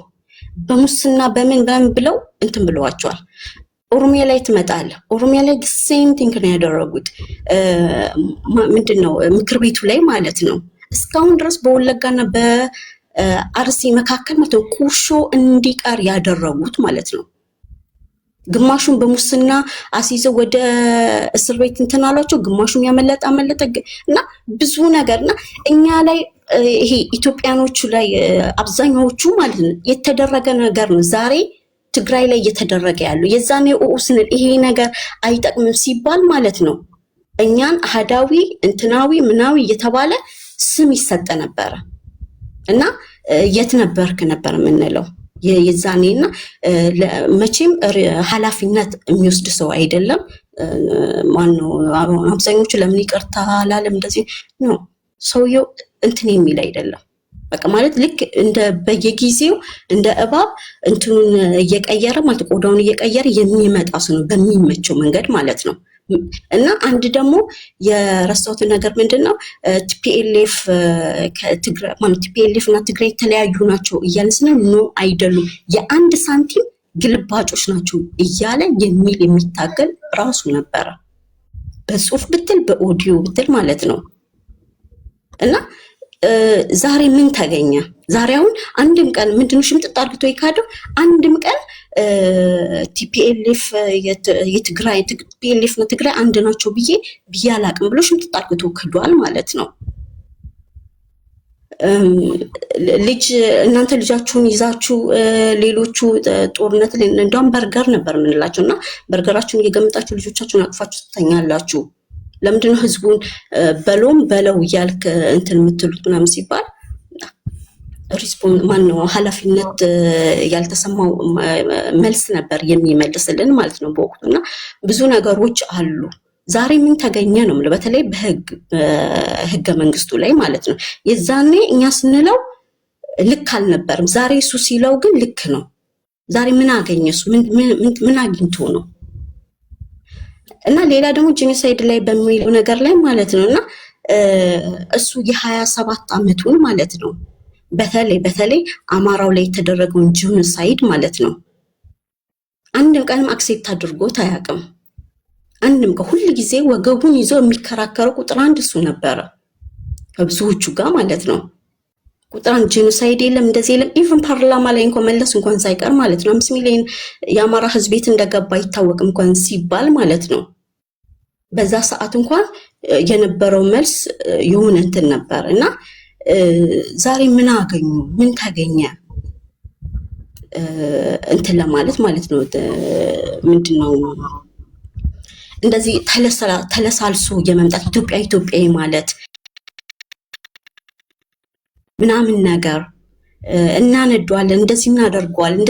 በሙስና በምን ብለው እንትን ብለዋቸዋል። ኦሮሚያ ላይ ትመጣለ ኦሮሚያ ላይ ሴም ቲንግ ነው ያደረጉት ምንድነው ምክር ቤቱ ላይ ማለት ነው እስካሁን ድረስ በወለጋና በአርሲ መካከል ማለት ነው ቁርሾ እንዲቀር ያደረጉት ማለት ነው። ግማሹን በሙስና አስይዘው ወደ እስር ቤት እንትን አሏቸው ግማሹን ያመለጠ እና ብዙ ነገርና እኛ ላይ ይሄ ኢትዮጵያኖቹ ላይ አብዛኛዎቹ ማለት ነው የተደረገ ነገር ነው ዛሬ ትግራይ ላይ እየተደረገ ያለው። የዛኔ ስንል ይሄ ነገር አይጠቅምም ሲባል ማለት ነው እኛን አህዳዊ እንትናዊ ምናዊ እየተባለ ስም ይሰጠ ነበረ እና የት ነበርክ ነበር የምንለው የዛኔና መቼም ኃላፊነት የሚወስድ ሰው አይደለም። ማነው አብዛኞቹ ለምን ይቅርታ አላለም እንደዚህ ነው ሰውየው እንትን የሚል አይደለም። በቃ ማለት ልክ እንደ በየጊዜው እንደ እባብ እንትኑን እየቀየረ ማለት ቆዳውን እየቀየረ የሚመጣ ሰው ነው በሚመቸው መንገድ ማለት ነው። እና አንድ ደግሞ የረሳሁት ነገር ምንድነው ቲፒኤልኤፍ ከትግራይ ማለት ቲፒኤልኤፍ እና ትግራይ የተለያዩ ናቸው እያልን ነው አይደሉም የአንድ ሳንቲም ግልባጮች ናቸው እያለ የሚል የሚታገል ራሱ ነበረ በጽሁፍ ብትል በኦዲዮ ብትል ማለት ነው። እና ዛሬ ምን ተገኘ? ዛሬ አሁን አንድም ቀን ምንድነው ሽምጥጥ አድርጎ ይካደው አንድም ቀን ቲፒኤልኤፍ የትግራይ ቲፒኤልኤፍ እና ትግራይ አንድ ናቸው ብዬ አላቅም ብሎ ሽምጥጥ አድርጎ ክዷል ማለት ነው። ልጅ እናንተ ልጃችሁን ይዛችሁ ሌሎቹ ጦርነት ላይ እንደውም በርገር ነበር የምንላቸው እና በርገራችሁን እየገመጣችሁ ልጆቻችሁን አቅፋችሁ ትተኛላችሁ። ለምንድነው ህዝቡን በሎም በለው እያልክ እንትን የምትሉት ምናምን ሲባል ሪስፖንስ ማነው ኃላፊነት ያልተሰማው መልስ ነበር የሚመልስልን ማለት ነው በወቅቱና ብዙ ነገሮች አሉ ዛሬ ምን ተገኘ ነው የምለው። በተለይ በህገ መንግስቱ ላይ ማለት ነው። የዛኔ እኛ ስንለው ልክ አልነበርም። ዛሬ እሱ ሲለው ግን ልክ ነው። ዛሬ ምን አገኘ እሱ? ምን አግኝቶ ነው? እና ሌላ ደግሞ ጄኖሳይድ ላይ በሚለው ነገር ላይ ማለት ነው እና እሱ የ27 ዓመቱን ማለት ነው በተለይ አማራው ላይ የተደረገውን ጄኖሳይድ ማለት ነው አንድም ቀንም አክሴፕት አድርጎት አያውቅም። አንድም ሁሉ ጊዜ ወገቡን ይዞ የሚከራከረው ቁጥር አንድ እሱ ነበረ ከብዙዎቹ ጋር ማለት ነው። ቁጥር አንድ ጄኖሳይድ የለም እንደዚህ የለም። ኢቭን ፓርላማ ላይ እንኳን መለስ እንኳን ሳይቀር ማለት ነው 5 ሚሊዮን የአማራ ህዝብ ቤት እንደገባ ይታወቅም እንኳን ሲባል ማለት ነው በዛ ሰዓት እንኳን የነበረው መልስ የሆነ እንትን ነበር እና ዛሬ ምን አገኙ? ምን ተገኘ? እንትን ለማለት ማለት ነው ምንድነው እንደዚህ ተለሳልሶ የመምጣት ኢትዮጵያዊ ማለት ምናምን ነገር እናነዷለን፣ እንደዚህ እናደርገዋለን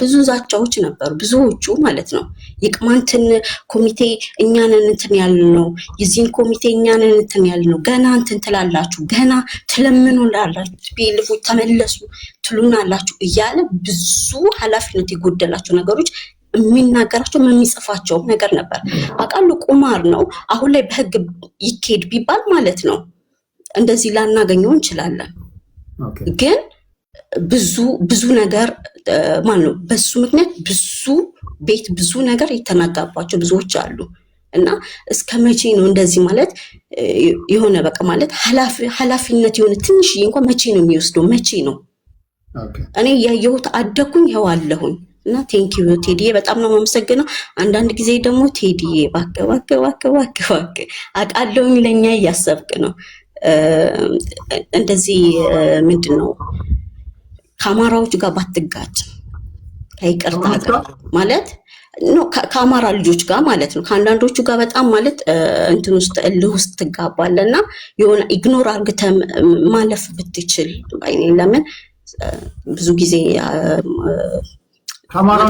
ብዙ ዛቻዎች ነበሩ፣ ብዙዎቹ ማለት ነው። የቅማንትን ኮሚቴ እኛንን እንትን ያልነው፣ የዚህን ኮሚቴ እኛንን እንትን ያልነው፣ ገና እንትን ትላላችሁ፣ ገና ትለምኑላላችሁ፣ ቢልፉ ተመለሱ ትሉናላችሁ እያለ ብዙ ኃላፊነት የጎደላቸው ነገሮች የሚናገራቸው የሚጽፋቸው ነገር ነበር። አውቃለሁ ቁማር ነው። አሁን ላይ በህግ ይኬድ ቢባል ማለት ነው እንደዚህ ላናገኘው እንችላለን። ግን ብዙ ነገር ማለት ነው በሱ ምክንያት ብዙ ነገር የተናጋባቸው ብዙዎች አሉ እና እስከ መቼ ነው እንደዚህ ማለት የሆነ በቃ ማለት ኃላፊነት የሆነ ትንሽዬ እንኳን መቼ ነው የሚወስደው? መቼ ነው? እኔ ያየሁት አደኩኝ ይኸው አለሁኝ እና ቴንኪዩ ቴዲዬ በጣም ነው የማመሰግነው። አንዳንድ ጊዜ ደግሞ ቴዲዬ እባክህ አውቃለሁኝ ለኛ እያሰብክ ነው እንደዚህ ምንድነው ከአማራዎች ጋር ባትጋጭ ከይቅርታ ጋር ማለት ነው ከአማራ ልጆች ጋር ማለት ነው ከአንዳንዶቹ ጋር በጣም ማለት እንትን ውስጥ እልህ ውስጥ ትጋባለና የሆነ ኢግኖር አርግተም ማለፍ ብትችል ለምን ብዙ ጊዜ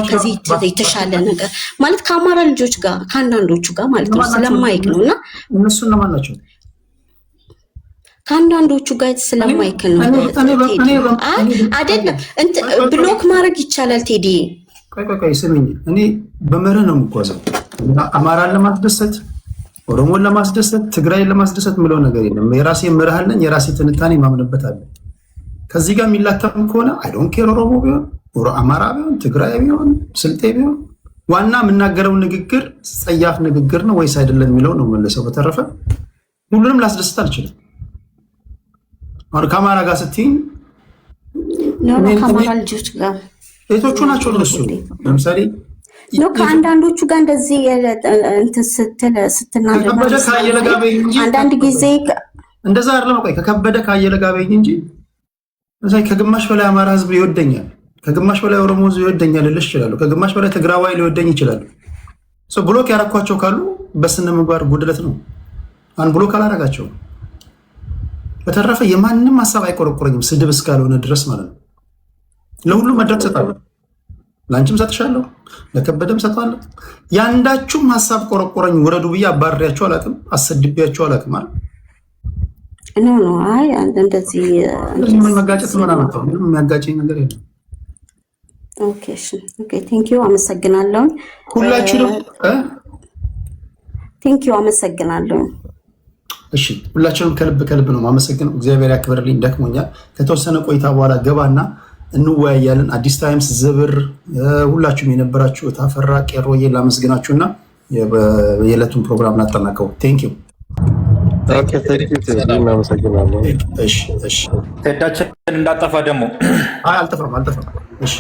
ከዚህ የተሻለ ነገር ማለት ከአማራ ልጆች ጋር ከአንዳንዶቹ ጋር ማለት ነው ስለማይክ ነውና እነሱ እነማን ናቸው? ከአንዳንዶቹ ጋር ስለማይክል ነው አይደለም። ብሎክ ማድረግ ይቻላል። ቴዲ ቆይ ስሚኝ፣ እኔ በመርህ ነው የምጓዘው። አማራን ለማስደሰት፣ ኦሮሞን ለማስደሰት፣ ትግራይን ለማስደሰት ምለው ነገር የለም። የራሴ መርህ አለኝ፣ የራሴ ትንታኔ ማምንበት አለ። ከዚህ ጋር የሚላተም ከሆነ አይ ዶንት ኬር ኦሮሞ ቢሆን አማራ ቢሆን ትግራይ ቢሆን ስልጤ ቢሆን ዋና የምናገረው ንግግር ጸያፍ ንግግር ነው ወይስ አይደለም የሚለው ነው መልሰው። በተረፈ ሁሉንም ላስደስት አልችልም። አሁን ከአማራ ጋር ስትይኝ ከአማራ ልጆች ጋር ቤቶቹ ናቸው እነሱ። ለምሳሌ ከአንዳንዶቹ ጋር እንደዚህ ስትናገር አንዳንድ ጊዜ እንደዛ አይደለም። ቆይ ከከበደ ካየለ ጋር በይኝ እንጂ ለምሳሌ ከግማሽ በላይ አማራ ህዝብ ይወደኛል፣ ከግማሽ በላይ ኦሮሞ ህዝብ ይወደኛል ልልሽ ይችላሉ፣ ከግማሽ በላይ ትግራዋይ ሊወደኝ ይችላሉ። ብሎክ ያረኳቸው ካሉ በስነ ምግባር ጉድለት ነው። አን ብሎክ አላረጋቸውም። በተረፈ የማንም ሀሳብ አይቆረቆረኝም ስድብ እስካልሆነ ድረስ ማለት ነው። ለሁሉም መድረክ ሰጣለሁ፣ ላንቺም ሰጥሻለሁ፣ ለከበደም ሰጣለሁ። ያንዳችሁም ሀሳብ ቆረቆረኝ ውረዱ ብዬ አባሪያቸው አላውቅም፣ አሰድቢያቸው አላውቅም ማለት ኖ አይ እንደዚህ ምን መጋጨት ምን አመጣው? ምንም የሚያጋጨኝ ነገር የለም። ኦኬ ቴንክ ዩ አመሰግናለሁ። ሁላችሁም ቴንክ ዩ አመሰግናለሁ። እሺ ሁላችንም ከልብ ነው ማመሰግነው። እግዚአብሔር ያክብርልኝ። ደክሞኛል። ከተወሰነ ቆይታ በኋላ ገባና እንወያያለን። አዲስ ታይምስ ዘብር ሁላችሁም የነበራችሁ ታፈራ ቄሮዬ ላመስግናችሁና የዕለቱን ፕሮግራም እናጠናቀው። ቴንክ ዩ ኦኬ ቴንክ ዩ እናመሰግናለን። እሺ ቴዳችን እንዳጠፋ ደግሞ አልጠፋም። እሺ